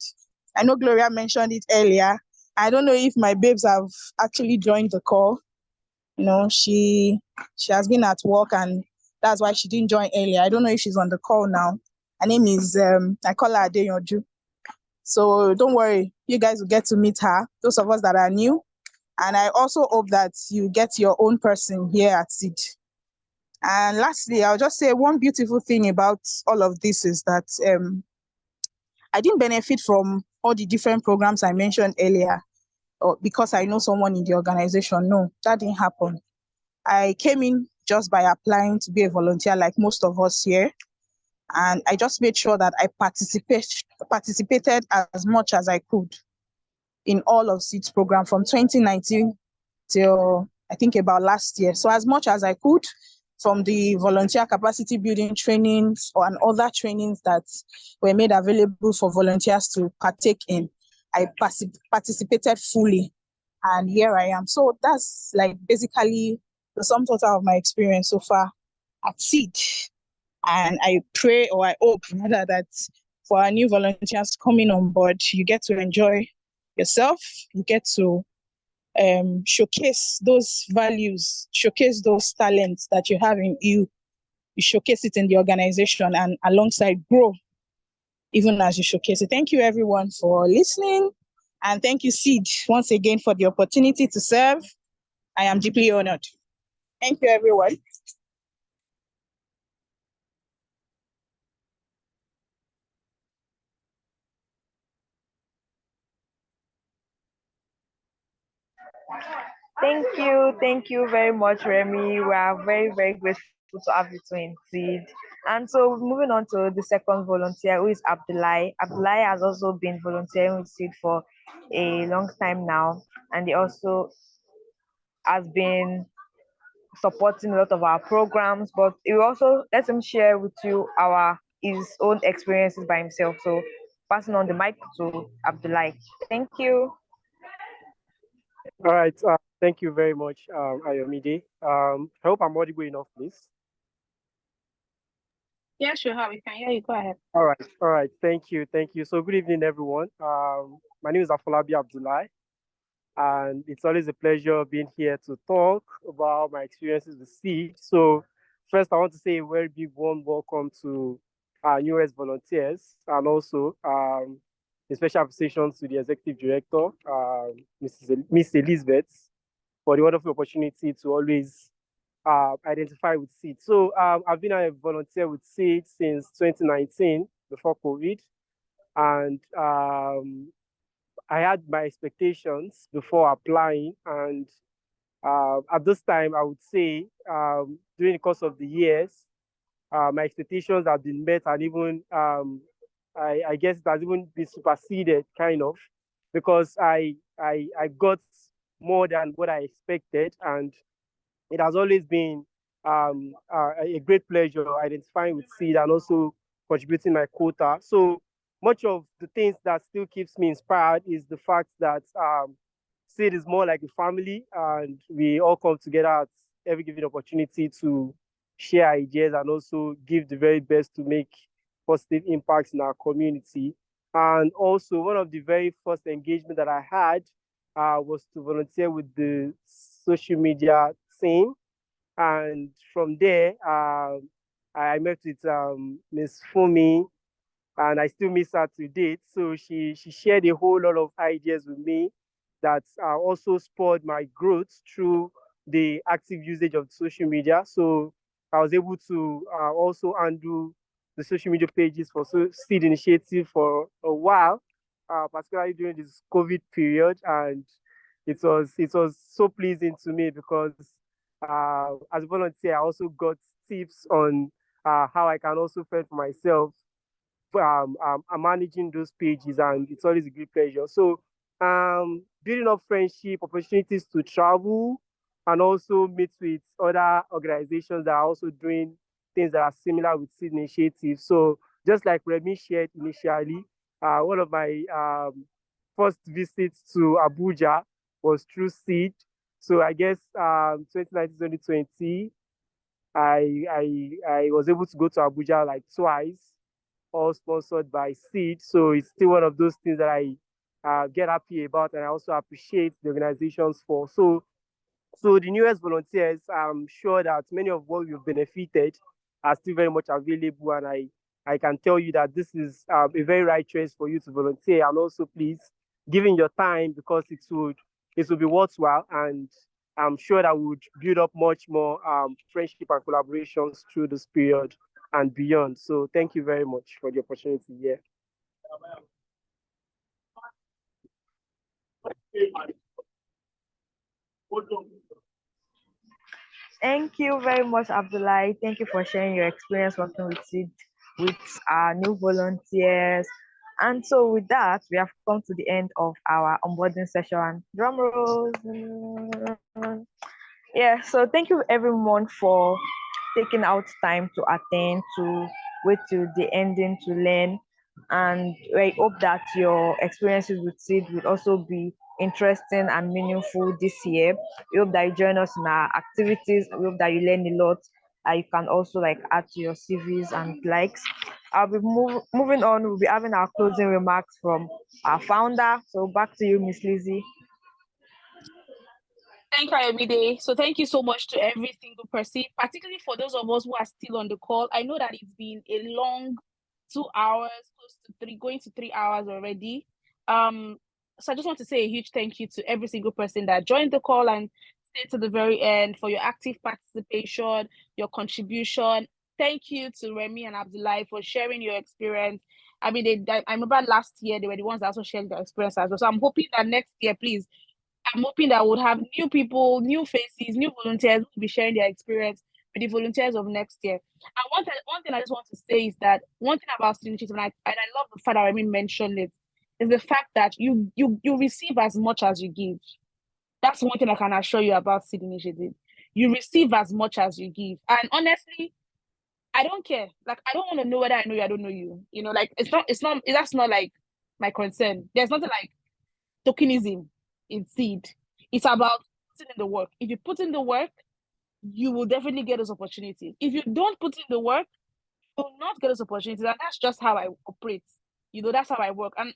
I know Gloria mentioned it earlier. I don't know if my babes have actually joined the call. She has been at work, and that's why she didn't join earlier. I don't know if she's on the call now. Her name is, I call her Adeyonju. So don't worry, you guys will get to meet her, those of us that are new. And I also hope that you get your own person here at SID. And lastly, I'll just say one beautiful thing about all of this is that I didn't benefit from all the different programs I mentioned earlier, or because I know someone in the organization. No, that didn't happen. I came in just by applying to be a volunteer like most of us here. And I just made sure that I participated as much as I could in all of SID's program from 2019 till I think about last year. So as much as I could, from the volunteer capacity building trainings and other trainings that were made available for volunteers to partake in, I participated fully, and here I am. So that's like basically the sum total of my experience so far at SID. And I pray, or I hope rather, that for our new volunteers coming on board, you get to enjoy yourself, you get to showcase those values, showcase those talents that you have in you. You showcase it in the organization, and alongside grow even as you showcase it. Thank you everyone for listening, and thank you SID once again for the opportunity to serve. I am deeply honored. Thank you everyone. Thank you very much, Remy. We are very, very grateful to have you to indeed. And so moving on to the second volunteer, who is Abdullah. Abdullah has also been volunteering with SID for a long time now, and he also has been supporting a lot of our programs, but he also let him share with you his own experiences by himself. So passing on the mic to Abdullah. Thank you. All right. Thank you very much, Ayomide. I hope I'm audible enough, please. Yeah, sure. We can hear you. Go ahead. All right. Thank you. So good evening, everyone. My name is Afolabi Abdullah, and it's always a pleasure being here to talk about my experiences with SID. So first, I want to say a very big warm welcome to our newest volunteers, and also a special appreciation to the executive director, Miss Elizabeth, for the wonderful opportunity to always identify with SID. So I've been a volunteer with SID since 2019, before COVID, and I had my expectations before applying, and at this time, I would say during the course of the years, my expectations have been met, and even I guess it has even been superseded, kind of, because I got more than what I expected, and it has always been a great pleasure identifying with SID and also contributing my quota. So much of the things that still keeps me inspired is the fact that SID is more like a family, and we all come together at every given opportunity to share ideas and also give the very best to make positive impacts in our community. And also, one of the very first engagement that I had was to volunteer with the social media team. And from there, I met with Miss Fumi, and I still miss her to date. So she shared a whole lot of ideas with me that also spurred my growth through the active usage of social media. So I was able to also undo the social media pages for SID Initiative for a while, particularly during this COVID period, and it was so pleasing to me because as a volunteer, I also got tips on how I can also fend for myself. I'm managing those pages, and it's always a great pleasure. So, building up friendship, opportunities to travel, and also meet with other organizations that are also doing things that are similar with SID Initiative. So, just like Remy shared initially, one of my first visits to Abuja was through SID. So, I guess 2019, 2020, I was able to go to Abuja like twice, all sponsored by SID. So it's still one of those things that I get happy about, and I also appreciate the organizations for. So the newest volunteers, I'm sure that many of what you've benefited are still very much available, and I can tell you that this is a very right choice for you to volunteer, and also please giving your time, because it would be worthwhile, and I'm sure that would build up much more friendship and collaborations through this period and beyond. So thank you very much for the opportunity here. Thank you very much, Abdullah. Thank you for sharing your experience working with SID, with our new volunteers. And so with that, we have come to the end of our onboarding session. Drum rolls. Yeah, so thank you everyone for taking out time to attend, to wait till the ending to learn. And I hope that your experiences with SID will also be interesting and meaningful this year. We hope that you join us in our activities. We hope that you learn a lot. You can also like add to your CVs and likes. I'll be moving on. We'll be having our closing remarks from our founder. So back to you, Miss Lizzie. Thank you, Ayomide. So thank you so much to every single person, particularly for those of us who are still on the call. I know that it's been a long 2 hours, close to three, going to 3 hours already. So I just want to say a huge thank you to every single person that joined the call and stayed to the very end for your active participation, your contribution. Thank you to Remy and Abdullah for sharing your experience. I mean, I remember last year they were the ones that also shared their experience as well. So I'm hoping that next year, please, I'm hoping that we'll have new people, new faces, new volunteers who will be sharing their experience with the volunteers of next year. And one thing I just want to say is that one thing about SID Initiative, and I love the fact that Remy mentioned it, is the fact that you receive as much as you give. That's one thing I can assure you about SID Initiative. You receive as much as you give. And honestly, I don't care. Like, I don't want to know whether I know you, I don't know you. You know, like that's not like my concern. There's nothing like tokenism in SID. It's about putting in the work. If you put in the work, you will definitely get those opportunities. If you don't put in the work, you will not get those opportunities. And that's just how I operate. You know, that's how I work. And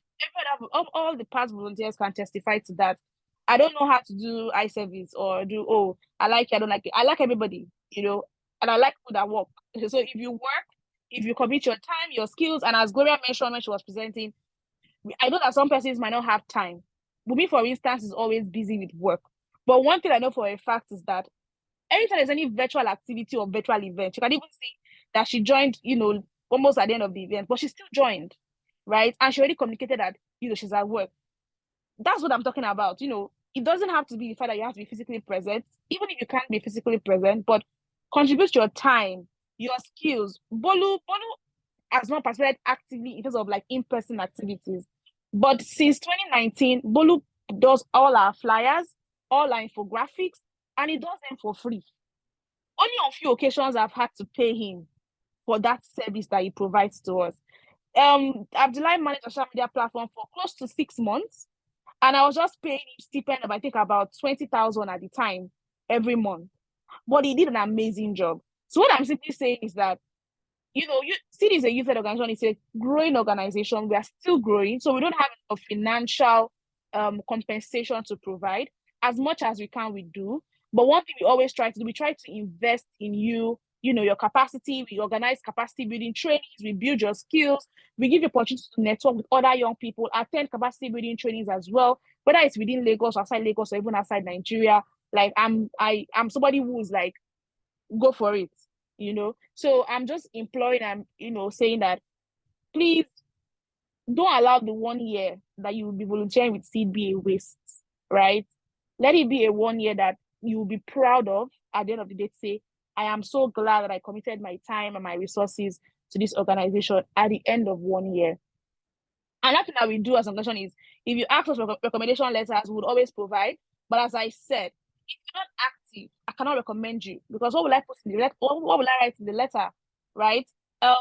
all the past volunteers can testify to that. I don't know how to do eye service or do, I like it, I don't like it. I like everybody, you know, and I like people that work. So if you work, if you commit your time, your skills, and as Gloria mentioned when she was presenting, I know that some persons might not have time. Bumi, for instance, is always busy with work. But one thing I know for a fact is that anytime there's any virtual activity or virtual event, you can even see that she joined, you know, almost at the end of the event, but she still joined, right? And she already communicated that, you know, she's at work. That's what I'm talking about. You know, it doesn't have to be the fact that you have to be physically present, even if you can't be physically present, but contribute your time, your skills. Bolu has not participated actively in terms of like in-person activities. But since 2019, Bolu does all our flyers, all our infographics, and he does them for free. Only on few occasions I've had to pay him for that service that he provides to us. Abdullah managed a social media platform for close to 6 months, And I was just paying him stipend of, I think, about 20,000 at the time every month. But he did an amazing job. So what I'm simply saying is that, SID is a youth-led organization. It's a growing organization. We are still growing. So we don't have a financial compensation to provide. As much as we can, we do. But one thing we always try to do, we try to invest in you, your capacity. We organize capacity building trainings. We build your skills. We give you opportunity to network with other young people, attend capacity building trainings as well, whether it's within Lagos, outside Lagos, or even outside Nigeria. Like I'm somebody who is like, go for it, So I'm just imploring and, saying that please don't allow the 1 year that you will be volunteering with SID be a waste, right? Let it be a 1 year that you will be proud of at the end of the day to say, I am so glad that I committed my time and my resources to this organization at the end of 1 year. And that thing that we do as an organization is, if you ask us for recommendation letters, we would always provide. But as I said, if you're not active, I cannot recommend you, because what will I put in the letter? What will I write in the letter, right? I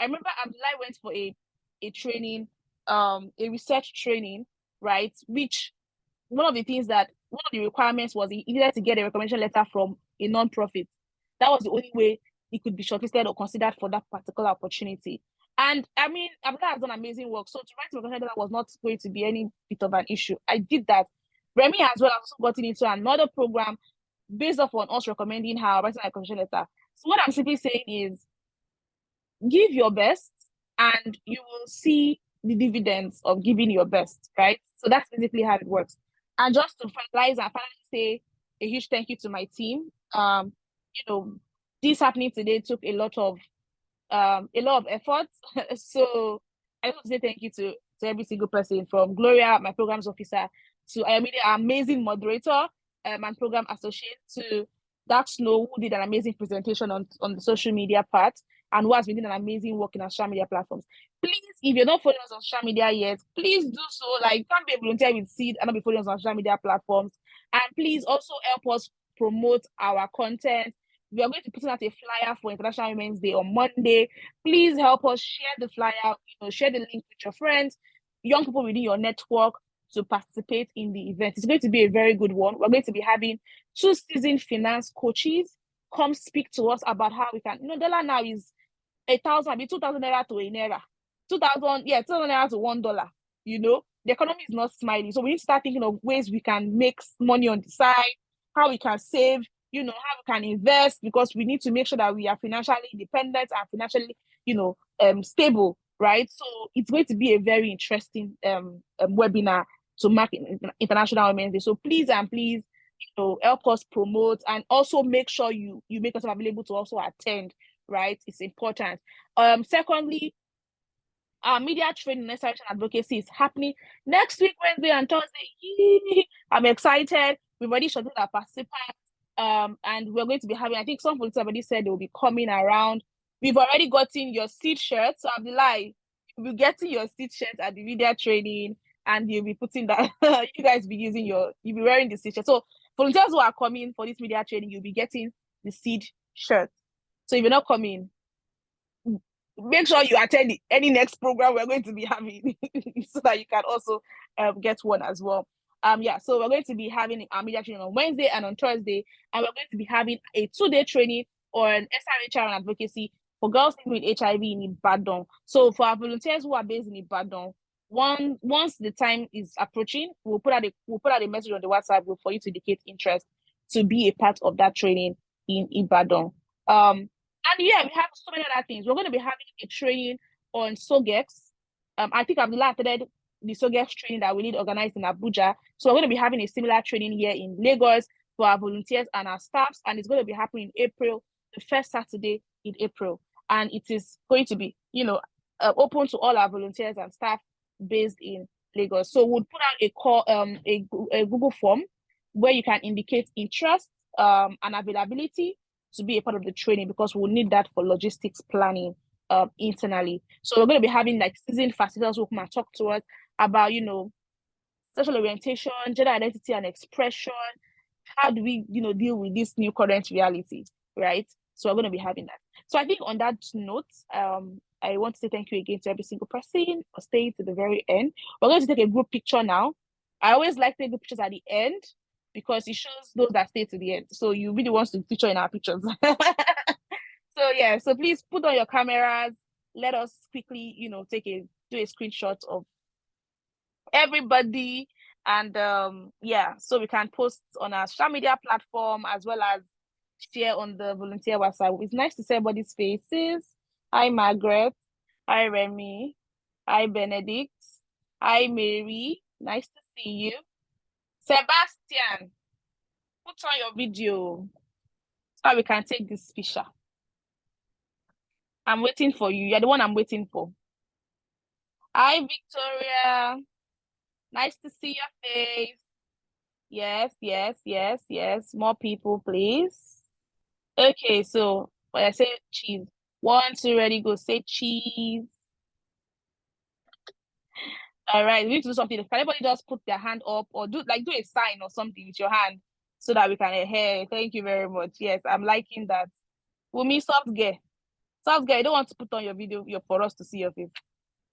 remember Abdullah went for a training, a research training, right? Which one of the requirements was he needed to get a recommendation letter from a non-profit. That was the only way he could be shortlisted or considered for that particular opportunity. And I mean, Abdullah has done amazing work. So to write a recommendation letter was not going to be any bit of an issue. I did that. Remy as well has also gotten into another program based off on us recommending her writing a recommendation letter. So what I'm simply saying is, give your best and you will see the dividends of giving your best, right? So that's basically how it works. And just to finalize and finally say a huge thank you to my team. This happening today took a lot of effort. So I want to say thank you to every single person, from Gloria, my programs officer, to Ayomide, our amazing moderator and program associate, to Dark Snow, who did an amazing presentation on the social media part and who has been doing an amazing work in our social media platforms. Please, if you're not following us on social media yet, please do so. Like, you can't be a volunteer with SID and not be following us on social media platforms. And please also help us promote our content. We are going to put out a flyer for International Women's Day on Monday. Please help us share the flyer, share the link with your friends, young people within your network, to participate in the event. It's going to be a very good one. We're going to be having 2 seasoned finance coaches come speak to us about how we can, dollar now is 1,000, 2,000 naira to a naira, 2,000 naira to $1. The economy is not smiling, so we need to start thinking of ways we can make money on the side, how we can save, how we can invest, because we need to make sure that we are financially independent and financially, stable, right? So it's going to be a very interesting webinar to mark International Women's Day. So please help us promote, and also make sure you make yourself available to also attend, right? It's important. Secondly, our media training, research and advocacy is happening next week, Wednesday and Thursday. I'm excited. We've already shorted our participants. And we're going to be having, I think some folks already said they will be coming around. We've already gotten your SID shirts. So Abdullah, you'll be getting your SID shirts at the media training, and you'll be putting that, you guys be you'll be wearing the SID shirt. So volunteers who are coming for this media training, you'll be getting the SID shirt. So if you're not coming, make sure you attend any next program we're going to be having so that you can also get one as well. So we're going to be having our media training on Wednesday and on Thursday, and we're going to be having a 2-day training on SRHR and advocacy for girls living with HIV in Ibadan. So for our volunteers who are based in Ibadan, once the time is approaching, we'll put out a message on the WhatsApp group for you to indicate interest to be a part of that training in Ibadan. And we have so many other things. We're going to be having a training on SOGEX. I think I've attended the SOGEX training that we need organized in Abuja. So we're going to be having a similar training here in Lagos for our volunteers and our staffs. And it's going to be happening in April, the first Saturday in April. And it is going to be, open to all our volunteers and staff based in Lagos. So we'll put out a Google form where you can indicate interest and availability to be a part of the training, because we'll need that for logistics planning internally. So we're going to be having like seasoned facilitators who come and talk to us about, sexual orientation, gender identity and expression. How do we, deal with this new current reality, right? So we're going to be having that. So I think on that note, I want to say thank you again to every single person for staying to the very end. We're going to take a group picture now. I always like taking pictures at the end because it shows those that stay to the end. So you really want to feature in our pictures. So yeah, so please put on your cameras. Let us quickly, do a screenshot of everybody, and yeah, so we can post on our social media platform as well as share on the volunteer website. It's nice to see everybody's faces. Hi Margaret. Hi Remy. Hi Benedict. Hi Mary. Nice to see you. Sebastian, put on your video so we can take this picture. I'm waiting for you. You're the one I'm waiting for. Hi, Victoria. Nice to see your face. Yes, yes, yes, yes. More people, please. Okay, so when I say cheese, 1, 2, ready, go. Say cheese. All right, we need to do something. Can everybody just put their hand up or do a sign or something with your hand so that we can hey, thank you very much. Yes, I'm liking that. Wumi, soft girl. Soft girl, you don't want to put on your video for us to see your face.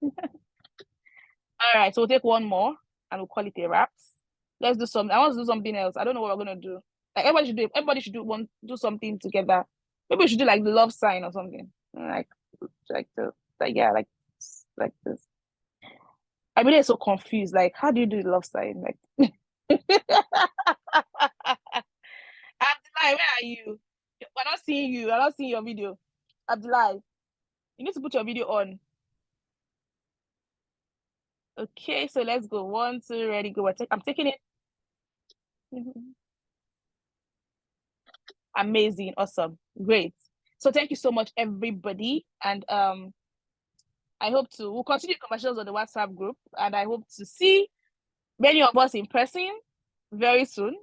All right, so we'll take one more and we'll call it a wraps. Let's do something. I want to do something else. I don't know what we're gonna do. Like everybody should do something together. Maybe we should do like the love sign or something. Like this. I mean, they're so confused. Like, how do you do the love sign? Like, Abdullah, where are you? We're not seeing you. We're not seeing your video. Abdullah, you need to put your video on. Okay, so let's go. 1, 2, ready, go. I'm taking it. Amazing, awesome, great. So thank you so much, everybody, and we'll continue conversations on the WhatsApp group, and I hope to see many of us in person very soon.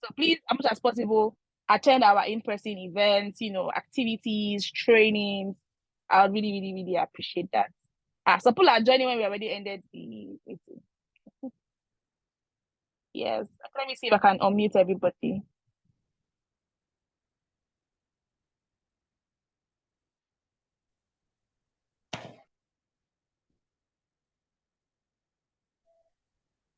So please, as much as possible, attend our in-person events, activities, trainings. I would really, really, really appreciate that. So people are joining when we already ended the meeting. Yes, let me see if I can unmute everybody.